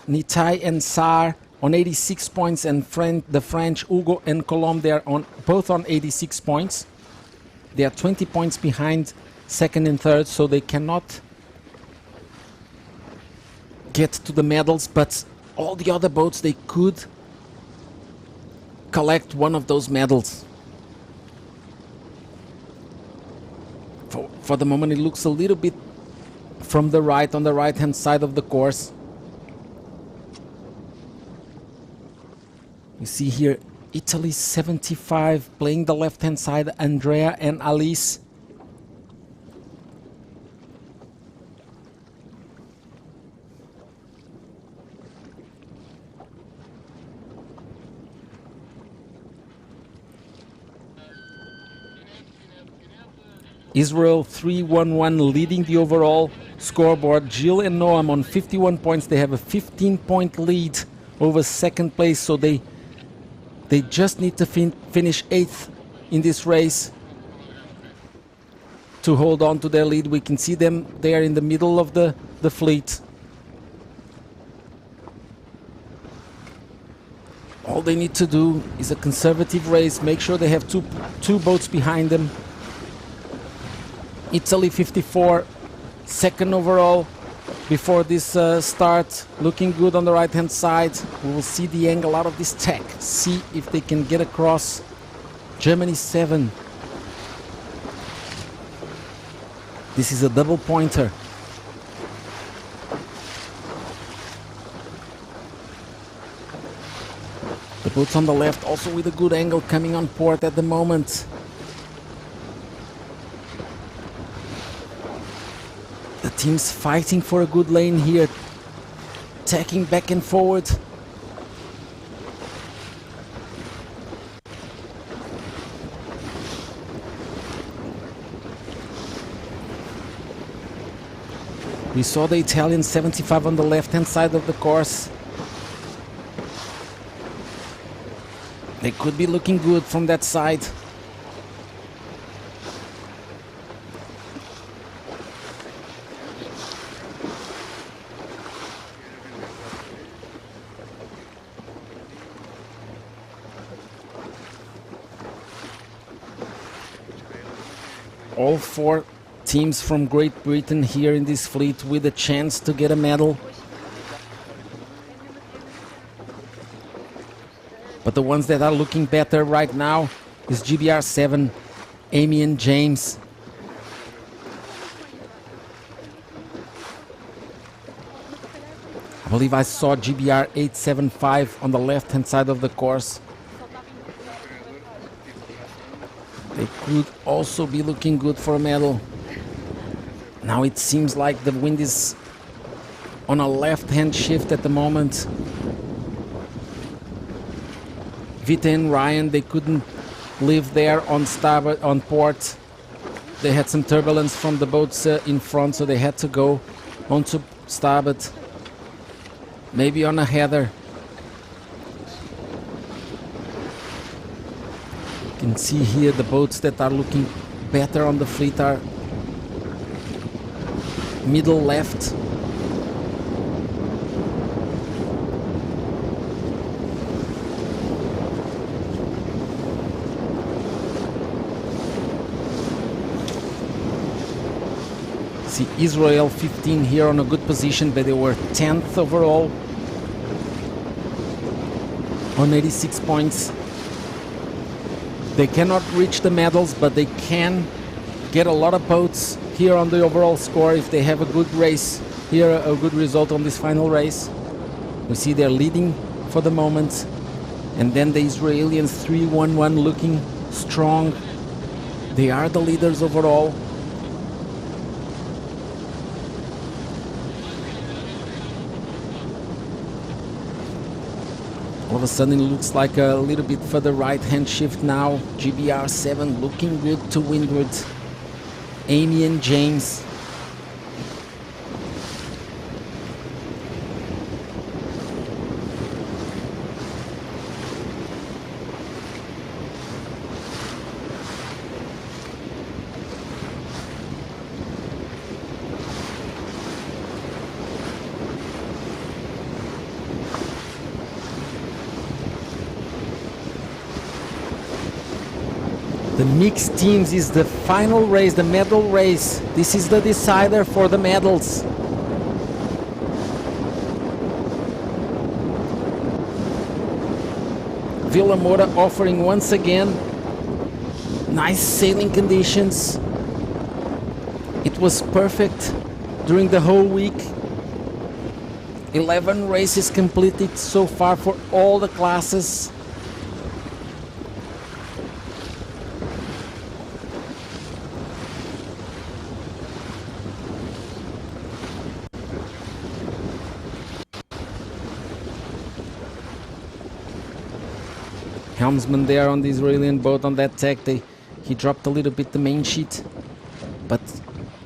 Nitai and Saar on 86 points, and the French Hugo and Colombe, they are both on 86 points. They are 20 points behind second and third, so they cannot get to the medals, but all the other boats, they could collect one of those medals. For the moment it looks a little bit from the right, on the right hand side of the course. You see here Italy 75 playing the left hand side, Andrea and Alice. Israel 3-1-1 leading the overall scoreboard. Jill and Noam on 51 points. They have a 15-point lead over second place, so they just need to finish 8th in this race to hold on to their lead. We can see them there in the middle of the fleet. All they need to do is a conservative race, make sure they have two boats behind them. Italy 54, second overall before this start, looking good on the right hand side. We will see the angle out of this tack, see if they can get across. Germany 7. This is a double pointer. But boats on the left also with a good angle coming on port at the moment. The team's fighting for a good lane here, tacking back and forward. We saw the Italian 75 on the left-hand side of the course. They could be looking good from that side. All four teams from Great Britain here in this fleet with a chance to get a medal. But the ones that are looking better right now is GBR 7, Amy and James. I believe I saw GBR 875 on the left hand side of the course. They could also be looking good for a medal. Now it seems like the wind is on a left-hand shift at the moment. Vita and Ryan, they couldn't live there on starboard, on port. They had some turbulence from the boats in front, so they had to go onto starboard. Maybe on a header. You can see here the boats that are looking better on the fleet are middle left. See Israel 15 here on a good position, but they were 10th overall on 86 points. They cannot reach the medals, but they can get a lot of boats here on the overall score if they have a good race here, a good result on this final race. We see they're leading for the moment, and then the Israelis 3-1-1 looking strong. They are the leaders overall. All of a sudden it looks like a little bit further right hand shift now. GBR 7 looking good to windward. Amy and James. The mixed teams is the final race, the medal race. This is the decider for the medals. Vilamoura offering once again nice sailing conditions. It was perfect during the whole week. 11 races completed so far for all the classes. Helmsman there on the Israeli boat on that tack. He dropped a little bit the main sheet, but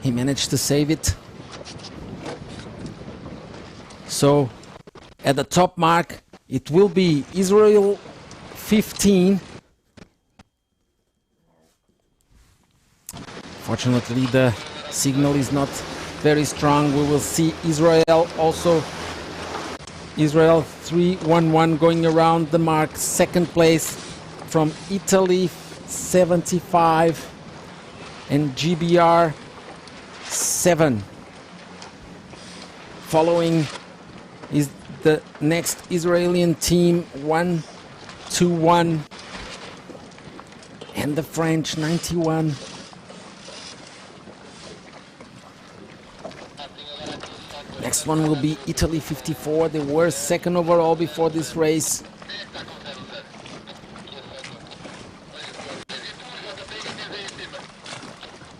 he managed to save it. So at the top mark it will be Israel 15. Fortunately the signal is not very strong. We will see Israel also. Israel 3-1-1 going around the mark. Second place from Italy 75 and GBR 7. Following is the next Israeli team 1-2-1 and the French 91. Next one will be Italy 54. They were second overall before this race.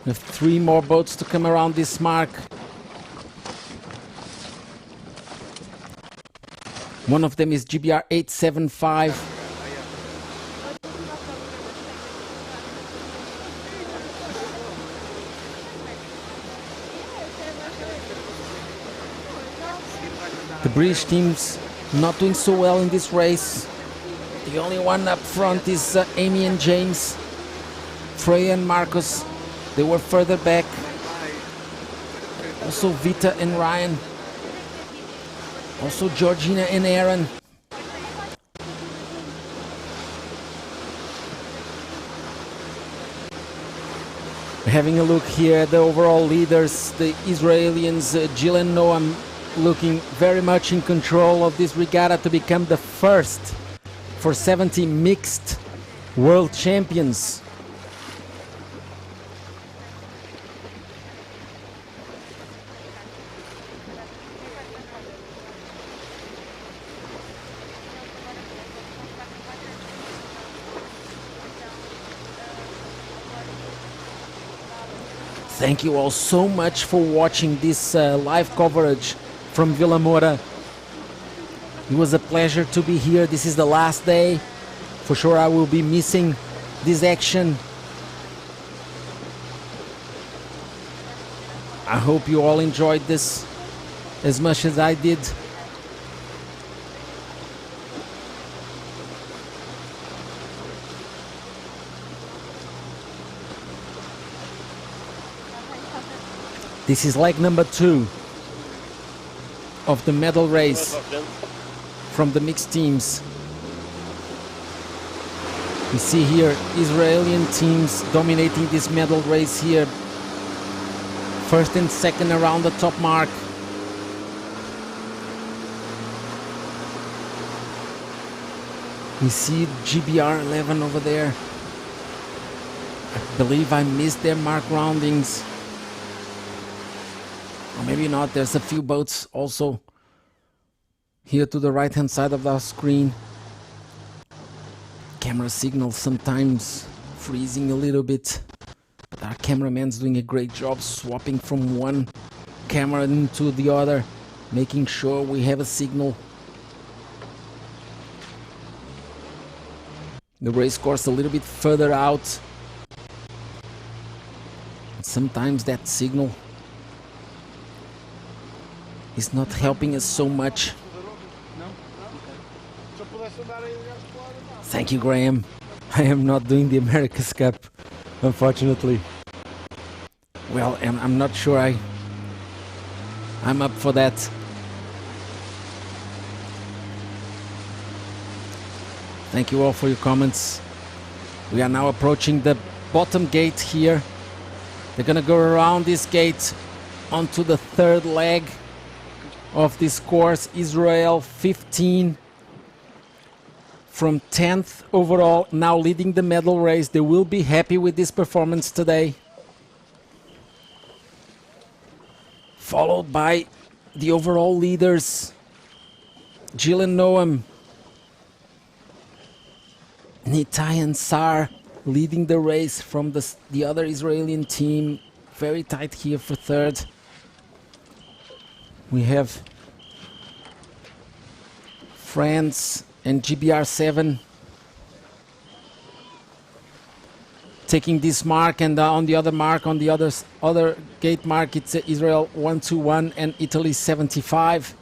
We have 3 more boats to come around this mark. One of them is GBR 875. The British team's not doing so well in this race. The only one up front is Amy and James. Freya and Marcus, they were further back. Also Vita and Ryan. Also Georgina and Aaron. Having a look here at the overall leaders, the Israelis, Jill and Noam, looking very much in control of this regatta to become the first for 70 mixed world champions. Thank you all so much for watching this live coverage from Vilamoura. It was a pleasure to be here. This is the last day. For sure I will be missing this action. I hope you all enjoyed this as much as I did. This is leg number 2 of the medal race from the mixed teams. We see here Israeli teams dominating this medal race here. First and second around the top mark. We see GBR 11 over there. I believe I missed their mark roundings. Or maybe not, there's a few boats also here to the right hand side of the screen. Camera signal sometimes freezing a little bit, but our cameraman's doing a great job swapping from one camera into the other, making sure we have a signal. The race course a little bit further out. Sometimes that signal is not helping us so much. Thank you, Graham. I am not doing the America's Cup, unfortunately. Well, I'm not sure I'm up for that. Thank you all for your comments. We are now approaching the bottom gate here. They're gonna go around this gate onto the third leg of this course. Israel 15 from 10th overall, now leading the medal race. They will be happy with this performance today. Followed by the overall leaders, Jill and Noam, Nitai and Sar leading the race from the other Israeli team. Very tight here for third. We have France and GBR 7 taking this mark, and on the other mark, on the other gate mark, it's Israel 121 and Italy 75.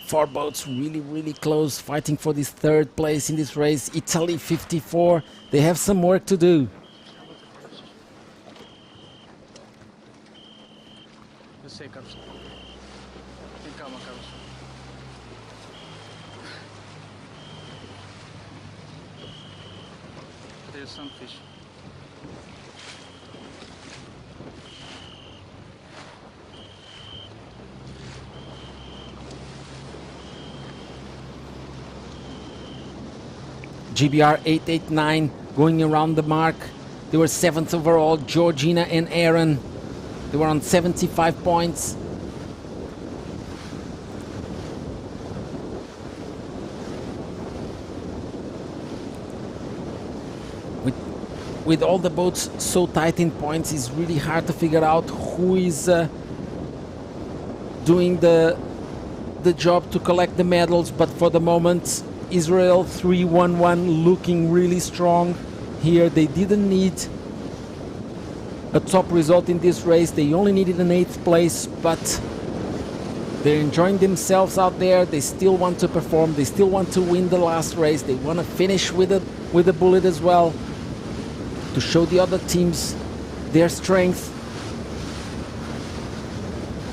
4 boats really close, fighting for this third place in this race. Italy 54. They have some work to do. There's some fish. GBR 889 going around the mark. They were 7th overall. Georgina and Aaron, they were on 75 points. with all the boats so tight in points, it's really hard to figure out who is doing the job to collect the medals. But for the moment, Israel 3-1-1 looking really strong here. They didn't need a top result in this race. They only needed an 8th place, but they're enjoying themselves out there. They still want to perform. They still want to win the last race. They want to finish with a bullet as well, to show the other teams their strength.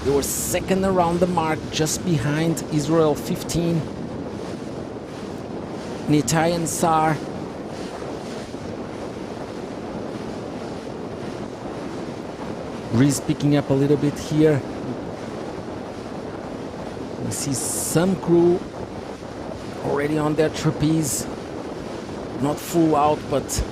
They were second around the mark, just behind Israel 15. Nitai and Sar. Breeze picking up a little bit here. We see some crew already on their trapeze. Not full out, but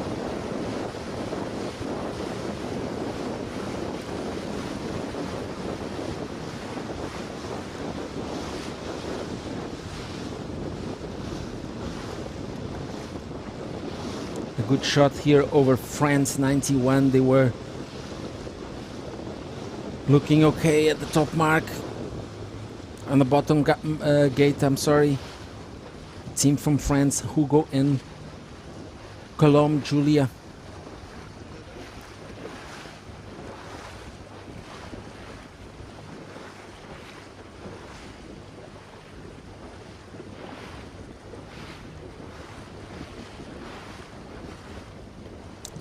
a good shot here over France 91. They were looking okay at the top mark. On the bottom gate, I'm sorry. Team from France, Hugo and Colombe Julia.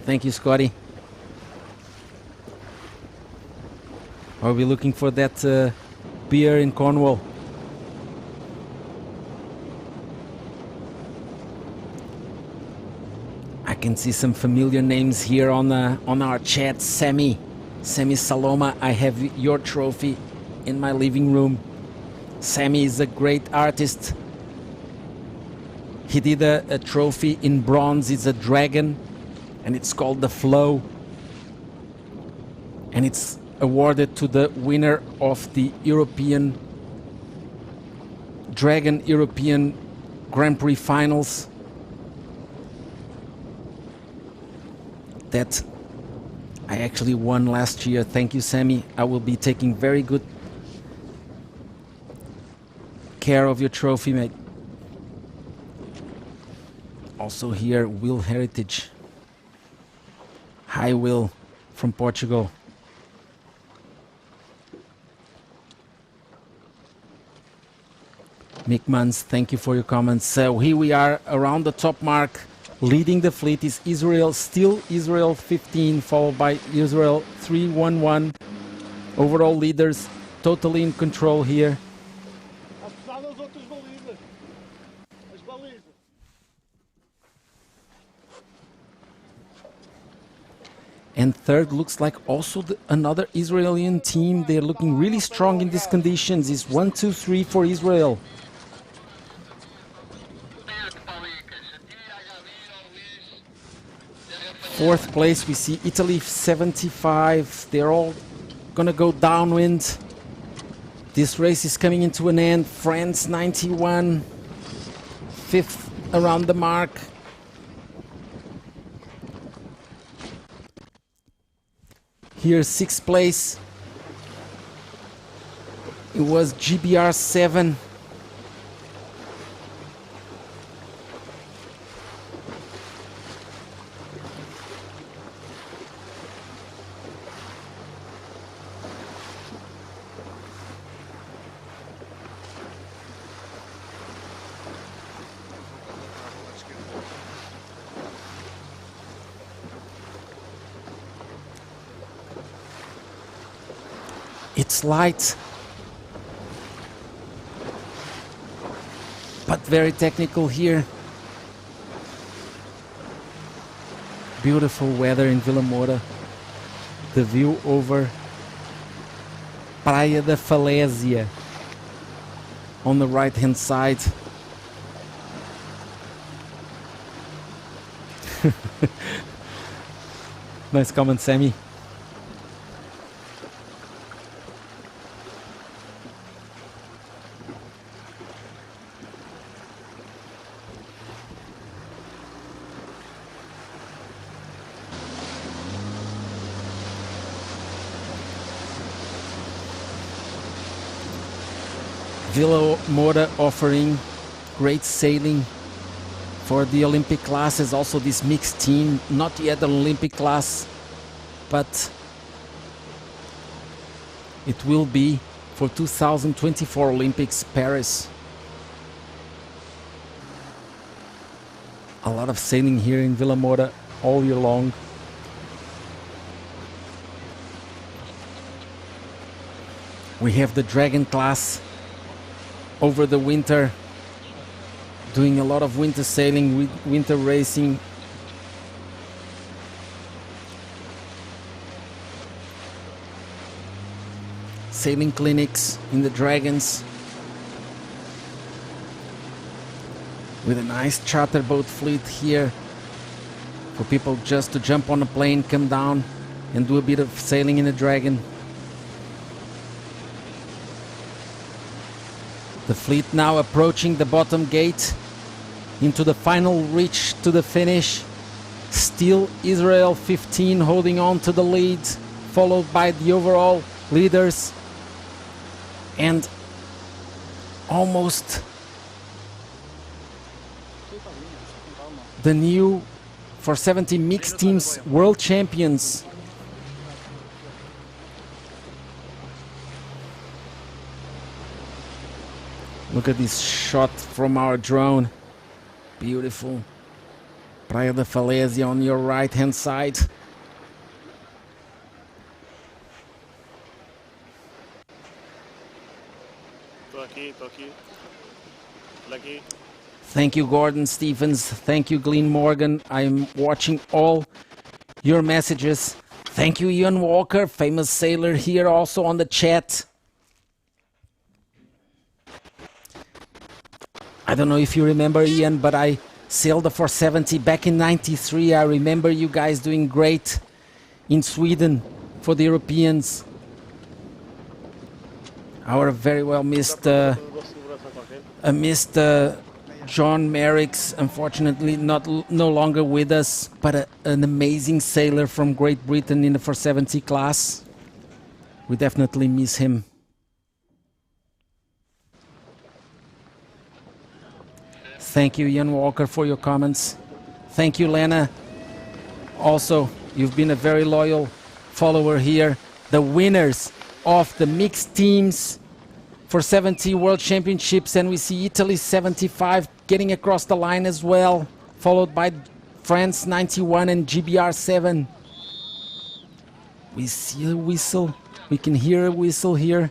Thank you, Scotty. Are we looking for that beer in Cornwall? I can see some familiar names here on our chat. Sammy Saloma, I have your trophy in my living room. Sammy is a great artist. He did a trophy in bronze. It's a dragon, and it's called the Flow. And it's awarded to the winner of the European Dragon European Grand Prix Finals. That I actually won last year. Thank you, Sammy. I will be taking very good care of your trophy, mate. Also here, Will Heritage. Hi, Will, from Portugal. Mick Mans, thank you for your comments. So here we are around the top mark. Leading the fleet is Israel, still Israel 15, followed by Israel 3-1-1. Overall leaders totally in control here. And third looks like also another Israeli team. They're looking really strong in these conditions. It's 1-2-3 for Israel. Fourth place, we see Italy 75. They're all gonna go downwind. This race is coming into an end. France 91, fifth around the mark. Here, sixth place. It was GBR 7. It's light, but very technical here. Beautiful weather in Vilamoura. The view over Praia da Falésia on the right hand side. Nice comment, Sammy. Vilamoura offering great sailing for the Olympic classes. Also this mixed team, not yet an Olympic class, but it will be for 2024 Olympics Paris. A lot of sailing here in Vilamoura all year long. We have the Dragon class over the winter, doing a lot of winter sailing, winter racing. Sailing clinics in the Dragons, with a nice charter boat fleet here for people just to jump on a plane, come down and do a bit of sailing in a Dragon. The fleet now approaching the bottom gate into the final reach to the finish. Still Israel 15 holding on to the lead, followed by the overall leaders, and almost the new 470 mixed teams world champions. Look at this shot from our drone. Beautiful. Praia da Falésia on your right hand side. Thank you, Gordon Stephens. Thank you, Glenn Morgan. I'm watching all your messages. Thank you, Ian Walker, famous sailor, here also on the chat. I don't know if you remember, Ian, but I sailed the 470 back in '93. I remember you guys doing great in Sweden for the Europeans. Our very well missed John Merricks, unfortunately no longer with us, but an amazing sailor from Great Britain in the 470 class. We definitely miss him. Thank you, Ian Walker, for your comments. Thank you, Lena. Also, you've been a very loyal follower here. The winners of the mixed teams for 70 World Championships, and we see Italy 75 getting across the line as well, followed by France 91 and GBR 7. We see a whistle. We can hear a whistle here.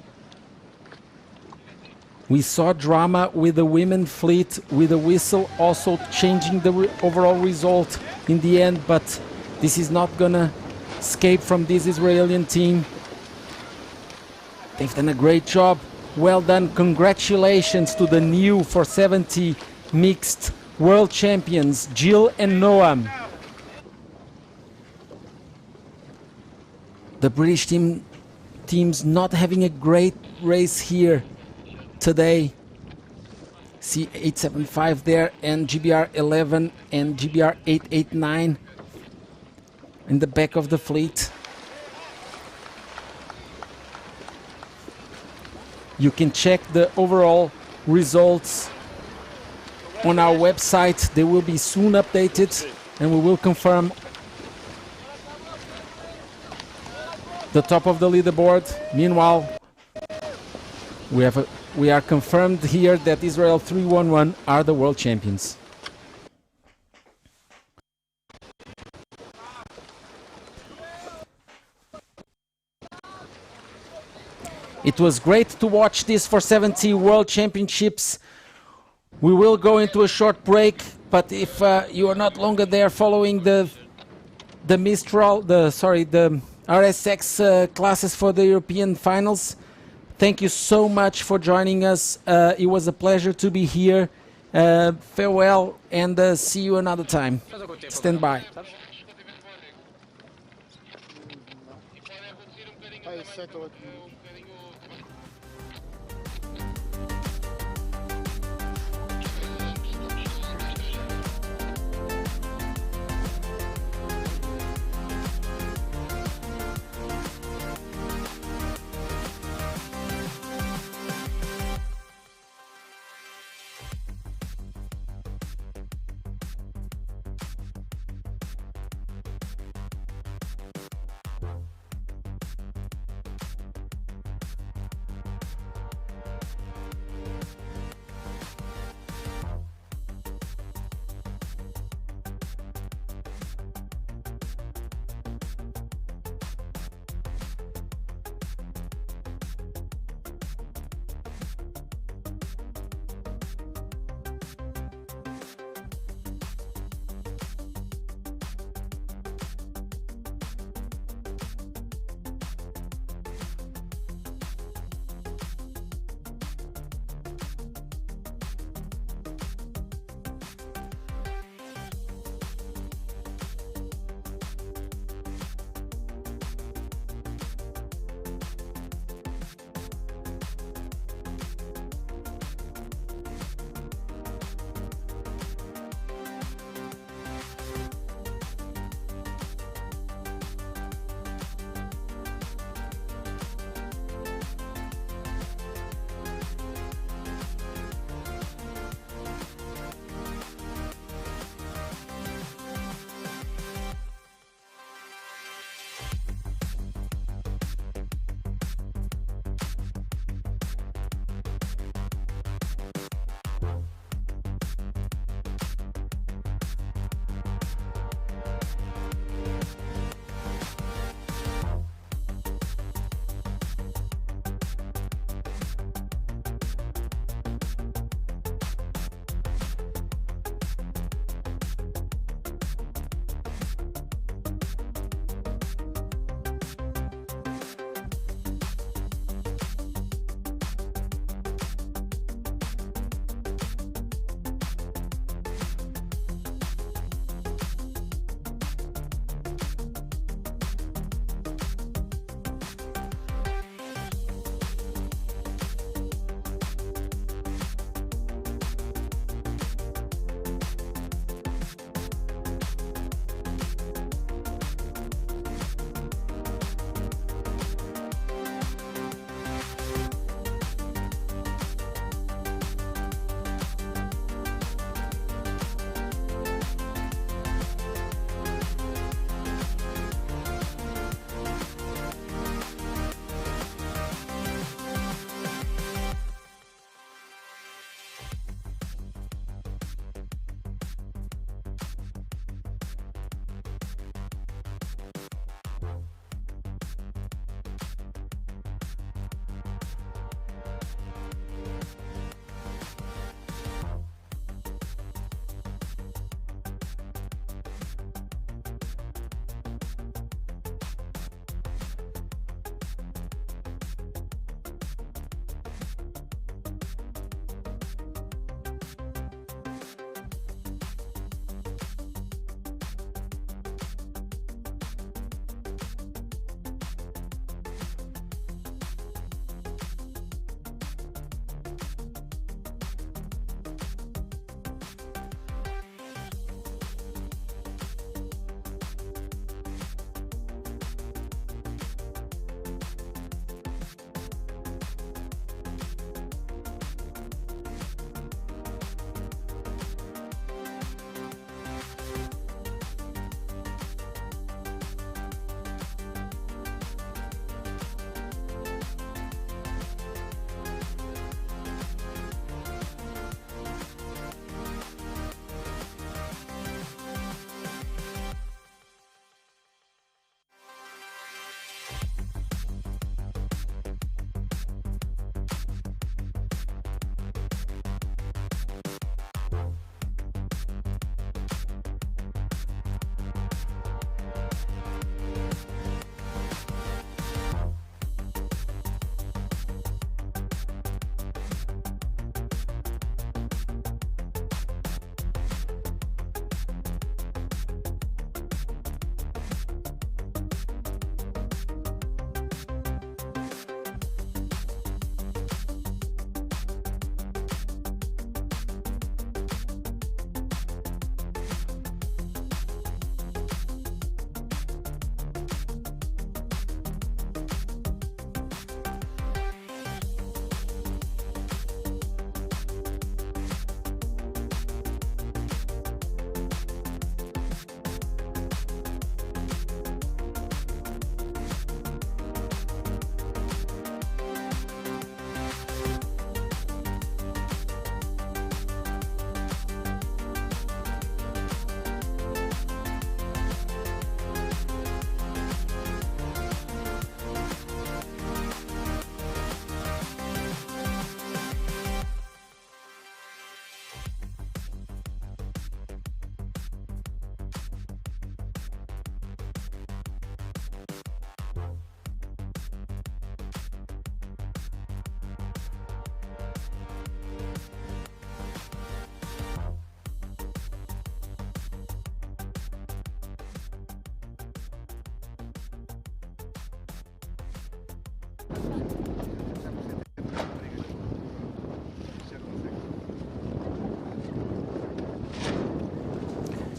We saw drama with the women fleet with a whistle also changing the overall result in the end, but this is not gonna escape from this Israeli team. They've done a great job. Well done. Congratulations to the new 470 mixed world champions, Jill and Noam. The British team's not having a great race here today. See 875 there, and GBR 11 and GBR 889 in the back of the fleet. You can check the overall results on our website. They will be soon updated, and we will confirm the top of the leaderboard. Meanwhile, we are confirmed here that Israel 311 are the world champions. It was great to watch this 470 World Championships. We will go into a short break, but if you are not longer there following the Mistral, the RSX classes for the European finals, thank you so much for joining us. It was a pleasure to be here. Farewell, and see you another time. Stand by.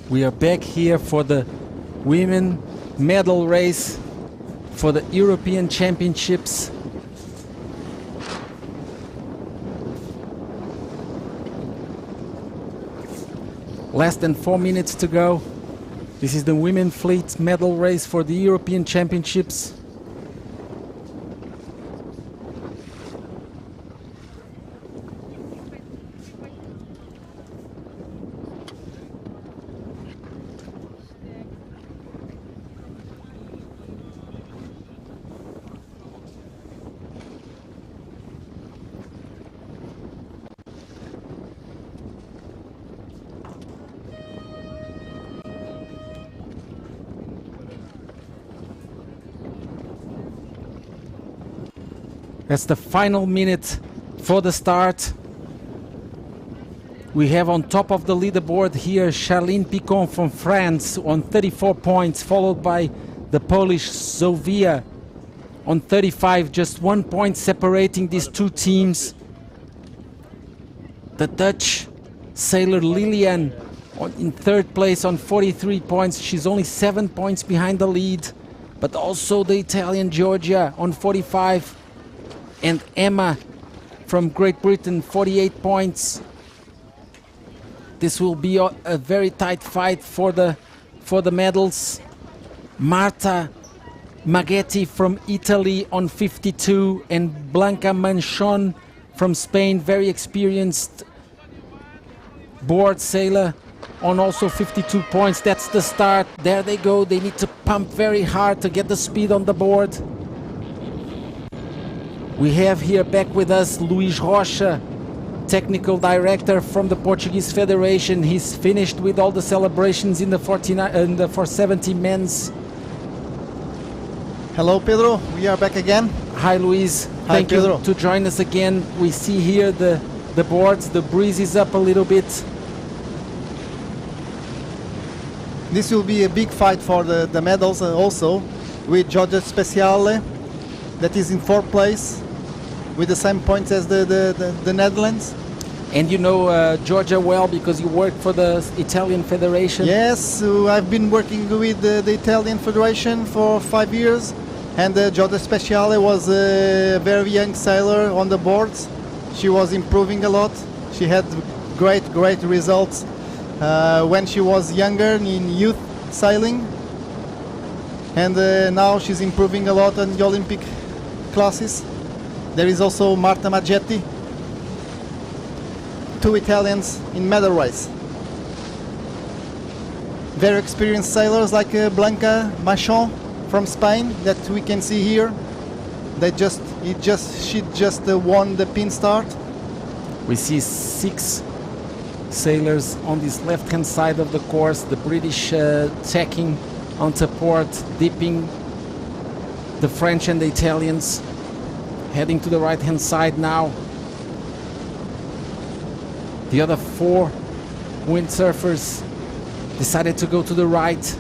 We are back here for the women medal race for the European Championships. Less than 4 minutes to go. This is the women fleet medal race for the European Championships. That's the final minute for the start. We have on top of the leaderboard here Charline Picon from France on 34 points, followed by the Polish Zofia on 35, just 1 point separating these two teams. The Dutch sailor Lilian in third place on 43 points. She's only 7 points behind the lead, but also the Italian Giorgia on 45. And Emma from Great Britain, 48 points. This will be a very tight fight for the medals. Marta Maghetti from Italy on 52 and Blanca Manchon from Spain, very experienced board sailor on also 52 points. That's the start. There they go. They need to pump very hard to get the speed on the board. We have here back with us Luís Rocha, technical director from the Portuguese Federation. He's finished with all the celebrations in the 470 men's. Hello, Pedro. We are back again. Hi, Luís. Hi, Thank Pedro. you to join us again. We see here the boards. The breeze is up a little bit. This will be a big fight for the medals also, with Giorgia Speciale, that is in fourth place, with the same points as the Netherlands. And you know Giorgia well because you work for the Italian Federation. Yes, I've been working with the Italian Federation for 5 years, and Giorgia Speciale was a very young sailor on the boards. She was improving a lot. She had great results when she was younger in youth sailing, and now she's improving a lot on the Olympic classes. There is also Marta Maghetti, two Italians in medal race. Very experienced sailors like Blanca Manchon from Spain that we can see here. She just won the pin start. We see 6 sailors on this left-hand side of the course. The British tacking onto port, dipping. The French and the Italians heading to the right-hand side now. The other 4 windsurfers decided to go to the right.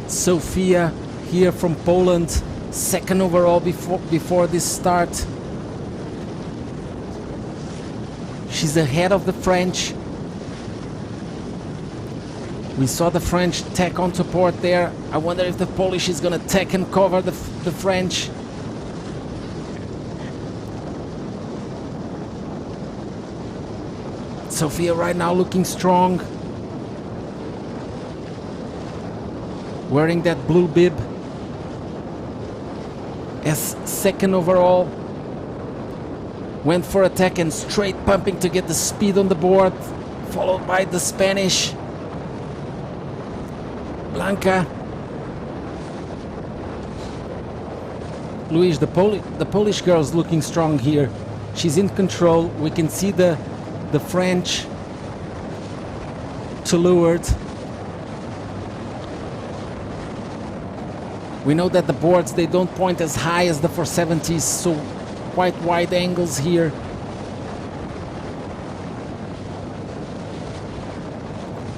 Zofia here from Poland, second overall before this start. She's ahead of the French. We saw the French tack onto port there. I wonder if the Polish is going to tack and cover the French. Zofia right now looking strong. Wearing that blue bib as second overall. Went for attack and straight pumping to get the speed on the board, followed by the Spanish Blanca. Luis, the Polish girl's looking strong here. She's in control. We can see the French to leeward. We know that the boards, they don't point as high as the 470s, so quite wide angles here.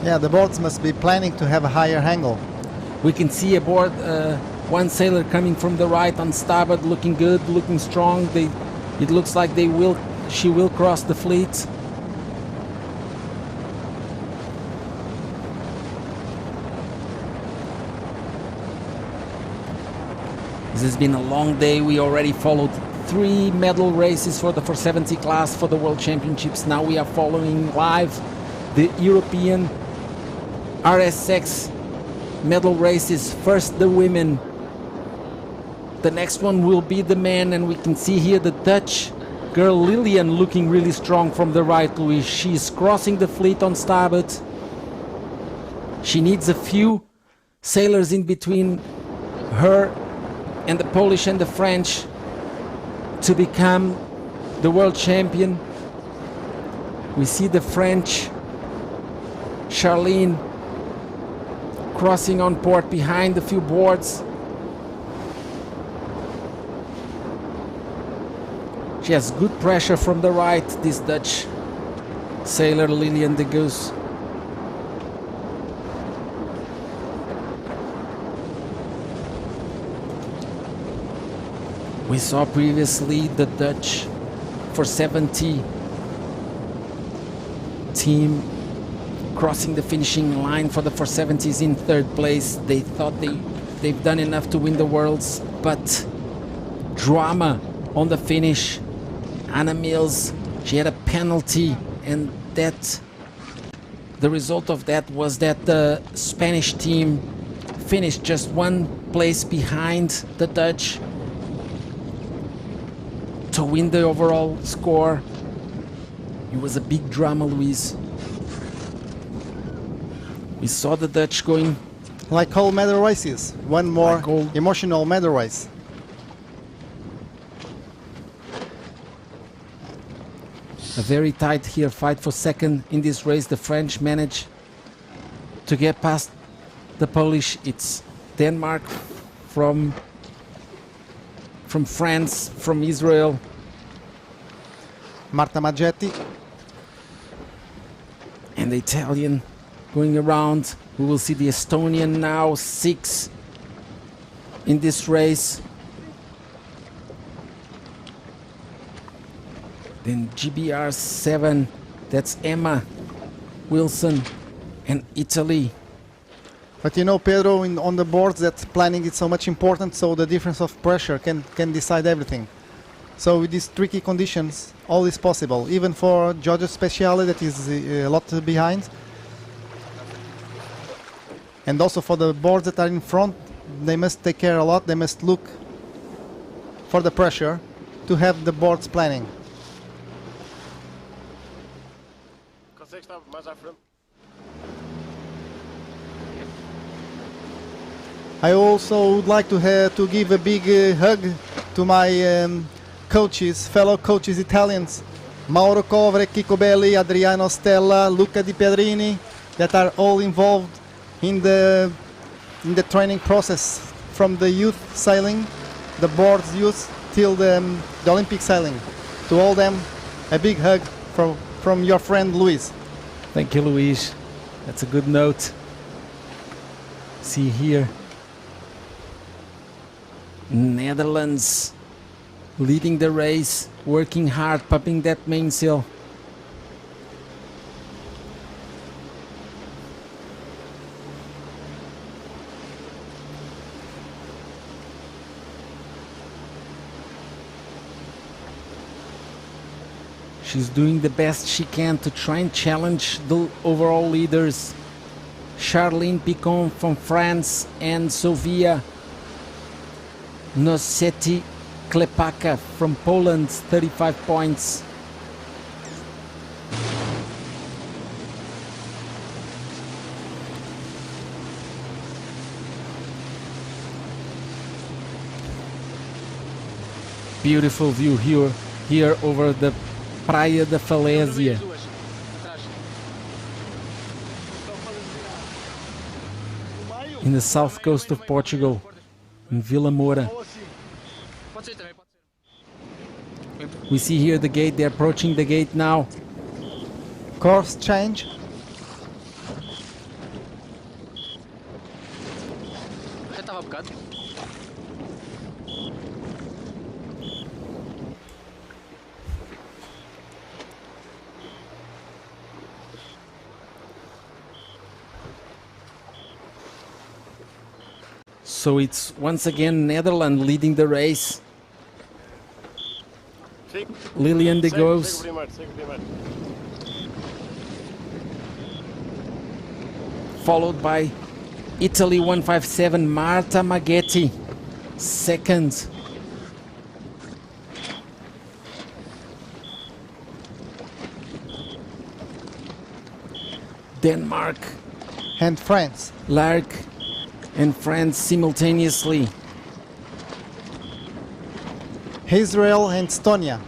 Yeah, the boards must be planning to have a higher angle. We can see aboard one sailor coming from the right on starboard, looking good, looking strong. It looks like she will cross the fleet. This has been a long day. We already followed 3 medal races for the 470 class for the World Championships. Now we are following live the European RSX medal races. First the women, the next one will be the men, and we can see here the Dutch girl Lilian looking really strong from the right, Luis. She's crossing the fleet on starboard. She needs a few sailors in between her and the Polish and the French to become the world champion. We see the French Charlene crossing on port behind a few boards. She has good pressure from the right, this Dutch sailor Lilian de Goes. We saw previously the Dutch 470 team crossing the finishing line for the 470s in 3rd place. They thought they've done enough to win the Worlds, but drama on the finish. Anna Mills, she had a penalty, and the result of that was that the Spanish team finished just 1 place behind the Dutch to win the overall score. It was a big drama, Luis. We saw the Dutch going like all medal races, one more emotional medal race. A very tight here fight for second in this race. The French managed to get past the Polish. It's Denmark from France, from Israel. Marta Maggetti. And the Italian going around. We will see the Estonian now, 6 in this race. Then GBR 7, that's Emma Wilson and Italy. But you know, Pedro, on the boards, that planning is so much important, so the difference of pressure can decide everything. So with these tricky conditions, all is possible, even for Giorgio Speciale, that is a lot behind. And also for the boards that are in front, they must take care a lot, they must look for the pressure to have the boards planning. I also would like to give a big hug to my coaches, fellow coaches Italians, Mauro Covre, Chico Belli, Adriano Stella, Luca Di Pedrini, that are all involved in the training process, from the youth sailing, the boards youth, till the Olympic sailing. To all them, a big hug from your friend Luis. Thank you, Luis. That's a good note. See here, Netherlands leading the race, working hard, pumping that mainsail. She's doing the best she can to try and challenge the overall leaders. Charlene Picon from France and Sofia Nosetti Klepaka from Poland, 35 points. Beautiful view here over the Praia da Falésia. In the south coast of Portugal, in Vilamoura. We see here the gate, they're approaching the gate now. Course change. estava há bocado. So it's once again Netherlands leading the race. Lilian de Goes. Followed by Italy 157, Marta Maghetti, second. Denmark and France. Lark and France simultaneously. Israel and Estonia.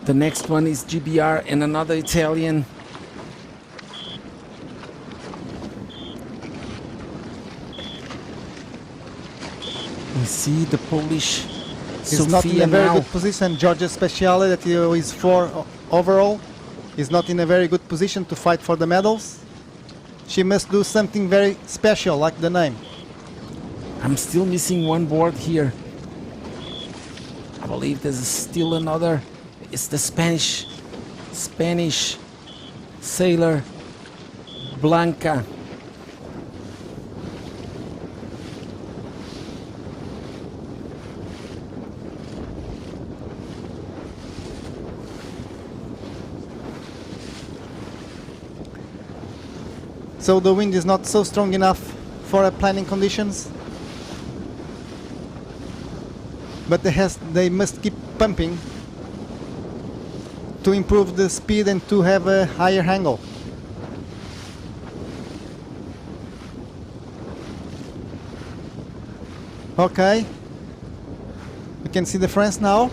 The next one is GBR and another Italian. We see the Polish He's not in a very now. good position. Georgia Speciale, that is 4 overall, is not in a very good position to fight for the medals. She must do something very special, like the name. I'm still missing one board here. I believe there's still another. It's the Spanish sailor Blanca. So the wind is not so strong enough for planning conditions. But they must keep pumping to improve the speed and to have a higher angle. Okay, you can see the France now.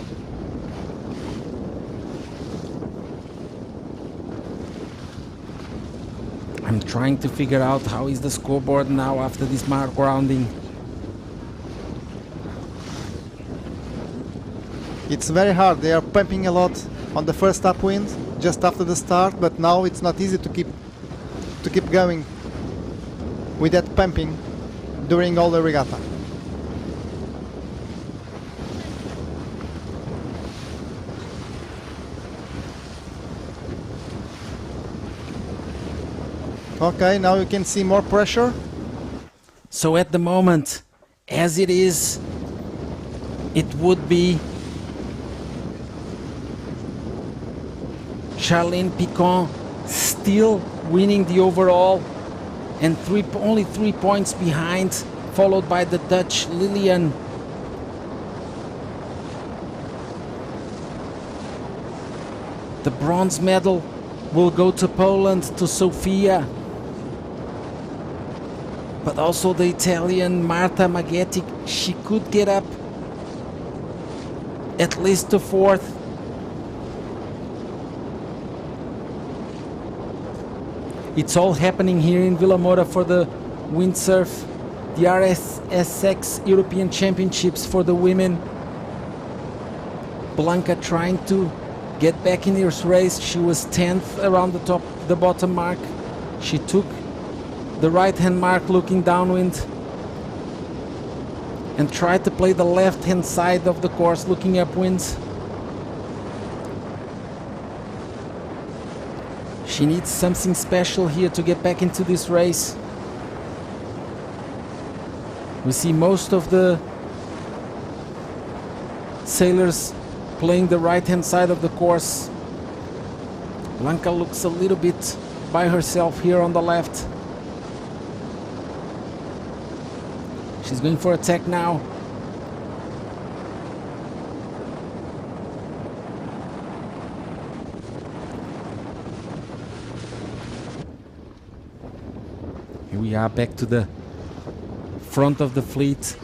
I'm trying to figure out how is the scoreboard now after this mark rounding. It's very hard. They are pumping a lot on the first upwind just after the start, but now it's not easy to keep going with that pumping during all the regatta. Okay, now you can see more pressure. So at the moment, as it is, it would be Charlene Picon still winning the overall and only 3 points behind, followed by the Dutch Lilian. The bronze medal will go to Poland, to Sofia. But also the Italian Marta Maghetti, she could get up at least to fourth. It's all happening here in Vilamoura for the windsurf, the RSSX European Championships for the women. Blanca trying to get back in this race. She was 10th around the bottom mark. She took the right-hand mark looking downwind and tried to play the left-hand side of the course looking upwind. She needs something special here to get back into this race. We see most of the sailors playing the right-hand side of the course. Blanca looks a little bit by herself here on the left. She's going for attack now. Here we are back to the front of the fleet.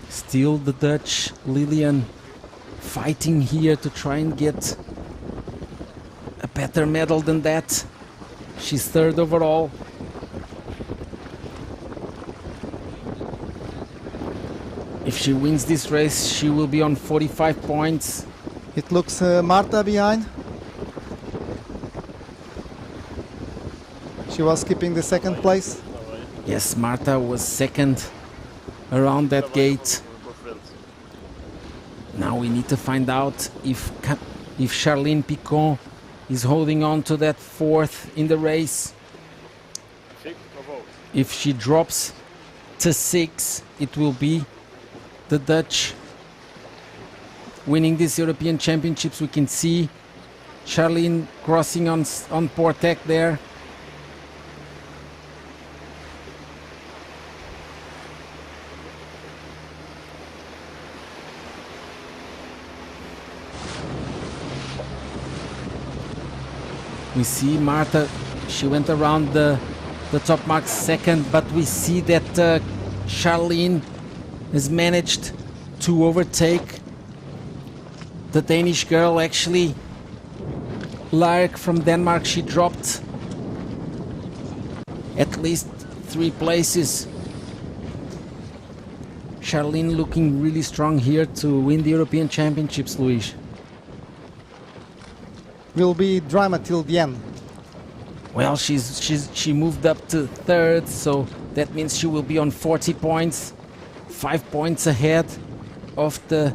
Still the Dutch Lilian fighting here to try and get a better medal than that. She's third overall. If she wins this race, she will be on 45 points. It looks Marta behind. She was keeping the second place. Yes, Marta was second around that gate. Now we need to find out if Charlene Picon is holding on to that fourth in the race. If she drops to 6, it will be the Dutch winning this European Championships. We can see Charlene crossing on Portek there. We see Marta, she went around the top mark second, but we see that Charlene has managed to overtake the Danish girl. Actually, Lark from Denmark, she dropped at least 3 places. Charlene looking really strong here to win the European Championships, Luis. Will be drama till the end. Well, she moved up to third, so that means she will be on 40 points, 5 points ahead of the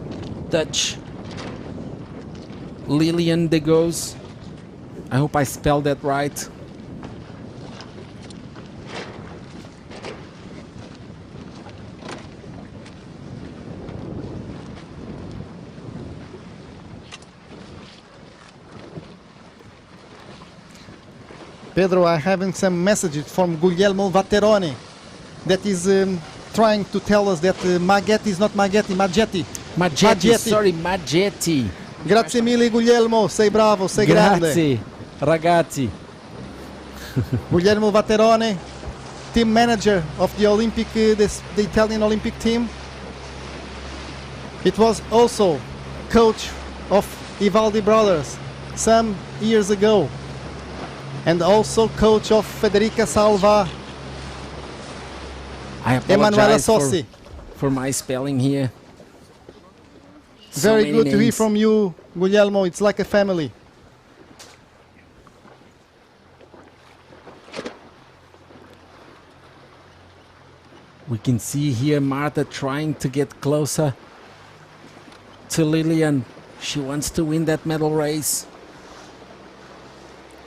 Dutch Lilian de Goes. I hope I spelled that right. Pedro, I have some messages from Guglielmo Vatteroni that is trying to tell us that Maghetti is not Maghetti, Maggetti. Maggetti, sorry, Maggetti. Grazie mille Guglielmo, sei bravo, sei Grazie, ragazzi. Guglielmo Vatteroni, team manager of the Olympic, the Italian Olympic team. It was also coach of Ivaldi brothers some years ago. And also coach of Federica Salva, I apologize for my spelling here. Very good to hear from you, Guglielmo. It's like a family. We can see here Marta trying to get closer to Lilian. She wants to win that medal race.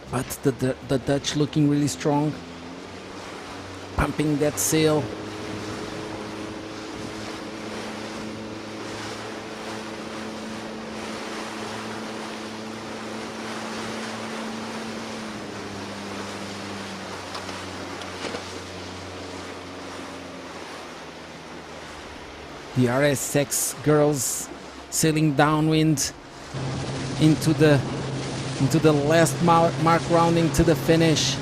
But the Dutch looking really strong, pumping that sail. The RSX girls sailing downwind into the last mark, rounding to the finish.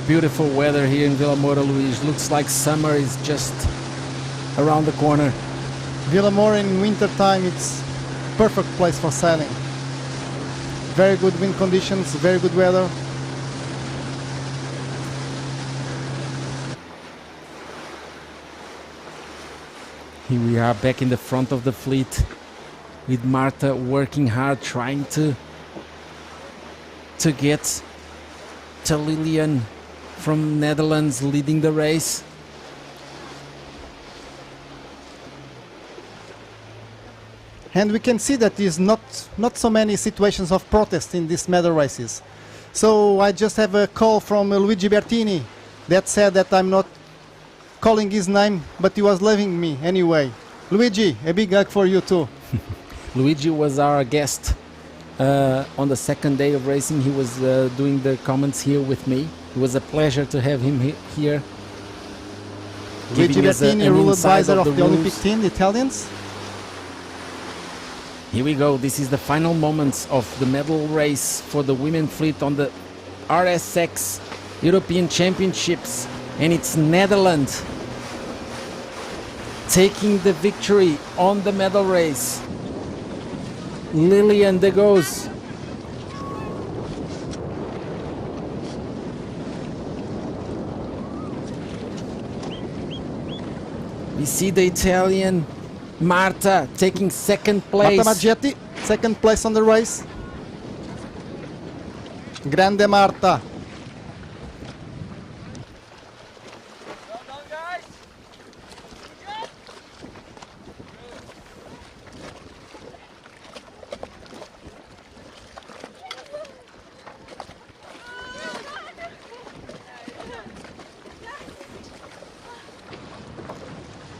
Beautiful weather here in Vilamoura, Luis. Looks like summer is just around the corner. Vilamoura in winter time, it's perfect place for sailing. Very good wind conditions, very good weather. Here we are back in the front of the fleet with Marta working hard, trying to get to Lilian from Netherlands leading the race. And we can see that there's not so many situations of protest in these medal races. So I just have a call from Luigi Bertini that said that I'm not calling his name, but he was loving me anyway. Luigi, a big hug for you too. Luigi was our guest on the second day of racing. He was doing the comments here with me. It was a pleasure to have him here. Luigi Bertini, rule advisor of the Olympic team, the Italians. Here we go. This is the final moments of the medal race for the women fleet on the RSX European Championships. And it's Netherlands taking the victory on the medal race. Lilian de Goes. We see the Italian Marta taking second place. Marta Maggetti, second place on the race. Grande Marta.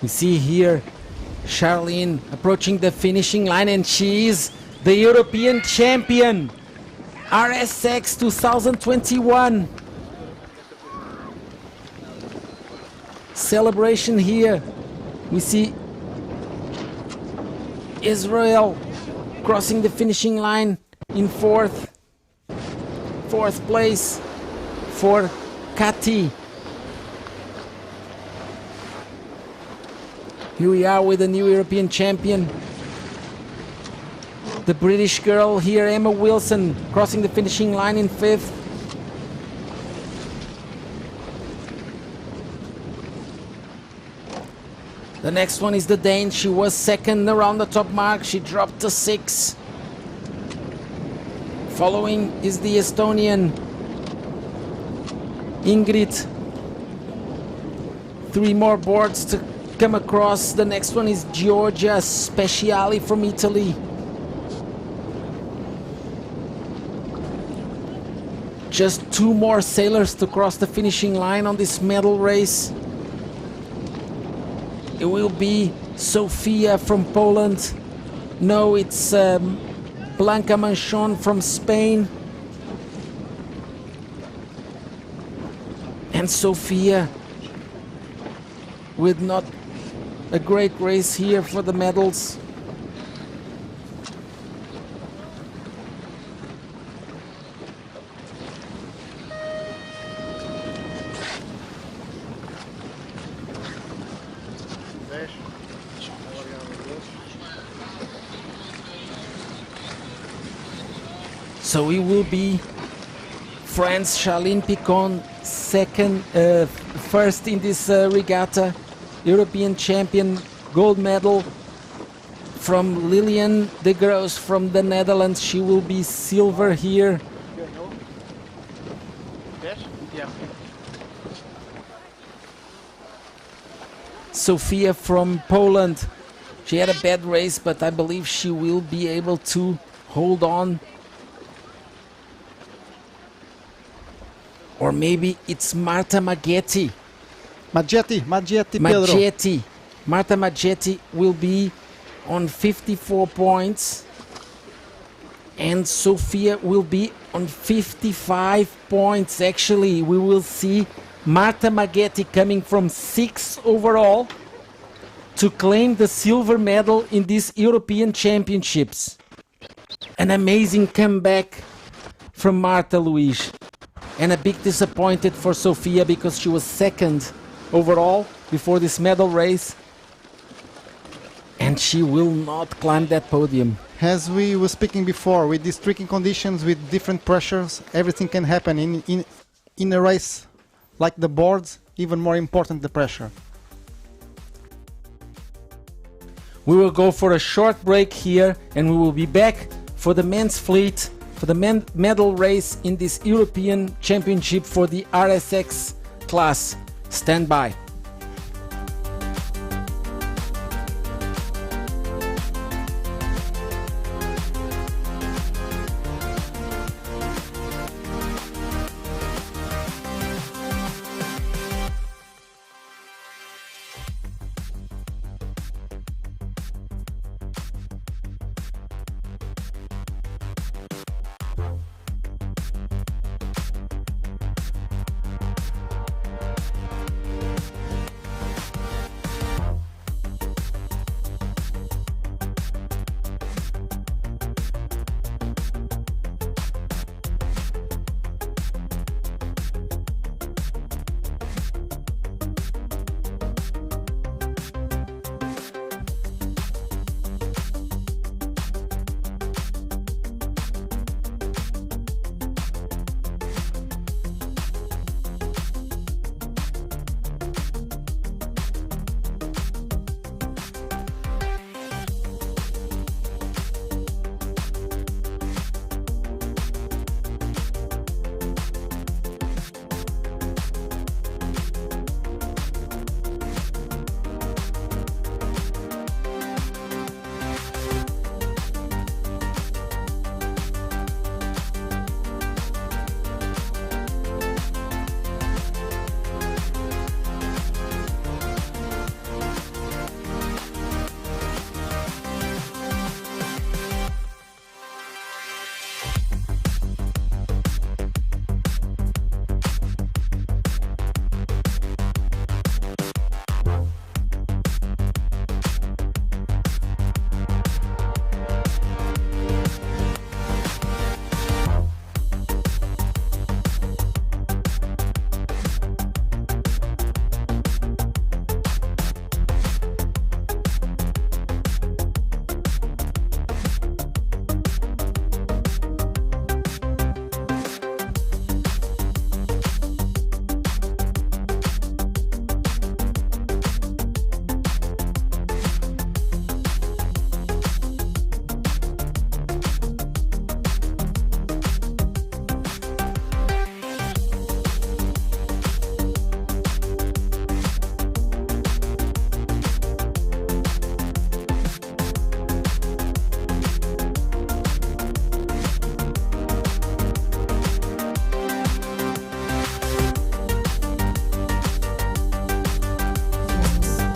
We see here Charlene approaching the finishing line, and she is the European champion. RSX 2021. Celebration here. We see Israel crossing the finishing line in fourth place for Kati. Here we are with the new European champion. The British girl here, Emma Wilson, crossing the finishing line in fifth. The next one is the Dane. She was second around the top mark. She dropped to 6. Following is the Estonian Ingrid. 3 more boards to come across. The next one is Giorgia Speciali from Italy. Just 2 more sailors to cross the finishing line on this medal race. It will be Sofia from Poland. No, it's Blanca Manchon from Spain. And Sofia with not a great race here for the medals. So it will be France Charline Picon first in this regatta, European champion, gold medal. From Lilian de Groos from the Netherlands, she will be silver here. Sofia from Poland, she had a bad race, but I believe she will be able to hold on. Or maybe it's Marta Maggetti. Pedro. Maggetti. Marta Maggetti will be on 54 points. And Sofia will be on 55 points. Actually, we will see Marta Maggetti coming from 6th overall to claim the silver medal in these European Championships. An amazing comeback from Marta, Luis. And a big disappointed for Sofia because she was 2nd overall before this medal race. And she will not climb that podium. As we were speaking before, with these tricky conditions, with different pressures, everything can happen in a race like the boards, even more important the pressure. We will go for a short break here and we will be back for the men's fleet, for the medal race in this European Championship for the RSX class. Stand by.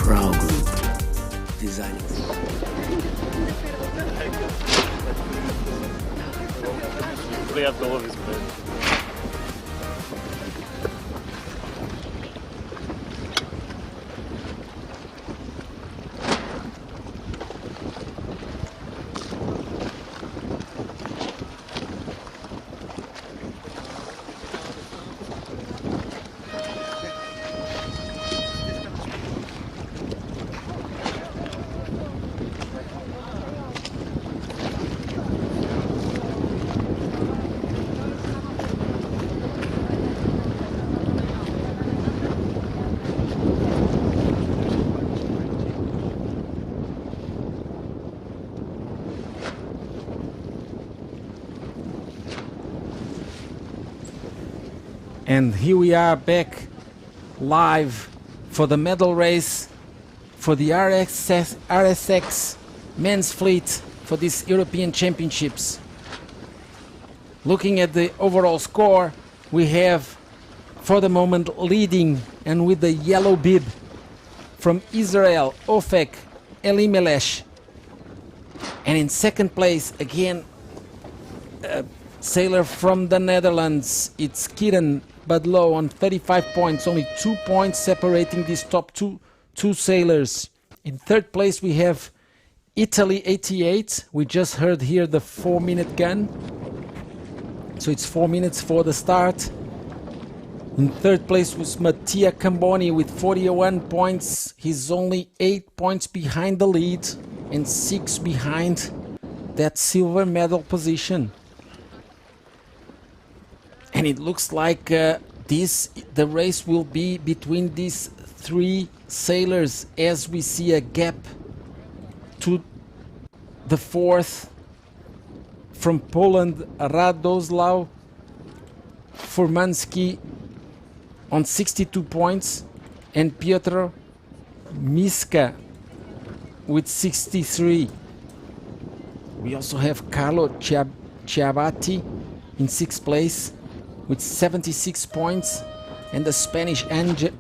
Pro Group, designing. Obrigado pelo aviso, Pedro. And here we are back live for the medal race for the RSX men's fleet for these European Championships. Looking at the overall score, we have for the moment leading and with the yellow bib from Israel, Ofek Elimelesh. And in second place again, a sailor from the Netherlands, it's Kieran Badlow on 35 points, only 2 points separating these top two sailors. In third place we have Italy 88. We just heard here the 4-minute gun, so it's 4 minutes for the start. In third place was Mattia Camboni with 41 points. He's only 8 points behind the lead and 6 behind that silver medal position. And it looks like the race will be between these three sailors, as we see a gap to the fourth from Poland, Radoslaw Furmanski on 62 points, and Piotr Miska with 63. We also have Carlo Ciabatti in 6th place with 76 points, and the Spanish Angel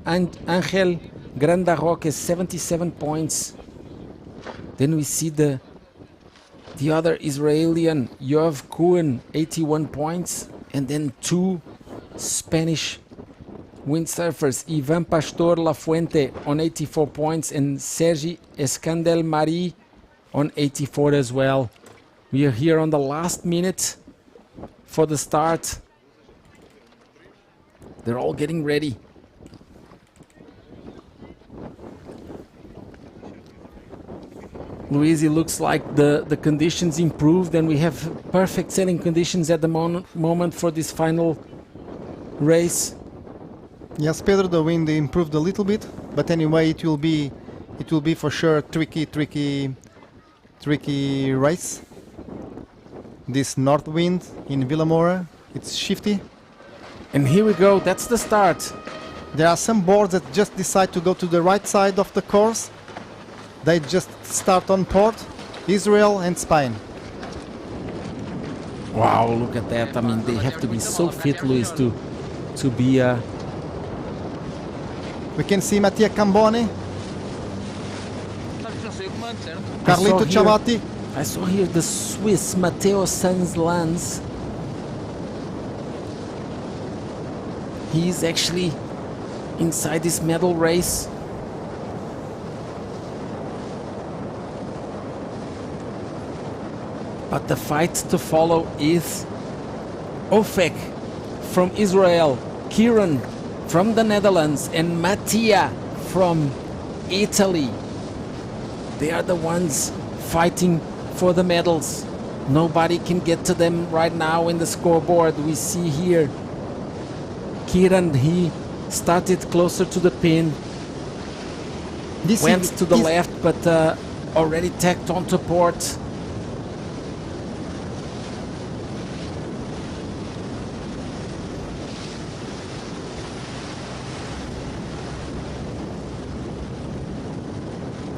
Grandaroque 77 points. Then we see the other Israelian Yoav Kuhn 81 points, and then two Spanish windsurfers, Ivan Pastor Lafuente on 84 points and Sergi Escandel Marie on 84 as well. We are here on the last minute for the start. They're all getting ready. Luis, it looks like the conditions improved and we have perfect sailing conditions at the moment for this final race. Yes, Pedro, the wind improved a little bit, but anyway it will be for sure tricky race. This north wind in Vilamoura, it's shifty. And here we go, that's the start. There are some boards that just decide to go to the right side of the course. They just start on port, Israel and Spain. Wow, look at that. I mean, they have to be so fit, Luis, to be... We can see Mattia Camboni, Carlito Ciabatti. I saw here the Swiss Matteo Sanz-Lanz. He is actually inside this medal race. But the fight to follow is Ofek from Israel, Kieran from the Netherlands, and Mattia from Italy. They are the ones fighting for the medals. Nobody can get to them right now in the scoreboard. We see here Kieran, he started closer to the pin, went to the left, but already tacked onto port.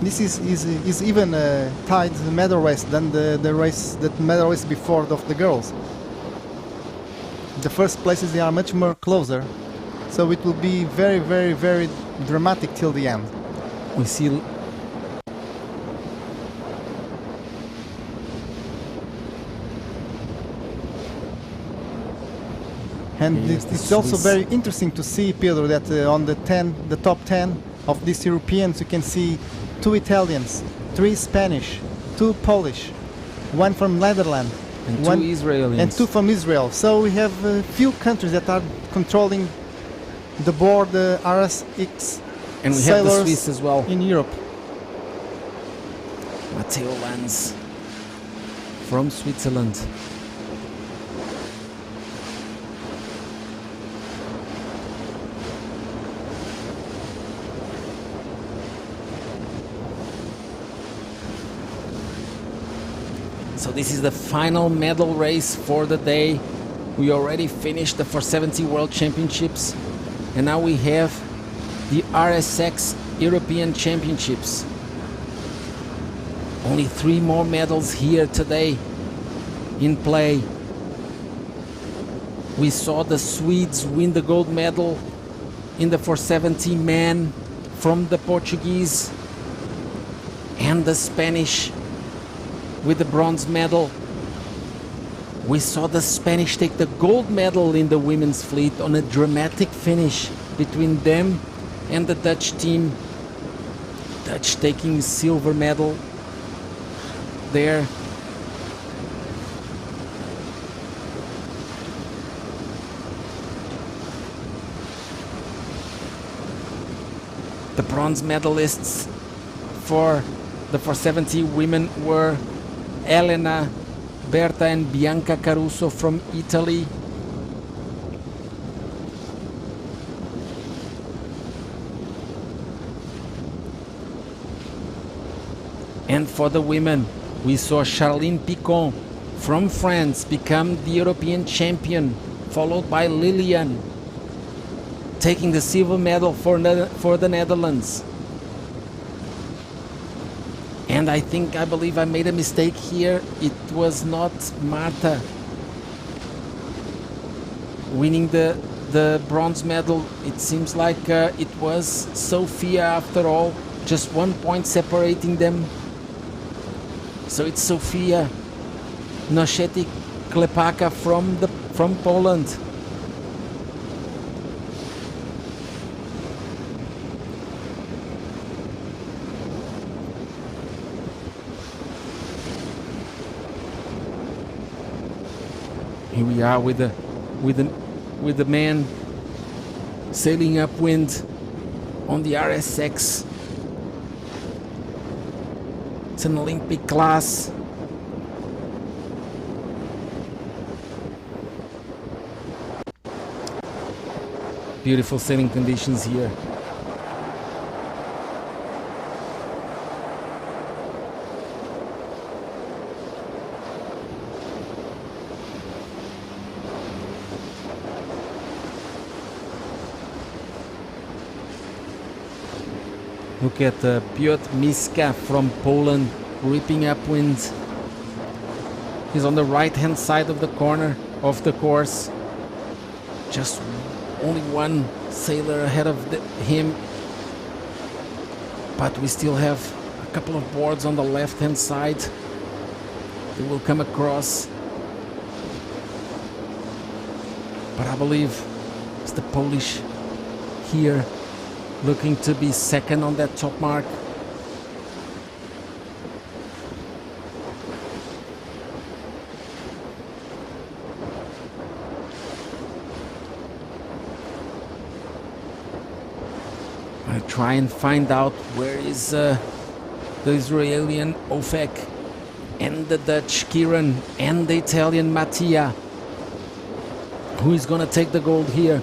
This is even tied medal race than the medal race before of the girls. The first places they are much more closer, so it will be very dramatic till the end. We see and Yes, it's the also Swiss. very interesting to see, Pedro, that on the top 10 of these Europeans, you can see 2 Italians, 3 Spanish, 2 Polish, 1 from Netherlands, And 1 2 Israelis. and 2 from Israel. So we have a few countries that are controlling the board, the RSX And we have the sailors Swiss as well. in Europe. Matteo Lanz from Switzerland. So this is the final medal race for the day. We already finished the 470 World Championships, and now we have the RSX European Championships. Only 3 more medals here today in play. We saw the Swedes win the gold medal in the 470 men from the Portuguese, and the Spanish with the bronze medal. We saw the Spanish take the gold medal in the women's fleet on a dramatic finish between them and the Dutch team. Dutch taking silver medal there. The bronze medalists for the 470 women were Elena, Berta and Bianca Caruso from Italy. And for the women, we saw Charline Picon from France become the European champion, followed by Lilian taking the silver medal for the Netherlands. And I believe I made a mistake here. It was not Marta winning the bronze medal. It seems like it was Sofia after all. Just 1 point separating them. So it's Sofia Noszety-Klepaka from Poland. Here we are with the man sailing upwind on the RSX. It's an Olympic class. Beautiful sailing conditions here. Look at Piotr Miska from Poland ripping upwind. He's on the right hand side of the corner of the course. Just only one sailor ahead of him. But we still have a couple of boards on the left hand side. They will come across. But I believe it's the Polish here, looking to be second on that top mark. I try and find out where is the Israeli Ofek and the Dutch Kieran and the Italian Mattia. Who is gonna take the gold here?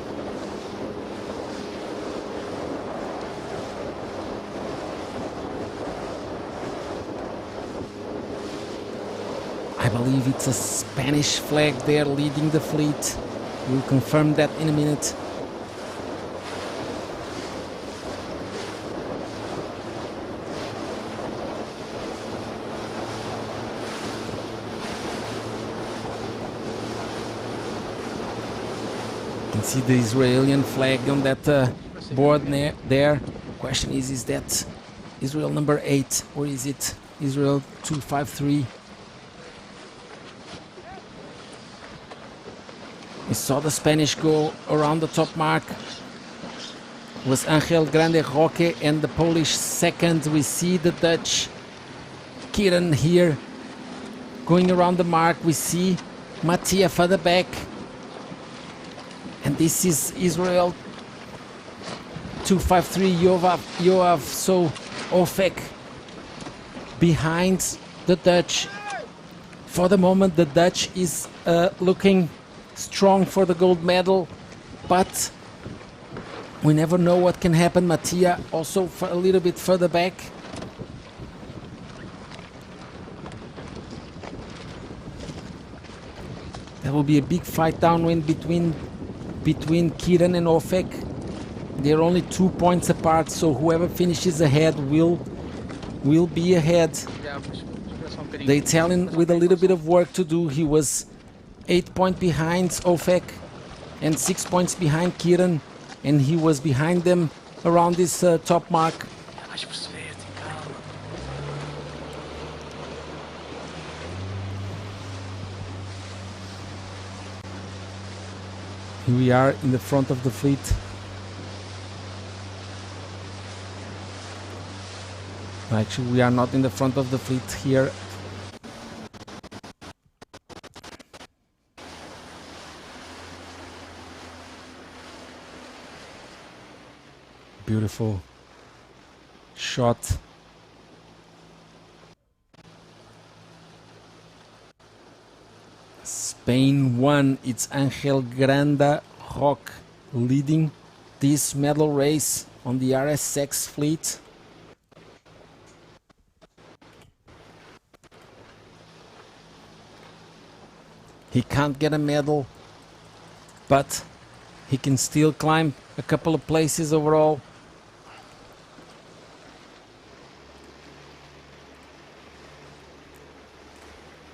I believe it's a Spanish flag there leading the fleet. We'll confirm that in a minute. You can see the Israeli flag on that board there. Question is that Israel number 8, or is it Israel 253? We saw the Spanish go around the top mark. It was Angel Grande Roque and the Polish second. We see the Dutch Kieran here going around the mark. We see Mattia further back. And this is Israel 253 Yoav, so Ofek behind the Dutch. For the moment the Dutch is looking strong for the gold medal, but we never know what can happen. Mattia also for a little bit further back. There will be a big fight downwind between Kieran and Ofek. They're only 2 points apart, so whoever finishes ahead will be ahead. The Italian with a little bit of work to do. He was 8 points behind Ofek and 6 points behind Kieran, and he was behind them around this top mark. Here we are in the front of the fleet. Actually, we are not in the front of the fleet here. Beautiful shot. Spain won. It's Angel Grande Roque leading this medal race on the RSX fleet. He can't get a medal, but he can still climb a couple of places overall.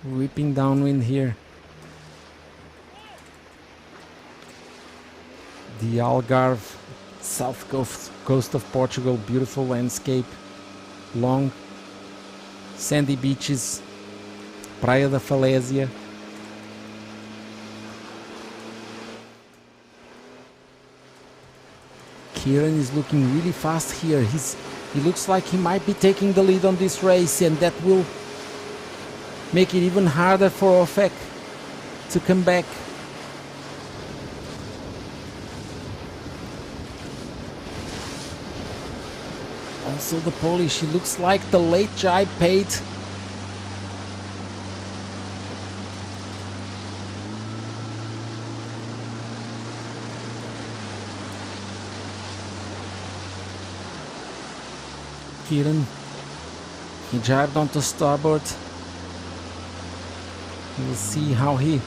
Whipping downwind here. The Algarve, south coast of Portugal, beautiful landscape, long sandy beaches, Praia da Falésia. Kieran is looking really fast here. He looks like he might be taking the lead on this race, and that will make it even harder for Ofek to come back. Also the Polish, he looks like the late jibe paid. Kieran, he jibed onto starboard. We'll see how he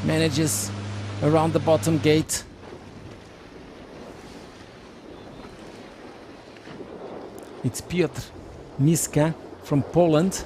manages around the bottom gate. It's Piotr Miska from Poland.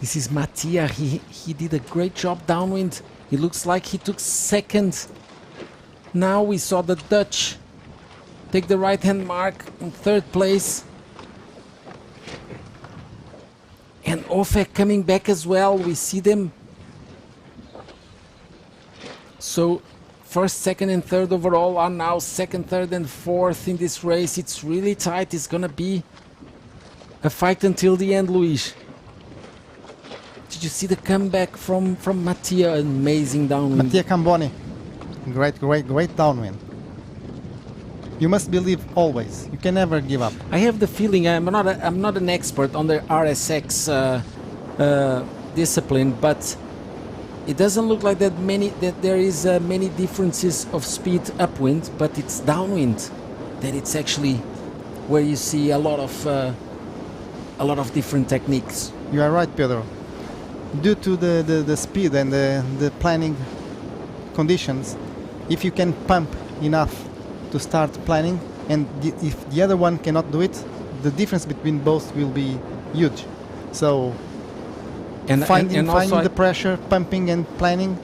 This is Mattia. He did a great job downwind. He looks like he took second. Now we saw the Dutch take the right-hand mark in third place. And Ofek coming back as well. We see them. So first, second and third overall are now second, third and fourth in this race. It's really tight. It's gonna be a fight until the end, Luis. Did you see the comeback from Mattia? Amazing downwind. Mattia Camboni. Great downwind. You must believe always. You can never give up. I have the feeling I'm not an expert on the RSX discipline, but it doesn't look like that there is many differences of speed upwind, but it's downwind that it's actually where you see a lot of different techniques. You are right, Pedro. Due to the speed and the planning conditions, if you can pump enough to start planning, and if the other one cannot do it, the difference between both will be huge. So finding the pressure, pumping and planning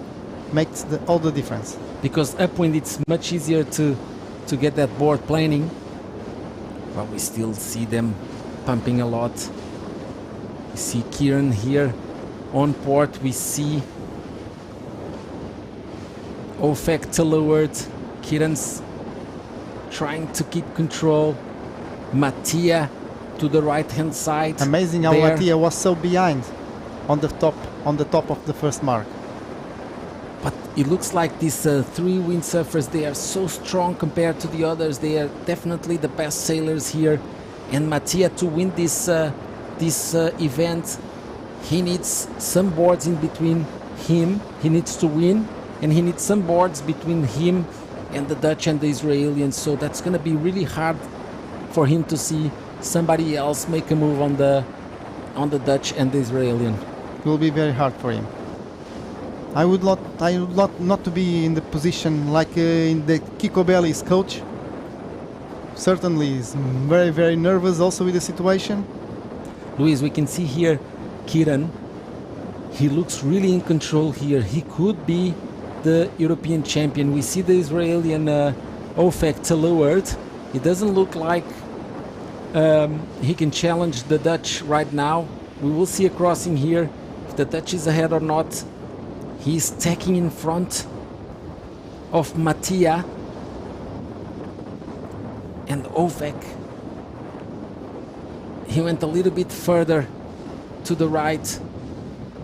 makes all the difference. Because upwind it's much easier to get that board planing, but we still see them pumping a lot. We see Kieran here on port. We see Ofek to leeward. Kieran's trying to keep control. Mattia to the right hand side. Amazing how Mattia was so behind on the top of the first mark. But it looks like these three windsurfers, they are so strong compared to the others. They are definitely the best sailors here. And Mattia, to win this event, he needs some boards in between him. He needs to win, and he needs some boards between him and the Dutch and the Israelis. So that's going to be really hard for him to see somebody else make a move on the Dutch and the Israeli. It will be very hard for him. I would not to be in the position like in the Kiko Belli's coach. Certainly is very, very nervous also with the situation. Luis, we can see here Kieran. He looks really in control here. He could be the European champion. We see the Israeli Ofek to leeward. It doesn't look like he can challenge the Dutch right now. We will see a crossing here. If the Dutch is ahead or not. He's tacking in front of Mattia and Ofek. He went a little bit further to the right.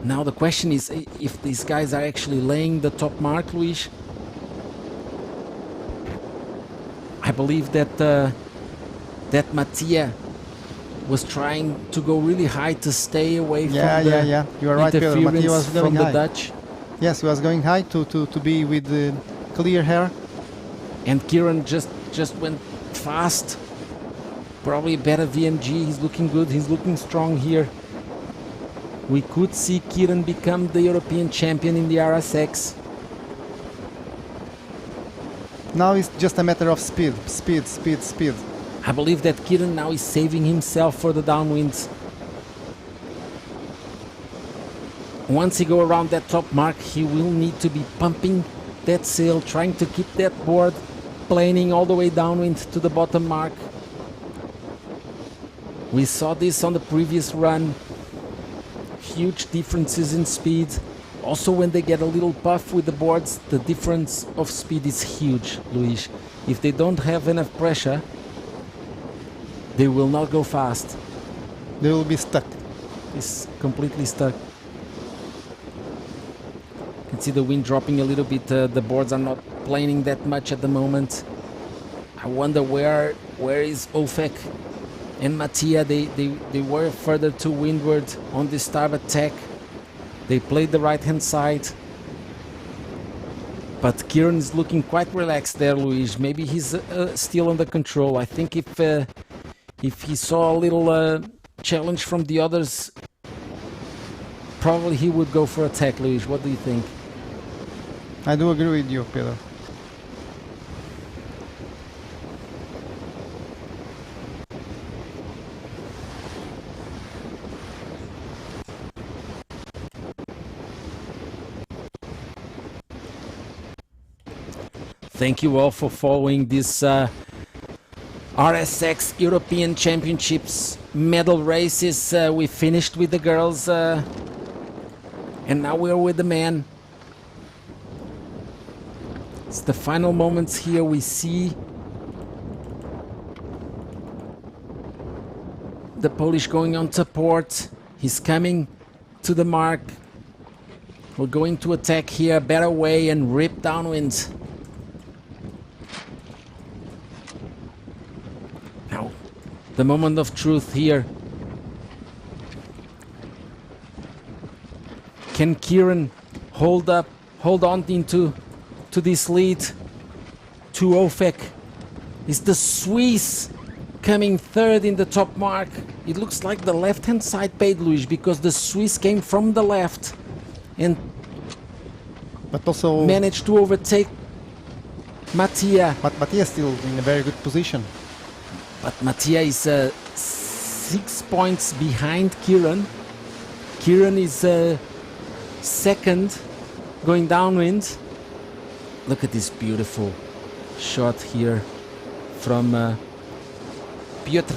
Now the question is if these guys are actually laying the top mark, Luis. I believe that that Mattia was trying to go really high to stay away from the You are right, Pedro. Mattia was going from high. the Dutch. Yes, he was going high to be with clear hair. And Kieran just went fast. Probably better VMG. He's looking good. He's looking strong here. We could see Kieran become the European champion in the RSX. Now it's just a matter of speed. I believe that Kieran now is saving himself for the downwinds. Once he go around that top mark, he will need to be pumping that sail, trying to keep that board planing all the way downwind to the bottom mark. We saw this on the previous run. Huge differences in speed. Also when they get a little puff with the boards, the difference of speed is huge, Luis. If they don't have enough pressure, they will not go fast. They will be stuck. It's completely stuck. You can see the wind dropping a little bit. The boards are not planing that much at the moment. I wonder where is Ofek and Mattia. They were further to windward on the starboard tack. They played the right hand side. But Kieran is looking quite relaxed there, Luis. Maybe he's still under control. I think if he saw a little challenge from the others, probably he would go for attack, Luis. What do you think? I do agree with you, Pedro. Thank you all for following this RSX European Championships medal races. We finished with the girls and now we're with the men. It's the final moments here. We see the Polish going on to port. He's coming to the mark. We're going to attack here, better way and rip downwind. Now, the moment of truth here. Can Kieran hold on to this lead? To Ofek. Is the Swiss coming third in the top mark? It looks like the left-hand side paid, Luis, because the Swiss came from the left and but also managed to overtake Mattia. But Mattia is still in a very good position. But Mattia is 6 points behind Kieran. Kieran is second, going downwind. Look at this beautiful shot here from Piotr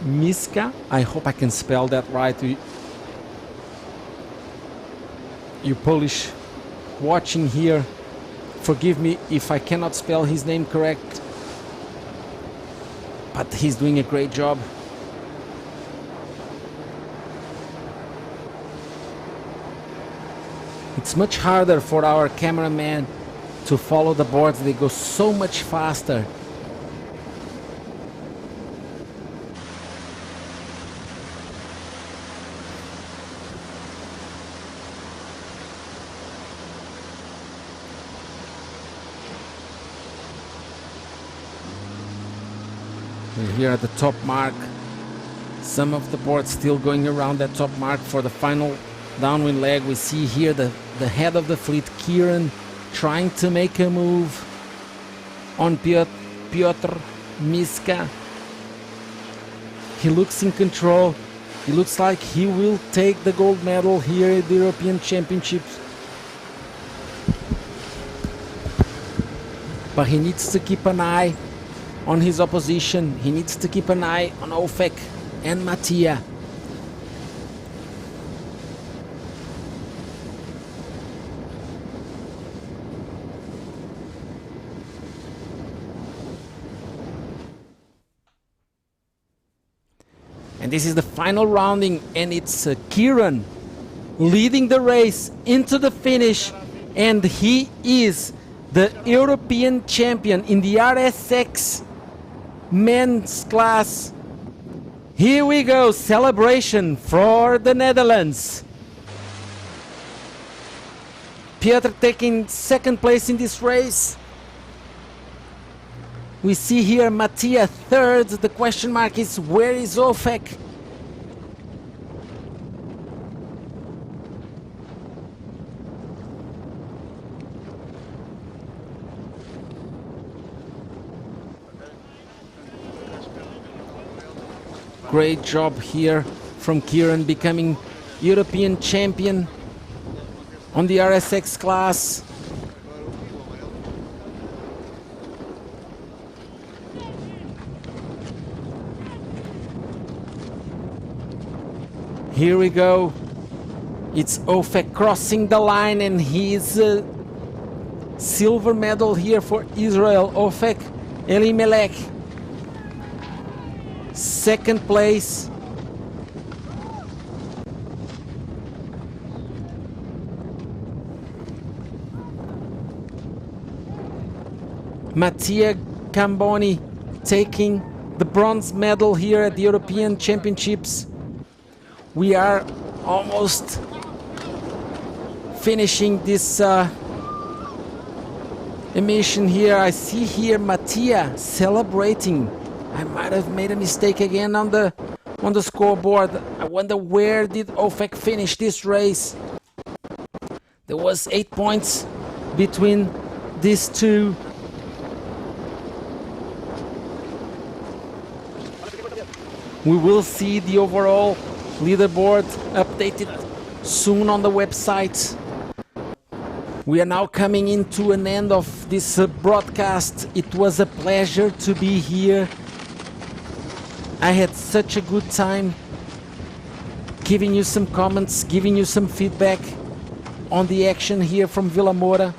Miska. I hope I can spell that right. You Polish watching here, forgive me if I cannot spell his name correct, but he's doing a great job. It's much harder for our cameraman to follow the boards. They go so much faster. We're here at the top mark. Some of the boards still going around that top mark for the final downwind leg. We see here the head of the fleet, Kieran, trying to make a move on Piotr Miska. He looks in control. He looks like he will take the gold medal here at the European Championships. But he needs to keep an eye on his opposition. He needs to keep an eye on Ofek and Mattia. And this is the final rounding, and it's Kieran leading the race into the finish, and he is the European champion in the RSX men's class. Here we go, celebration for the Netherlands. Piotr taking second place in this race. We see here Mattia third. The question mark is, where is Ofek? Great job here from Kieran, becoming European champion on the RSX class. Here we go. It's Ofek crossing the line, and he's a silver medal here for Israel. Ofek Elimelech, second place. Mattia Camboni taking the bronze medal here at the European Championships. We are almost finishing this emission here. I see here Mattia celebrating. I might have made a mistake again on the scoreboard. I wonder, where did Ofek finish this race? There was 8 points between these two. We will see the overall leaderboard updated soon on the website. We are now coming into an end of this broadcast. It was a pleasure to be here. I had such a good time giving you some comments, giving you some feedback on the action here from Vilamoura.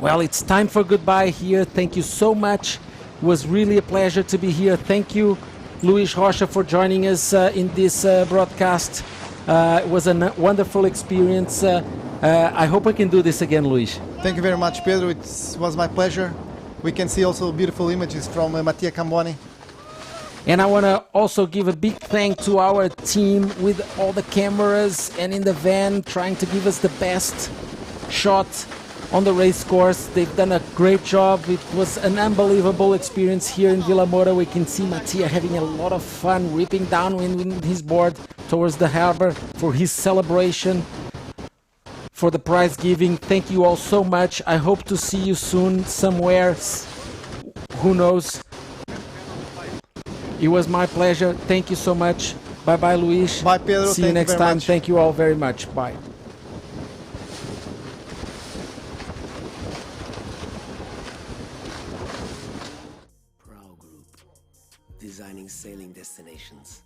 Well, it's time for goodbye here. Thank you so much. It was really a pleasure to be here. Thank you, Luis Rocha, for joining us in this broadcast. It was a wonderful experience. I hope I can do this again, Luis. Thank you very much, Pedro. It was my pleasure. We can see also beautiful images from Mattia Camboni. And I want to also give a big thank to our team with all the cameras and in the van, trying to give us the best shot on the race course. They've done a great job. It was an unbelievable experience here in Vilamoura. We can see Mattia having a lot of fun, ripping downwind with his board towards the harbor for his celebration. for the prize giving. Thank you all so much. I hope to see you soon somewhere. Who knows? It was my pleasure. Thank you so much. Bye bye, Luis. Bye, Pedro. See you Thank next very time. much. Thank you all very much. Bye. Designing sailing destinations.